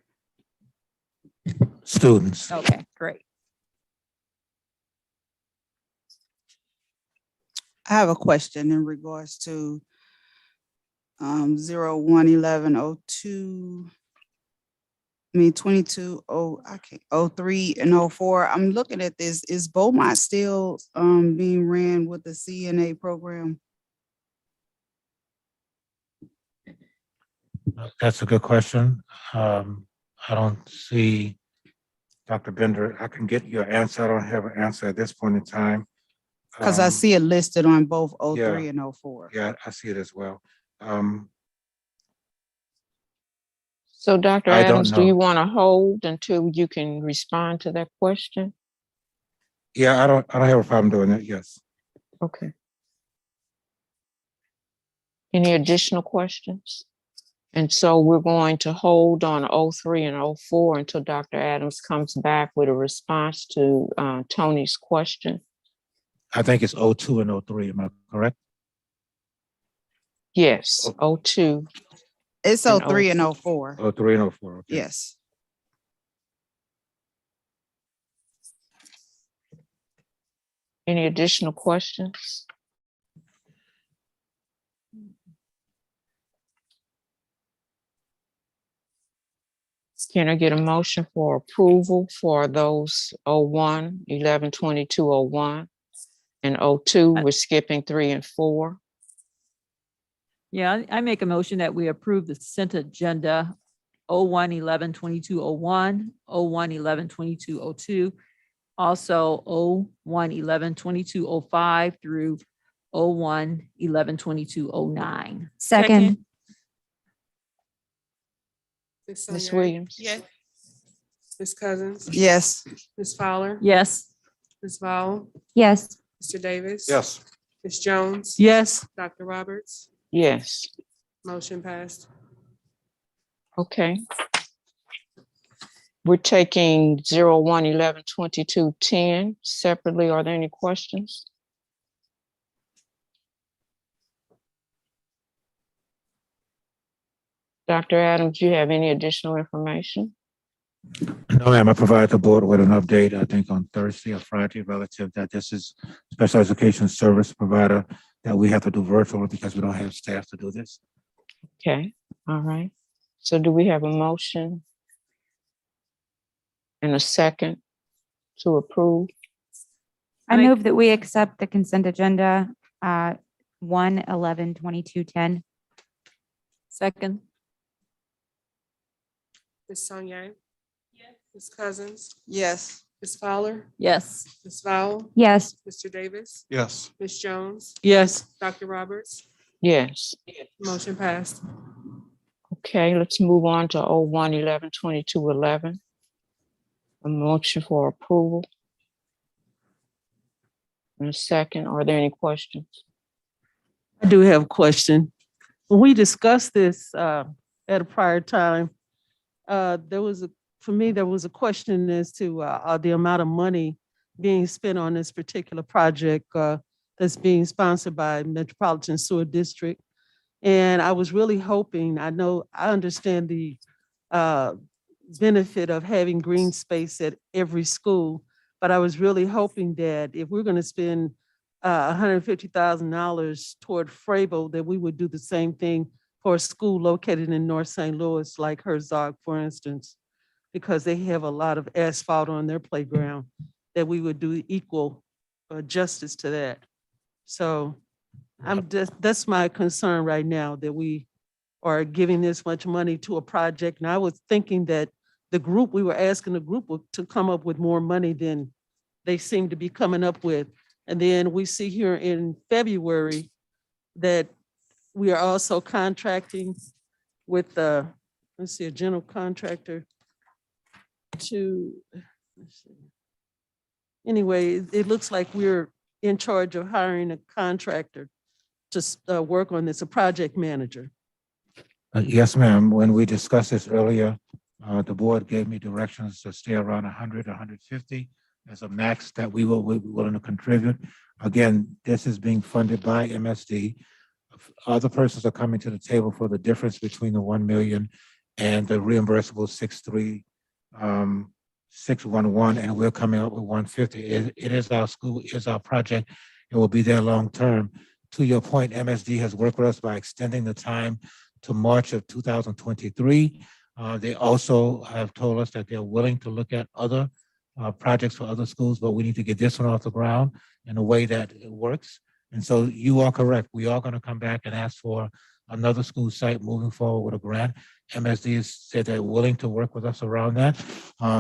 Students.
Okay, great.
I have a question in regards to 01/11/02. I mean, 03 and 04. I'm looking at this. Is Beaumont still being ran with the CNA program?
That's a good question. I don't see Dr. Bender. I can get your answer. I don't have an answer at this point in time.
Because I see it listed on both
yeah.
03 and 04.
Yeah, I see it as well.
So Dr.
I don't
Adams, do you
know.
want to hold until you can respond to that question?
Yeah, I don't have a problem doing that. Yes.
Okay. Any additional questions? And so we're going to hold on 03 and 04 until Dr. Adams comes back with a response to Tony's question.
I think it's 02 and 03. Am I correct?
Yes, 02.
It's
And
03 and 04.
03 and 04. Okay.
Yes.
Any additional questions? Can I get a motion for approval for those 01, 11, 22, 01, and 02? We're skipping 3 and 4.
Yeah, I make a motion that we approve the consent agenda 01/11/22/01, 01/11/22/02, also 01/11/22/05 through 01/11/22/09.
Second.
Ms. Williams?
Yes. Ms. Cousins?
Yes.
Ms. Fowler?
Yes.
Ms. Vowell?
Yes.
Mr. Davis?
Yes.
Ms. Jones?
Yes.
Dr. Roberts?
Yes.
Motion passed.
Okay. We're taking 01/11/22/10 separately. Are there any questions? Dr. Adams, do you have any additional information?
No, ma'am. I provided the board with an update, I think on Thursday or Friday, relative that this is special education service provider that we have to do virtual because we don't have staff to do this.
Okay, all right. So do we have a motion and a second to approve?
I
make-
move that we accept the consent agenda 1/11/22/10.
Second.
Ms. Sonjay? Yes. Ms. Cousins?
Yes.
Ms. Fowler?
Yes.
Ms. Vowell?
Yes.
Mr. Davis?
Yes.
Ms. Jones?
Yes.
Dr. Roberts?
Yes.
Motion passed.
Okay, let's move on to 01/11/22/11. A motion for approval. And a second. Are there any questions?
I do have a question. When we discussed this at a prior time, there was a question as to the amount of money being spent on this particular project that's being sponsored by Metropolitan Sewer District. And I was really hoping, I understand the benefit of having green space at every school, but I was really hoping that if we're going to spend $150,000 toward Frable, that we would do the same thing for a school located in North St. Louis, like Herzog, for instance, because they have a lot of asphalt on their playground, that we would do equal justice to that. So that's my concern right now, that we are giving this much money to a project. And I was thinking that we were asking the group to come up with more money than they seem to be coming up with. And then we see here in February that we are also contracting with a general contractor anyway, it looks like we're in charge of hiring a contractor to work on this, a project manager.
Yes, ma'am. When we discussed this earlier, the board gave me directions to stay around 100, 150 as a max that we will be willing to contribute. Again, this is being funded by MSD. Other persons are coming to the table for the difference between the 1 million and the reimbursable 63611, and we're coming up with 150. It is our school, is our project. It will be there long term. To your point, MSD has worked with us by extending the time to March of 2023. They also have told us that they're willing to look at other projects for other schools, but we need to get this one off the ground in a way that it works. And so you are correct. We are going to come back and ask for another school site moving forward with a grant. MSD has said they're willing to work with us around that.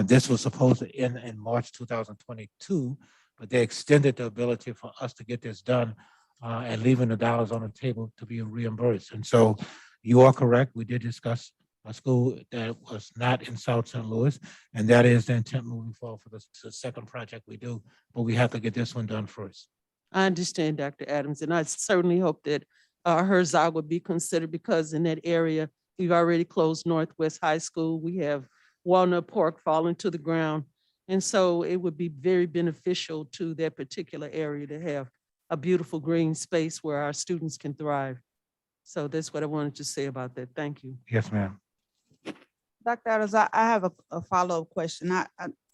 This was supposed to end in March 2022, but they extended the ability for us to get this done and leaving the dollars on the table to be reimbursed. And so you are correct. We did discuss a school that was not in South St. Louis, and that is the intent moving forward for the second project we do, but we have to get this one done first.
I understand, Dr. Adams, and I certainly hope that Herzog would be considered, because in that area, we've already closed Northwest High School. We have Walnut Park falling to the ground. And so it would be very beneficial to that particular area to have a beautiful green space where our students can thrive. So that's what I wanted to say about that. Thank you.
Yes, ma'am.
Dr. Adams, I have a follow-up question. I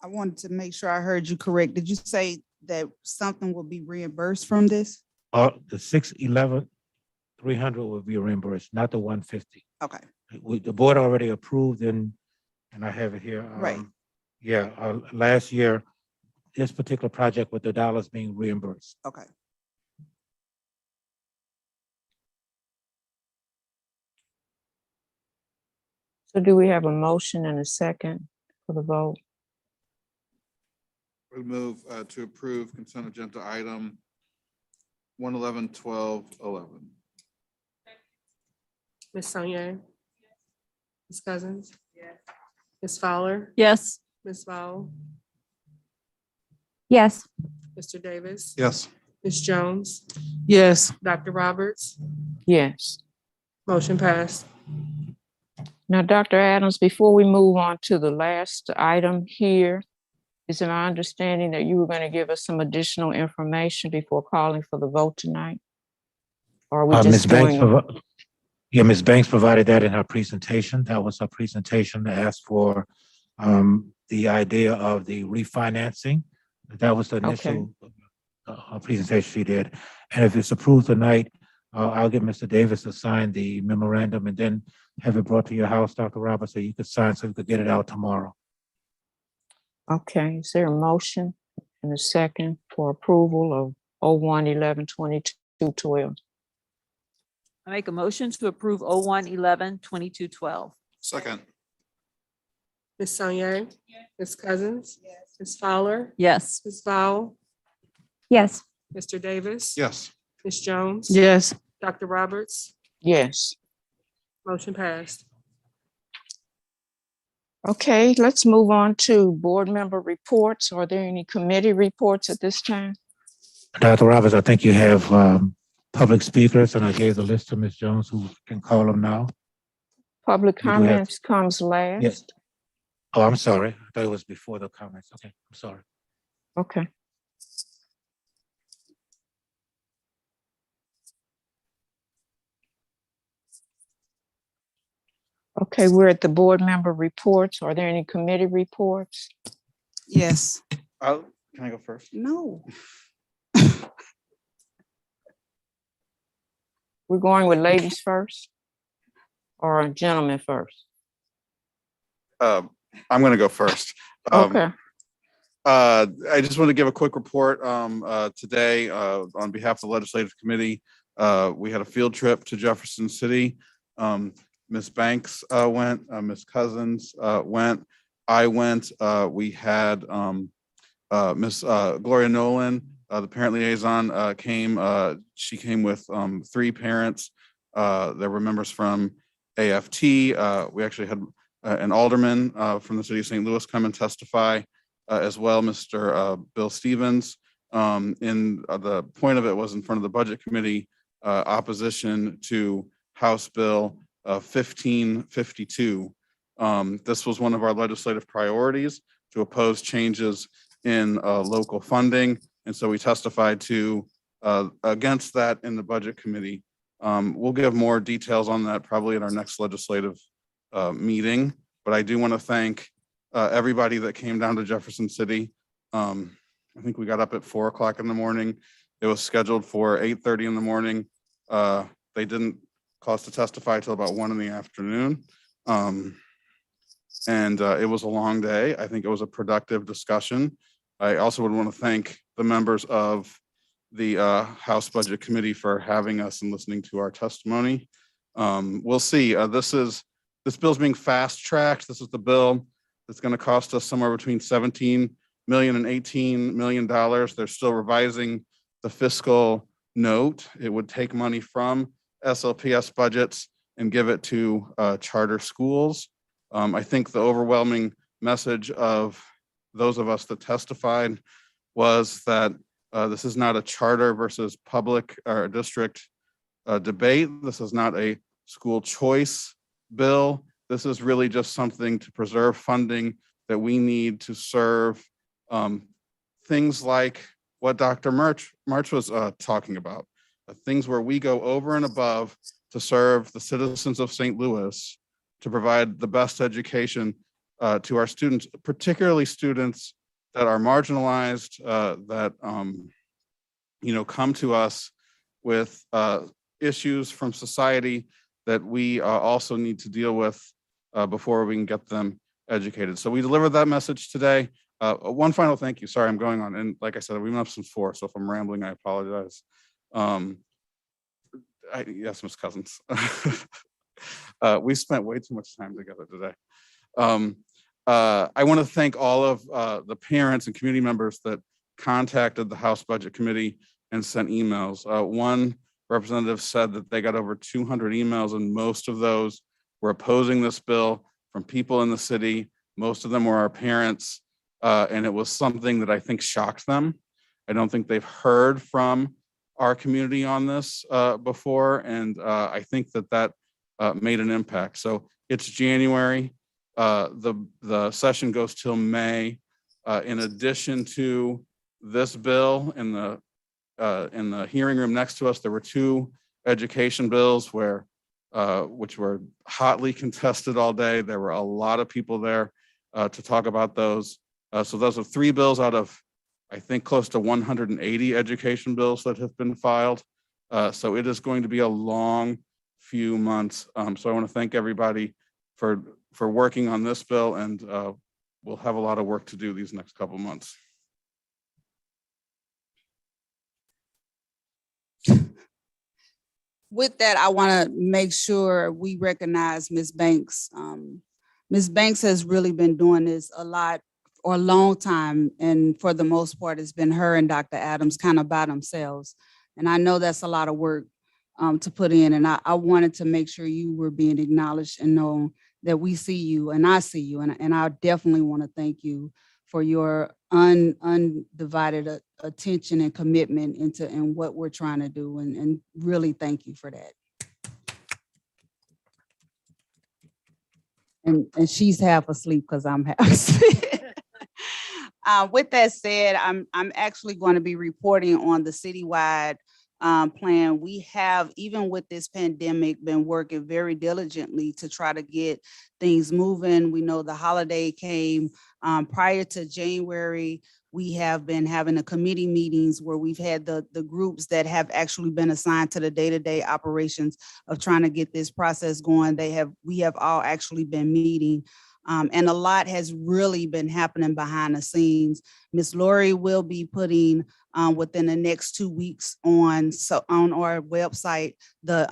wanted to make sure I heard you correct. Did you say that something will be reimbursed from this?
The 611, 300 will be reimbursed, not the 150.
Okay,
The board already approved and I have it here.
Right.
Yeah, last year, this particular project with the dollars being reimbursed.
okay.
So do we have a motion and a second for the vote?
We move to approve consent agenda item 111, 12, 11.
Ms. Sonier? Ms. Cousins? Ms. Fowler?
Yes.
Ms. Vowell?
Yes.
Mr. Davis?
Yes.
Ms. Jones?
Yes.
Dr. Roberts?
Yes.
Motion passed.
Now, Dr. Adams, before we move on to the last item here, is it my understanding that you were going to give us some additional information before calling for the vote tonight? Or are we
Ms.
just
Banks,
doing?
Ms. Banks provided that in her presentation. That was her presentation to ask for the idea of the refinancing. That was the initial presentation she did. And if it's approved tonight, I'll get Mr. Davis to sign the memorandum and then have it brought to your house, Dr. Roberts, so you could sign, so we could get it out tomorrow.
Okay, is there a motion and a second for approval of 01/11/2212?
I make a motion to approve 01/11/2212.
Second.
Ms. Sonier? Ms. Cousins? Ms. Fowler?
Yes.
Ms. Vowell?
Yes.
Mr. Davis?
Yes.
Ms. Jones?
Yes.
Dr. Roberts?
Yes.
Motion passed.
Okay, let's move on to board member reports. Are there any committee reports at this time?
Dr. Roberts, I think you have public speakers, and I gave the list to Ms. Jones, who can call them now.
Public
We do have-
comments comes last.
Yes. Oh, I'm sorry. I thought it was before the comments. Okay, I'm sorry.
Okay. Okay, we're at the board member reports. Are there any committee reports?
Yes,
Can I go first?
no.
We're going with ladies first or gentlemen first?
I'm going to go first.
Okay.
I just want to give a quick report today on behalf of the Legislative Committee. We had a field trip to Jefferson City. Ms. Banks went, Ms. Cousins went, I went. We had Ms. Gloria Nolan, the parent liaison, came. She came with 3 parents. There were members from AFT. We actually had an alderman from the city of St. Louis come and testify as well, Mr. Bill Stevens. In the point of it was in front of the Budget Committee, opposition to House Bill 1552. This was one of our legislative priorities, to oppose changes in local funding. And so we testified against that in the Budget Committee. We'll give more details on that probably in our next legislative meeting, but I do want to thank everybody that came down to Jefferson City. I think we got up at 4 o'clock in the morning. It was scheduled for 8:30 in the morning. They didn't call us to testify till about 1 in the afternoon. And it was a long day. I think it was a productive discussion. I also would want to thank the members of the House Budget Committee for having us and listening to our testimony. We'll see. This bill's being fast tracked. This is the bill that's going to cost us somewhere between 17 million and $18 million. They're still revising the fiscal note. It would take money from SLPS budgets and give it to charter schools. I think the overwhelming message of those of us that testified was that this is not a charter versus public or district debate. This is not a school choice bill. This is really just something to preserve funding that we need to serve things like what Dr. March was talking about, things where we go over and above to serve the citizens of St. Louis, to provide the best education to our students, particularly students that are marginalized, that come to us with issues from society that we also need to deal with before we can get them educated. So we delivered that message today. One final thank you. Sorry, I'm going on. And like I said, we've been up since 4, so if I'm rambling, I apologize. Yes, Ms. Cousins. We spent way too much time together today. I want to thank all of the parents and community members that contacted the House Budget Committee and sent emails. One representative said that they got over 200 emails, and most of those were opposing this bill from people in the city. Most of them were our parents, and it was something that I think shocked them. I don't think they've heard from our community on this before, and I think that made an impact. So it's January. The session goes till May. In addition to this bill, in the hearing room next to us, there were 2 education bills which were hotly contested all day. There were a lot of people there to talk about those. So those are 3 bills out of, I think, close to 180 education bills that have been filed. So it is going to be a long few months. So I want to thank everybody for working on this bill, and we'll have a lot of work to do these next couple months.
With that, I want to make sure we recognize Ms. Banks. Ms. Banks has really been doing this a lot or a long time, and for the most part, it's been her and Dr. Adams kind of by themselves. And I know that's a lot of work to put in, and I wanted to make sure you were being acknowledged and know that we see you and I see you, and I definitely want to thank you for your undivided attention and commitment into what we're trying to do, and really thank you for that. And she's half asleep because I'm half asleep. With that said, I'm actually going to be reporting on the citywide plan. We have, even with this pandemic, been working very diligently to try to get things moving. We know the holiday came prior to January. We have been having the committee meetings where we've had the groups that have actually been assigned to the day-to-day operations of trying to get this process going. We have all actually been meeting. And a lot has really been happening behind the scenes. Ms. Lori will be putting within the next 2 weeks on our website the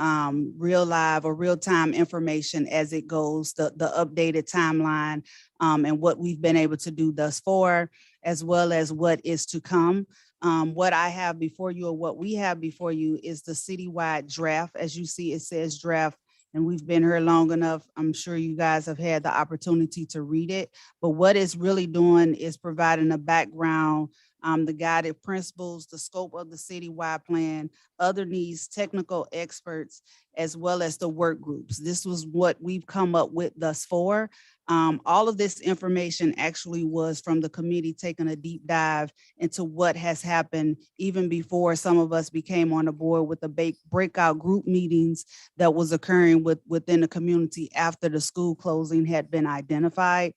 real live or real-time information as it goes, the updated timeline and what we've been able to do thus far, as well as what is to come. What I have before you, or what we have before you, is the citywide draft. As you see, it says draft. And we've been here long enough. I'm sure you guys have had the opportunity to read it. But what it's really doing is providing a background, the guided principles, the scope of the citywide plan, other needs, technical experts, as well as the work groups. This was what we've come up with thus far. All of this information actually was from the committee taking a deep dive into what has happened even before some of us became on the board with the breakout group meetings that was occurring within the community after the school closing had been identified.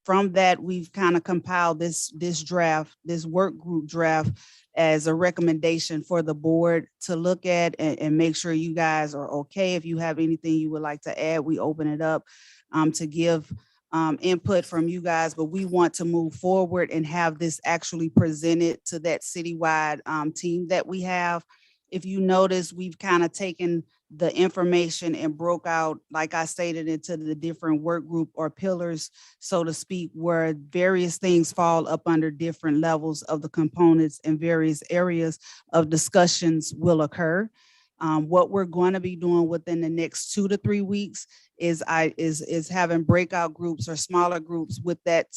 From that, we've kind of compiled this draft, this work group draft, as a recommendation for the board to look at and make sure you guys are okay. If you have anything you would like to add, we open it up to give input from you guys, but we want to move forward and have this actually presented to that citywide team that we have. If you notice, we've kind of taken the information and broke out, like I stated, into the different work group or pillars, so to speak, where various things fall up under different levels of the components and various areas of discussions will occur. What we're going to be doing within the next 2 to 3 weeks is having breakout groups or smaller groups with that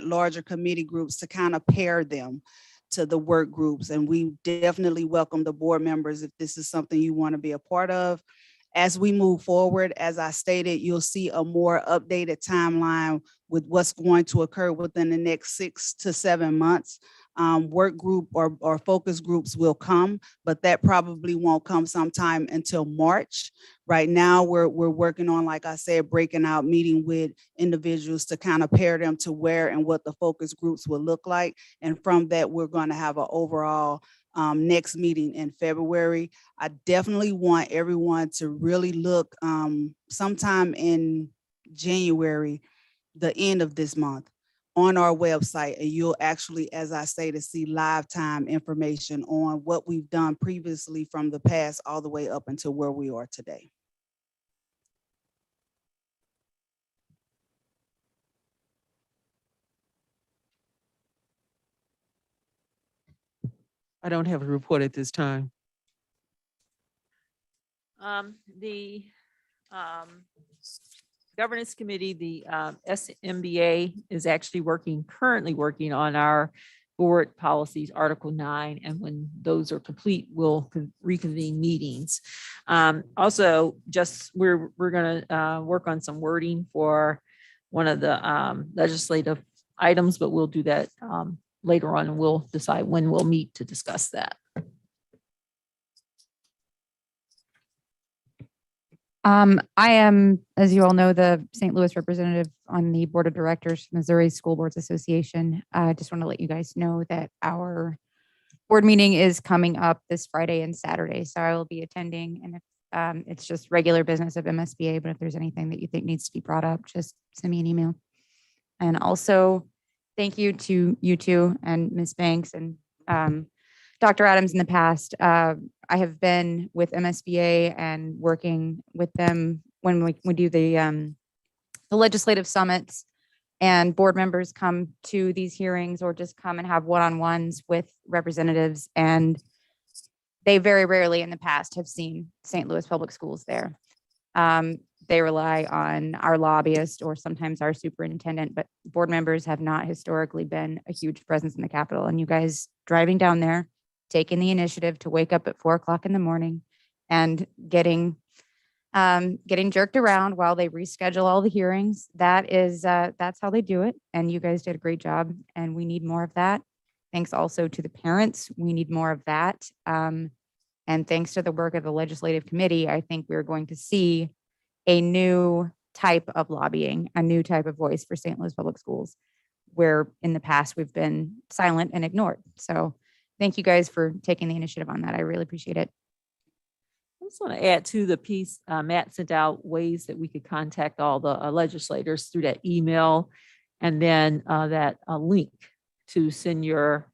larger committee groups to kind of pair them to the work groups. And we definitely welcome the board members if this is something you want to be a part of. As we move forward, as I stated, you'll see a more updated timeline with what's going to occur within the next 6 to 7 months. Work group or focus groups will come, but that probably won't come sometime until March. Right now, we're working on, like I said, breaking out, meeting with individuals to kind of pair them to where and what the focus groups will look like. And from that, we're going to have an overall next meeting in February. I definitely want everyone to really look sometime in January, the end of this month, on our website, and you'll actually, as I stated, see live time information on what we've done previously from the past all the way up until where we are today.
I don't have a report at this time.
The governance committee, the SMBA is actually currently working on our board policies, Article 9, and when those are complete, we'll reconvene meetings. Also, we're gonna work on some wording for one of the legislative items, but we'll do that later on, and we'll decide when we'll meet to discuss that.
I am, as you all know, the St. Louis representative on the board of directors for Missouri School Boards Association. I just want to let you guys know that our board meeting is coming up this Friday and Saturday, so I will be attending. And if it's just regular business of MSBA, but if there's anything that you think needs to be brought up, just send me an email. And also, thank you to you two and Ms. Banks and Dr. Adams in the past. I have been with MSBA and working with them when we do the legislative summits, and board members come to these hearings or just come and have one-on-ones with representatives. And they very rarely in the past have seen St. Louis Public Schools there. They rely on our lobbyist or sometimes our superintendent, but board members have not historically been a huge presence in the Capitol. And you guys driving down there, taking the initiative to wake up at 4 o'clock in the morning and getting jerked around while they reschedule all the hearings. That's how they do it. And you guys did a great job, and we need more of that. Thanks also to the parents. We need more of that. And thanks to the work of the legislative committee, I think we're going to see a new type of lobbying, a new type of voice for St. Louis Public Schools, where in the past we've been silent and ignored. So thank you guys for taking the initiative on that. I really appreciate it.
I just want to add to the piece, Matt sent out ways that we could contact all the legislators through that email, and then that link to send your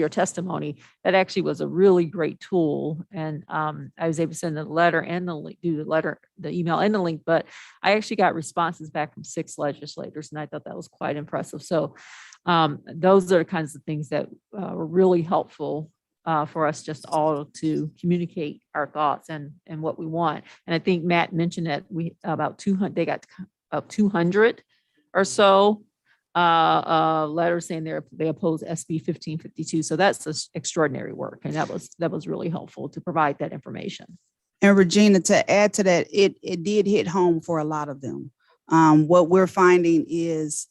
testimony. That actually was a really great tool. And I was able to send the letter and the link, the email and the link, but I actually got responses back from 6 legislators, and I thought that was quite impressive. So those are the kinds of things that were really helpful for us just all to communicate our thoughts and what we want. And I think Matt mentioned that they got about 200 or so letters saying they oppose SB 1552. So that's extraordinary work. And that was really helpful to provide that information.
And Regina, to add to that, it did hit home for a lot of them. What we're finding is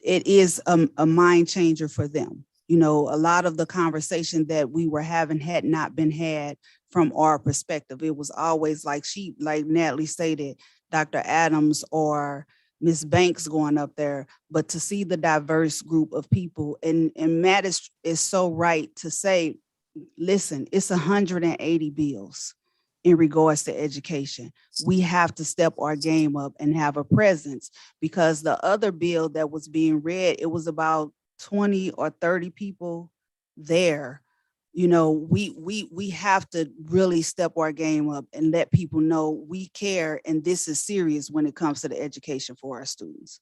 it is a mind changer for them. You know, a lot of the conversation that we were having had not been had from our perspective. It was always like like Natalie stated, Dr. Adams or Ms. Banks going up there, but to see the diverse group of people, and Matt is so right to say, listen, it's 180 bills in regards to education. We have to step our game up and have a presence, because the other bill that was being read, it was about 20 or 30 people there. You know, we have to really step our game up and let people know we care, and this is serious when it comes to the education for our students.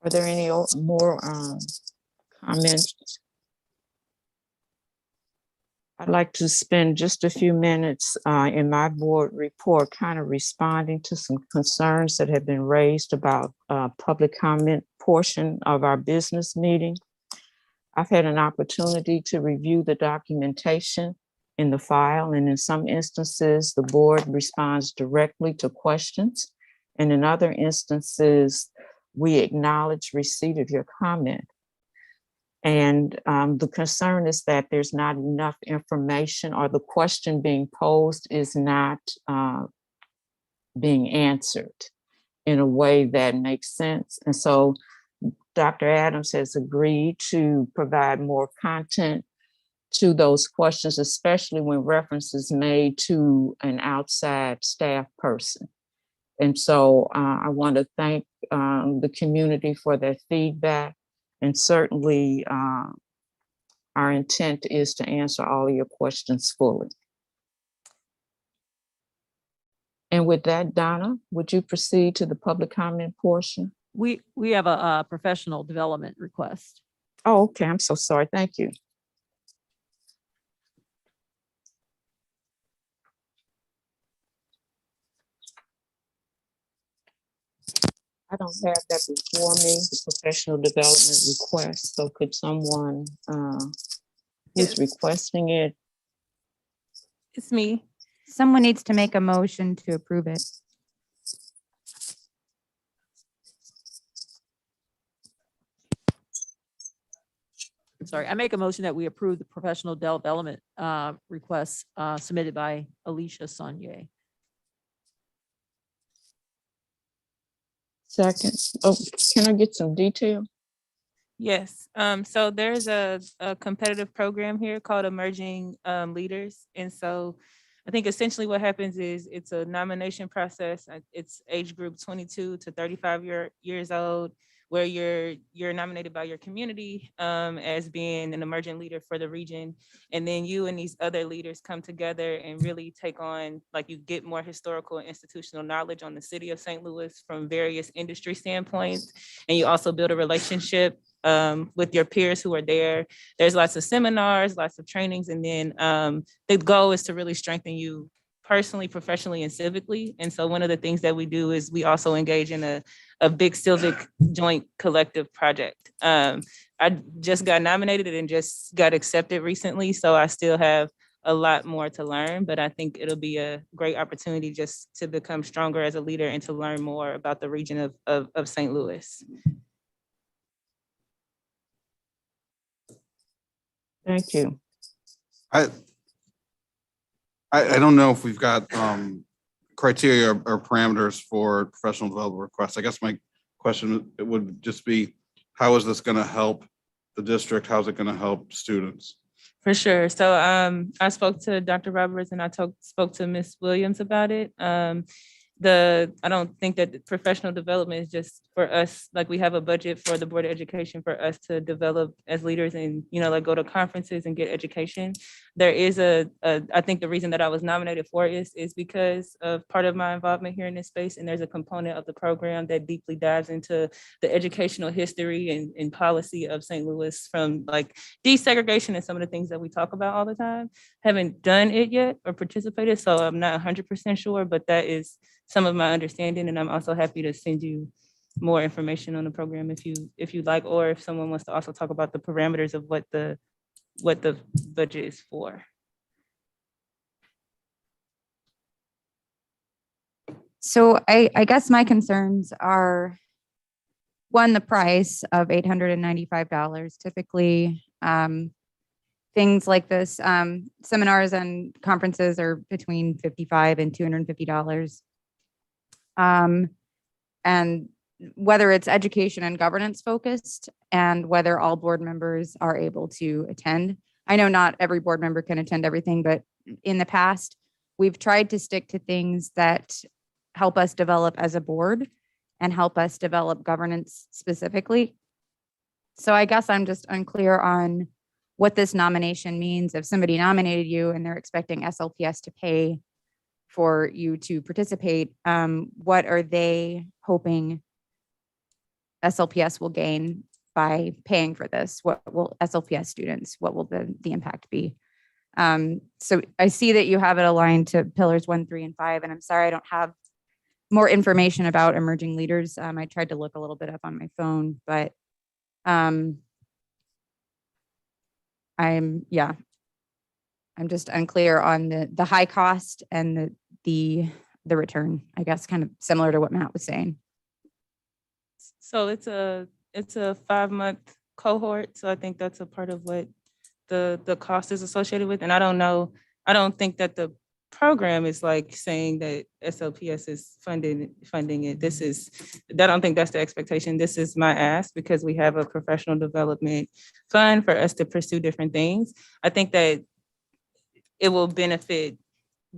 Are there any more comments? I'd like to spend just a few minutes in my board report kind of responding to some concerns that have been raised about public comment portion of our business meeting. I've had an opportunity to review the documentation in the file, and in some instances, the board responds directly to questions, and in other instances, we acknowledge receipt of your comment. And the concern is that there's not enough information, or the question being posed is not being answered in a way that makes sense. And so Dr. Adams has agreed to provide more content to those questions, especially when reference is made to an outside staff person. And so I want to thank the community for their feedback. And certainly our intent is to answer all of your questions fully. And with that, Donna, would you proceed to the public comment portion?
We have a professional development request.
Oh, okay. I'm so sorry. Thank you. I don't have that before me, the professional development request. So could someone who's requesting it?
It's me.
Someone needs to make a motion to approve it.
Sorry, I make a motion that we approve the professional development request submitted by Alicia Saunier.
Second. Oh, can I get some detail?
Yes, so there's a competitive program here called Emerging Leaders. And so I think essentially what happens is it's a nomination process. It's age group 22 to 35 years old, where you're nominated by your community as being an emerging leader for the region. And then you and these other leaders come together and really take on, like, you get more historical and institutional knowledge on the city of St. Louis from various industry standpoints. And you also build a relationship with your peers who are there. There's lots of seminars, lots of trainings, and then the goal is to really strengthen you personally, professionally, and civically. And so one of the things that we do is we also engage in a big civic joint collective project. I just got nominated and just got accepted recently, so I still have a lot more to learn, but I think it'll be a great opportunity just to become stronger as a leader and to learn more about the region of St. Louis.
Thank you.
I don't know if we've got criteria or parameters for professional development requests. I guess my question would just be, how is this going to help the district? How's it going to help students?
For sure. So I spoke to Dr. Roberts and I spoke to Ms. Williams about it. I don't think that the professional development is just for us, like we have a budget for the Board of Education for us to develop as leaders and, you know, like go to conferences and get education. There is I think the reason that I was nominated for it is because of part of my involvement here in this space. And there's a component of the program that deeply dives into the educational history and policy of St. Louis, from like desegregation and some of the things that we talk about all the time. Haven't done it yet or participated, so I'm not 100% sure, but that is some of my understanding. And I'm also happy to send you more information on the program if you like, or if someone wants to also talk about the parameters of what the budget is for.
So I guess my concerns are, one, the price of $895. Typically, things like this, seminars and conferences are between $55 and $250. And whether it's education and governance focused and whether all board members are able to attend. I know not every board member can attend everything, but in the past, we've tried to stick to things that help us develop as a board and help us develop governance specifically. So I guess I'm just unclear on what this nomination means. If somebody nominated you and they're expecting SLPS to pay for you to participate, what are they hoping SLPS will gain by paying for this? What will SLPS students, what will the impact be? So I see that you have it aligned to pillars 1, 3, and 5, and I'm sorry I don't have more information about emerging leaders. I tried to look a little bit up on my phone, but I'm just unclear on the high cost and the return, I guess, kind of similar to what Matt was saying.
So it's a 5-month cohort. So I think that's a part of what the cost is associated with. And I don't think that the program is like saying that SLPS is funding it. I don't think that's the expectation. This is my ask because we have a professional development fund for us to pursue different things. I think that it will benefit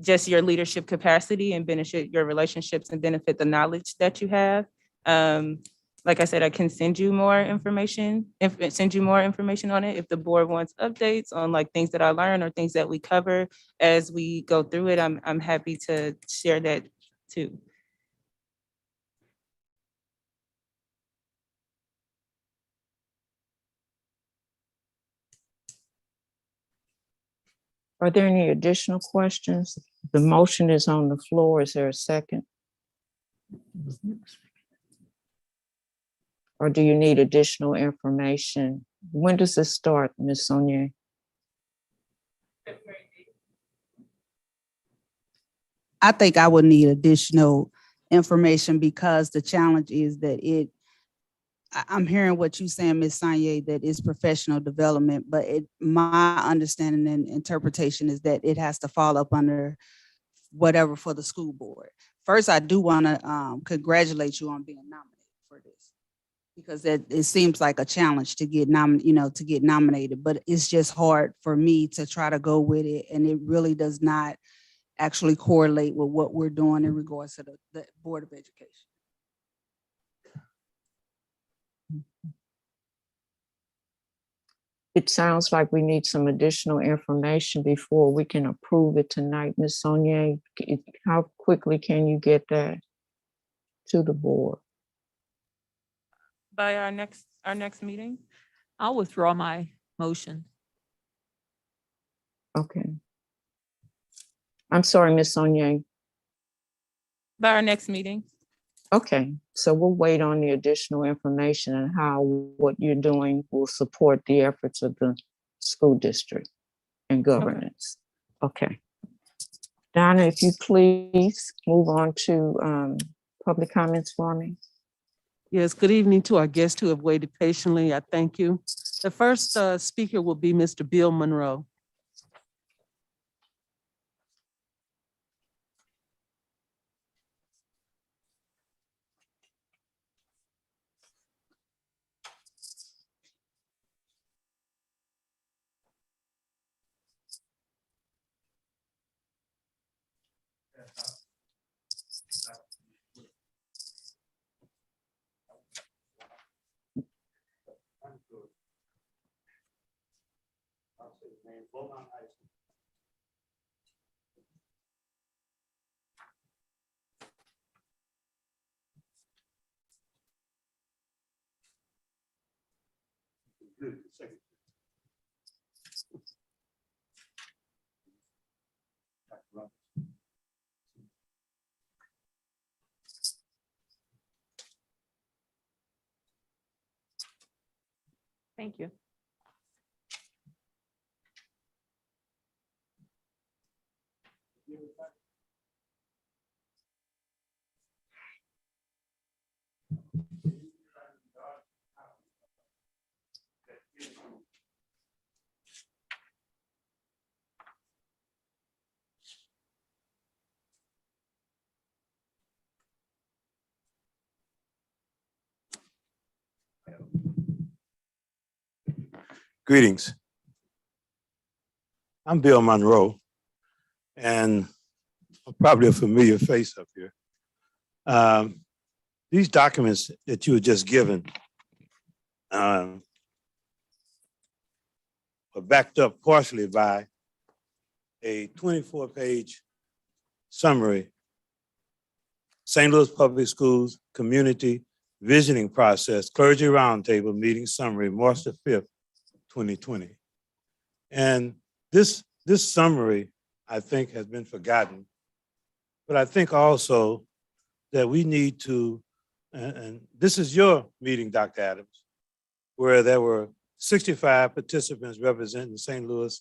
just your leadership capacity and benefit your relationships and benefit the knowledge that you have. Like I said, I can send you more information on it if the board wants updates on like things that I learned or things that we cover as we go through it. I'm happy to share that too.
Are there any additional questions? The motion is on the floor. Is there a second? Or do you need additional information? When does this start, Ms. Sonier?
I think I would need additional information because the challenge is that I'm hearing what you're saying, Ms. Sanye, that it's professional development, but my understanding and interpretation is that it has to fall up under whatever for the school board. First, I do want to congratulate you on being nominated for this because it seems like a challenge to get nominated, but it's just hard for me to try to go with it, and it really does not actually correlate with what we're doing in regards to the Board of Education.
It sounds like we need some additional information before we can approve it tonight. Ms. Sonier, how quickly can you get that to the board?
By our next meeting.
I'll withdraw my motion.
Okay. I'm sorry, Ms. Sonier.
By our next meeting.
Okay, so we'll wait on the additional information and how what you're doing will support the efforts of the school district and governance. Okay. Donna, if you please move on to public comments for me.
Yes, good evening to our guests who have waited patiently. I thank you. The first speaker will be Mr. Bill Monroe.
Thank you.
Greetings. I'm Bill Monroe, and I'm probably a familiar face up here. These documents that you were just given are backed up partially by a 24-page summary, St. Louis Public Schools Community Visioning Process, Clergy Roundtable Meeting Summary, March the 5th, 2020. And this summary, I think, has been forgotten. But I think also that we need to, and this is your meeting, Dr. Adams, where there were 65 participants representing St. Louis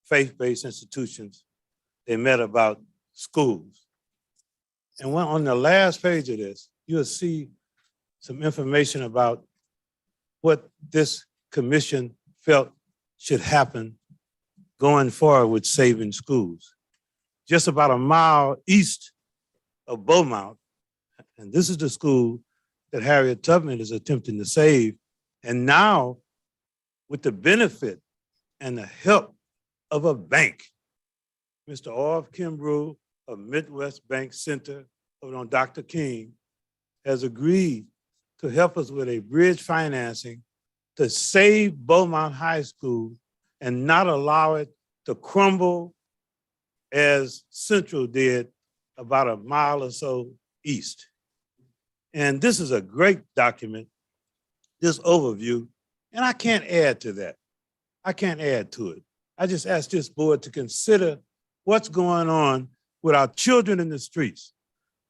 faith-based institutions. They met about schools. And on the last page of this, you'll see some information about what this commission felt should happen going forward with saving schools. Just about a mile east of Beaumont, and this is the school that Harriet Tubman is attempting to save. And now, with the benefit and the help of a bank, Mr. Orv Kimbrough of Midwest Bank Center over on Dr. King has agreed to help us with a bridge financing to save Beaumont High School and not allow it to crumble as Central did about a mile or so east. And this is a great document, this overview, and I can't add to that. I can't add to it. I just ask this board to consider what's going on with our children in the streets.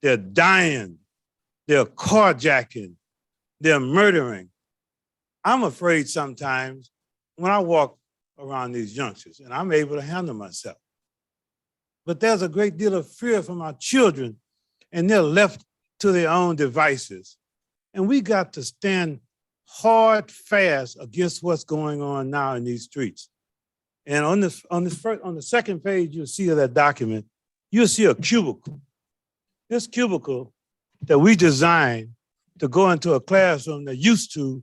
They're dying, they're carjacking, they're murdering. I'm afraid sometimes when I walk around these youngsters and I'm able to handle myself. But there's a great deal of fear from our children and they're left to their own devices. And we got to stand hard, fast against what's going on now in these streets. And on the second page, you'll see of that document, you'll see a cubicle. This cubicle that we designed to go into a classroom that used to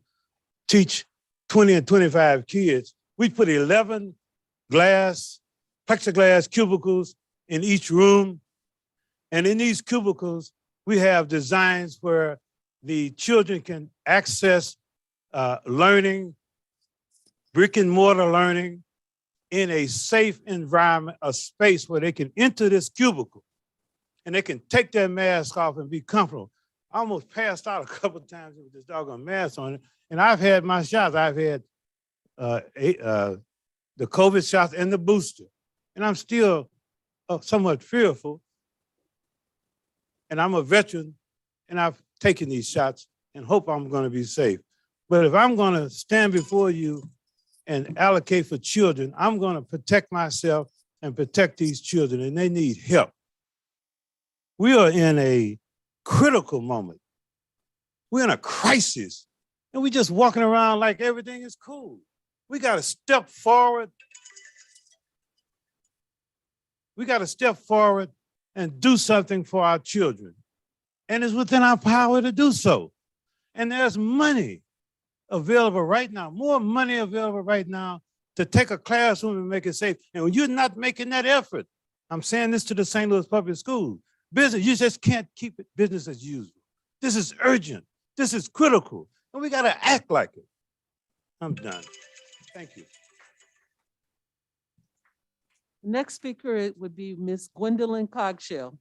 teach 20 and 25 kids, we put 11 plexiglass cubicles in each room. And in these cubicles, we have designs where the children can access learning, brick and mortar learning in a safe environment, a space where they can enter this cubicle and they can take their mask off and be comfortable. I almost passed out a couple of times with this doggone mask on it. And I've had my shots. I've had the COVID shots and the booster. And I'm still somewhat fearful. And I'm a veteran and I've taken these shots and hope I'm going to be safe. But if I'm going to stand before you and allocate for children, I'm going to protect myself and protect these children, and they need help. We are in a critical moment. We're in a crisis, and we're just walking around like everything is cool. We got to step forward. We got to step forward and do something for our children. And it's within our power to do so. And there's money available right now, more money available right now to take a classroom and make it safe. And when you're not making that effort, I'm saying this to the St. Louis Public Schools, business, you just can't keep it business as usual. This is urgent. This is critical. And we got to act like it. I'm done. Thank you.
Next speaker would be Ms. Gwendolyn Cogshell.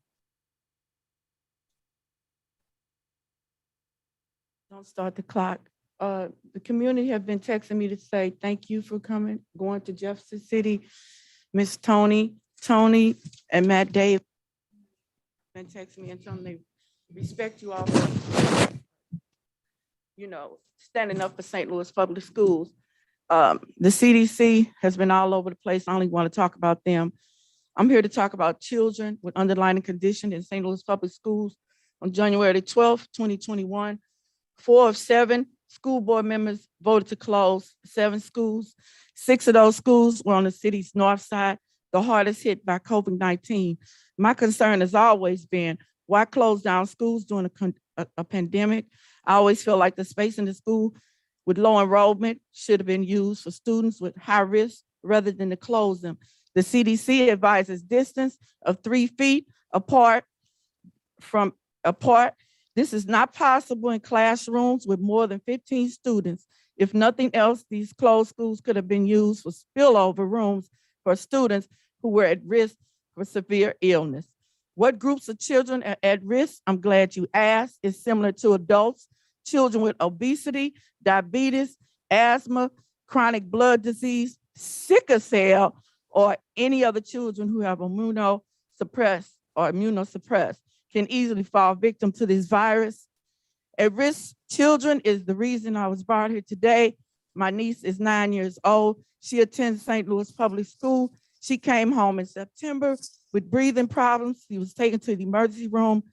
Don't start the clock. The community have been texting me to say, thank you for coming, going to Jefferson City. Miss Tony, and Matt Dave been texting me and telling me they respect you all for, standing up for St. Louis Public Schools. The CDC has been all over the place. I only want to talk about them. I'm here to talk about children with underlying condition in St. Louis Public Schools. On January 12th, 2021, 4 of 7 school board members voted to close 7 schools. 6 of those schools were on the city's north side, the hardest hit by COVID-19. My concern has always been, why close down schools during a pandemic? I always feel like the space in the school with low enrollment should have been used for students with high risk rather than to close them. The CDC advises distance of 3 feet apart. This is not possible in classrooms with more than 15 students. If nothing else, these closed schools could have been used for spillover rooms for students who were at risk for severe illness. What groups of children are at risk? I'm glad you asked. It's similar to adults, children with obesity, diabetes, asthma, chronic blood disease, sickle cell, or any other children who have immunosuppressed can easily fall victim to this virus. At-risk children is the reason I was brought here today. My niece is 9 years old. She attends St. Louis Public School. She came home in September with breathing problems. She was taken to the emergency room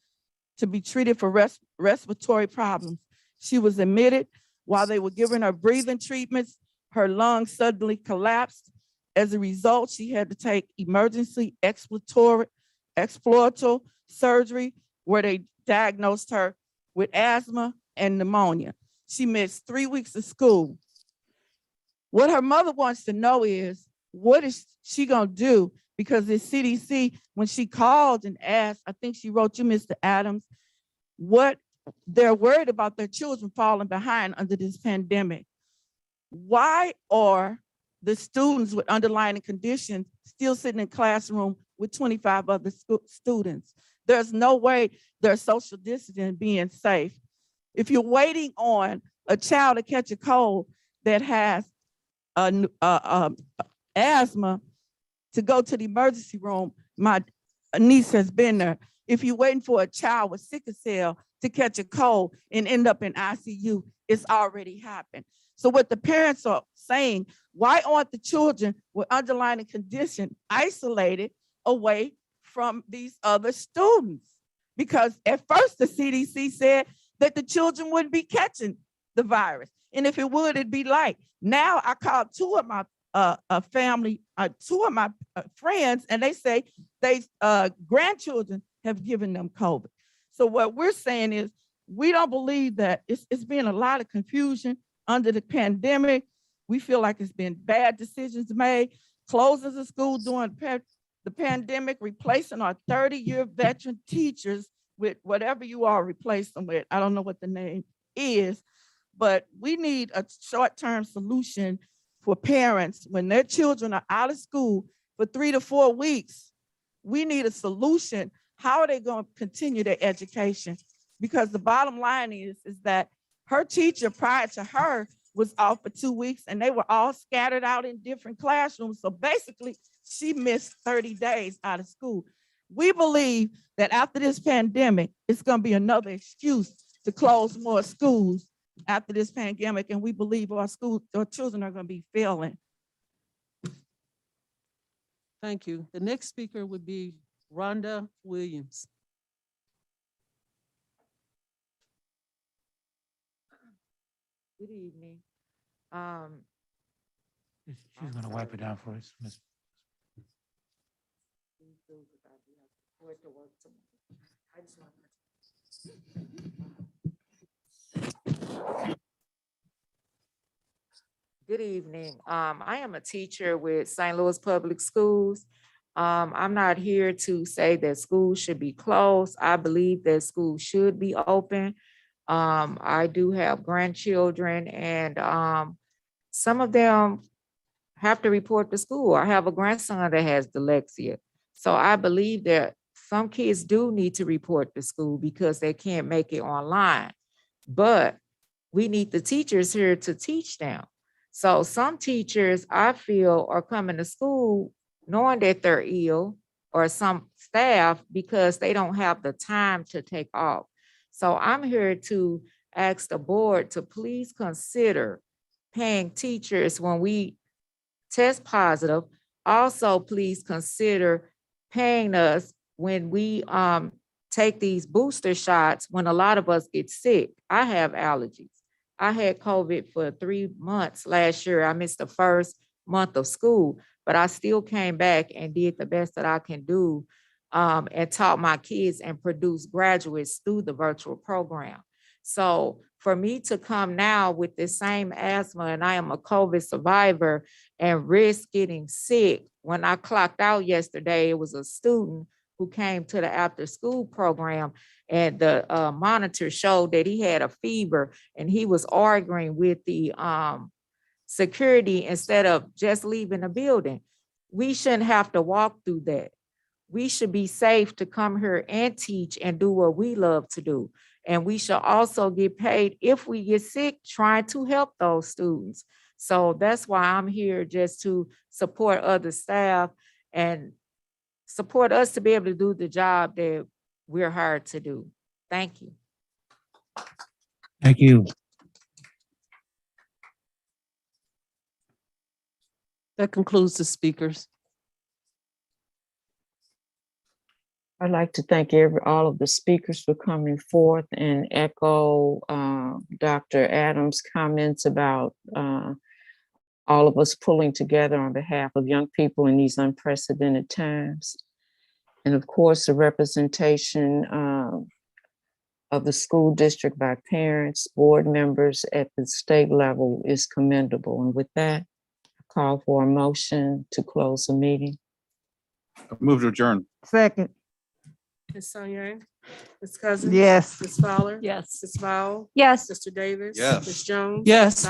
to be treated for respiratory problems. She was admitted. While they were giving her breathing treatments, her lungs suddenly collapsed. As a result, she had to take emergency exploratory surgery where they diagnosed her with asthma and pneumonia. She missed 3 weeks of school. What her mother wants to know is, what is she gonna do? Because the CDC, when she called and asked, I think she wrote you, Mr. Adams, what they're worried about their children falling behind under this pandemic. Why are the students with underlying conditions still sitting in classroom with 25 other students? There's no way they're social distancing being safe. If you're waiting on a child to catch a cold that has asthma to go to the emergency room, my niece has been there. If you're waiting for a child with sickle cell to catch a cold and end up in ICU, it's already happened. So what the parents are saying, why aren't the children with underlying condition isolated away from these other students? Because at first the CDC said that the children wouldn't be catching the virus. And if it would, it'd be light. Now I called two of my friends, and they say they grandchildren have given them COVID. So what we're saying is, we don't believe that it's been a lot of confusion under the pandemic. We feel like it's been bad decisions made, closings of school during the pandemic, replacing our 30-year veteran teachers with whatever you all replace them with. I don't know what the name is, but we need a short-term solution for parents when their children are out of school for 3 to 4 weeks. We need a solution. How are they going to continue their education? Because the bottom line is that her teacher prior to her was off for 2 weeks, and they were all scattered out in different classrooms. So basically, she missed 30 days out of school. We believe that after this pandemic, it's going to be another excuse to close more schools after this pandemic, and we believe our children are going to be failing.
Thank you. The next speaker would be Rhonda Williams.
Good evening.
She's gonna wipe it down for us, Ms.
Good evening. I am a teacher with St. Louis Public Schools. I'm not here to say that schools should be closed. I believe that schools should be open. I do have grandchildren, and some of them have to report to school. I have a grandson that has dyslexia. So I believe that some kids do need to report to school because they can't make it online. But we need the teachers here to teach them. So some teachers, I feel, are coming to school knowing that they're ill, or some staff, because they don't have the time to take off. So I'm here to ask the board to please consider paying teachers when we test positive. Also, please consider paying us when we take these booster shots when a lot of us get sick. I have allergies. I had COVID for 3 months last year. I missed the first month of school, but I still came back and did the best that I can do and taught my kids and produced graduates through the virtual program. So For me to come now with the same asthma, and I am a COVID survivor, and risk getting sick. When I clocked out yesterday, it was a student who came to the after-school program, and the monitor showed that he had a fever, and he was arguing with the security instead of just leaving the building. We shouldn't have to walk through that. We should be safe to come here and teach and do what we love to do. And we should also get paid if we get sick trying to help those students. So that's why I'm here, just to support other staff and support us to be able to do the job that we're hired to do. Thank you.
Thank you.
That concludes the speakers.
I'd like to thank all of the speakers for coming forth and echo Dr. Adams' comments about all of us pulling together on behalf of young people in these unprecedented times. And of course, the representation of the school district by parents, board members at the state level is commendable. And with that, I call for a motion to close the meeting.
Move to adjourn.
Second.
Ms. Sonier, Ms. Cousins.
Yes.
Ms. Fowler.
Yes.
Ms. Powell.
Yes.
Mr. Davis.
Yes.
Ms. Jones.
Yes.